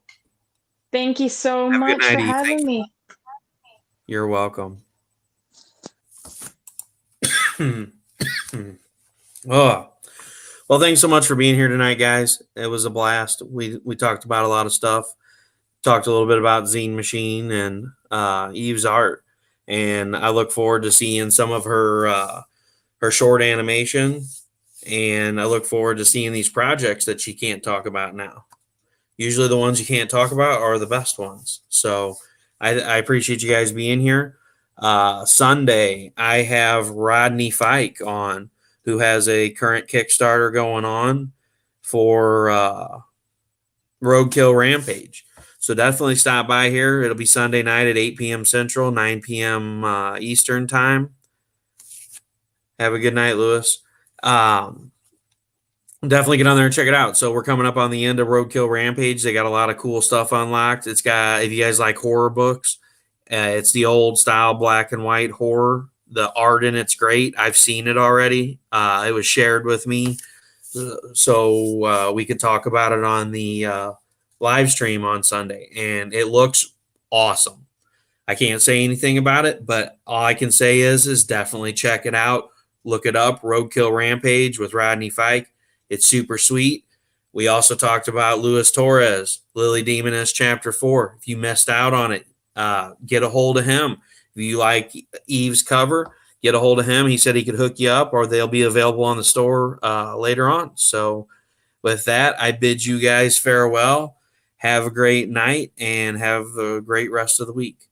Thank you so have a good much night, for Eve. having me. You're welcome. Oh, well, thanks so much for being here tonight, guys. It was a blast. We talked about a lot of stuff. Talked a little bit about Zine Machine and Eve's art, and I look forward to seeing some of her short animation. And I look forward to seeing these projects that she can't talk about now. Usually, the ones you can't talk about are the best ones. So I appreciate you guys being here. Sunday, I have Rodney Fike on, who has a current Kickstarter going on for Roadkill Rampage. So definitely stop by here. It'll be Sunday night at 8 p.m. Central, 9 p.m. Eastern time. Have a good night, Lewis. Definitely get on there and check it out. So we're coming up on the end of Roadkill Rampage. They got a lot of cool stuff unlocked. It's got, if you guys like horror books, it's the old style black and white horror. The art in it's great. I've seen it already. It was shared with me, so we could talk about it on the live stream on Sunday, and it looks awesome. I can't say anything about it, but all I can say is definitely check it out. Look it up, Roadkill Rampage with Rodney Fike. It's super sweet. We also talked about Luis Torres, Lily Demoness Chapter 4. If you missed out on it, get a hold of him. If you like Eve's cover, get a hold of him. He said he could hook you up, or they'll be available on the store later on. So with that, I bid you guys farewell. Have a great night and have a great rest of the week.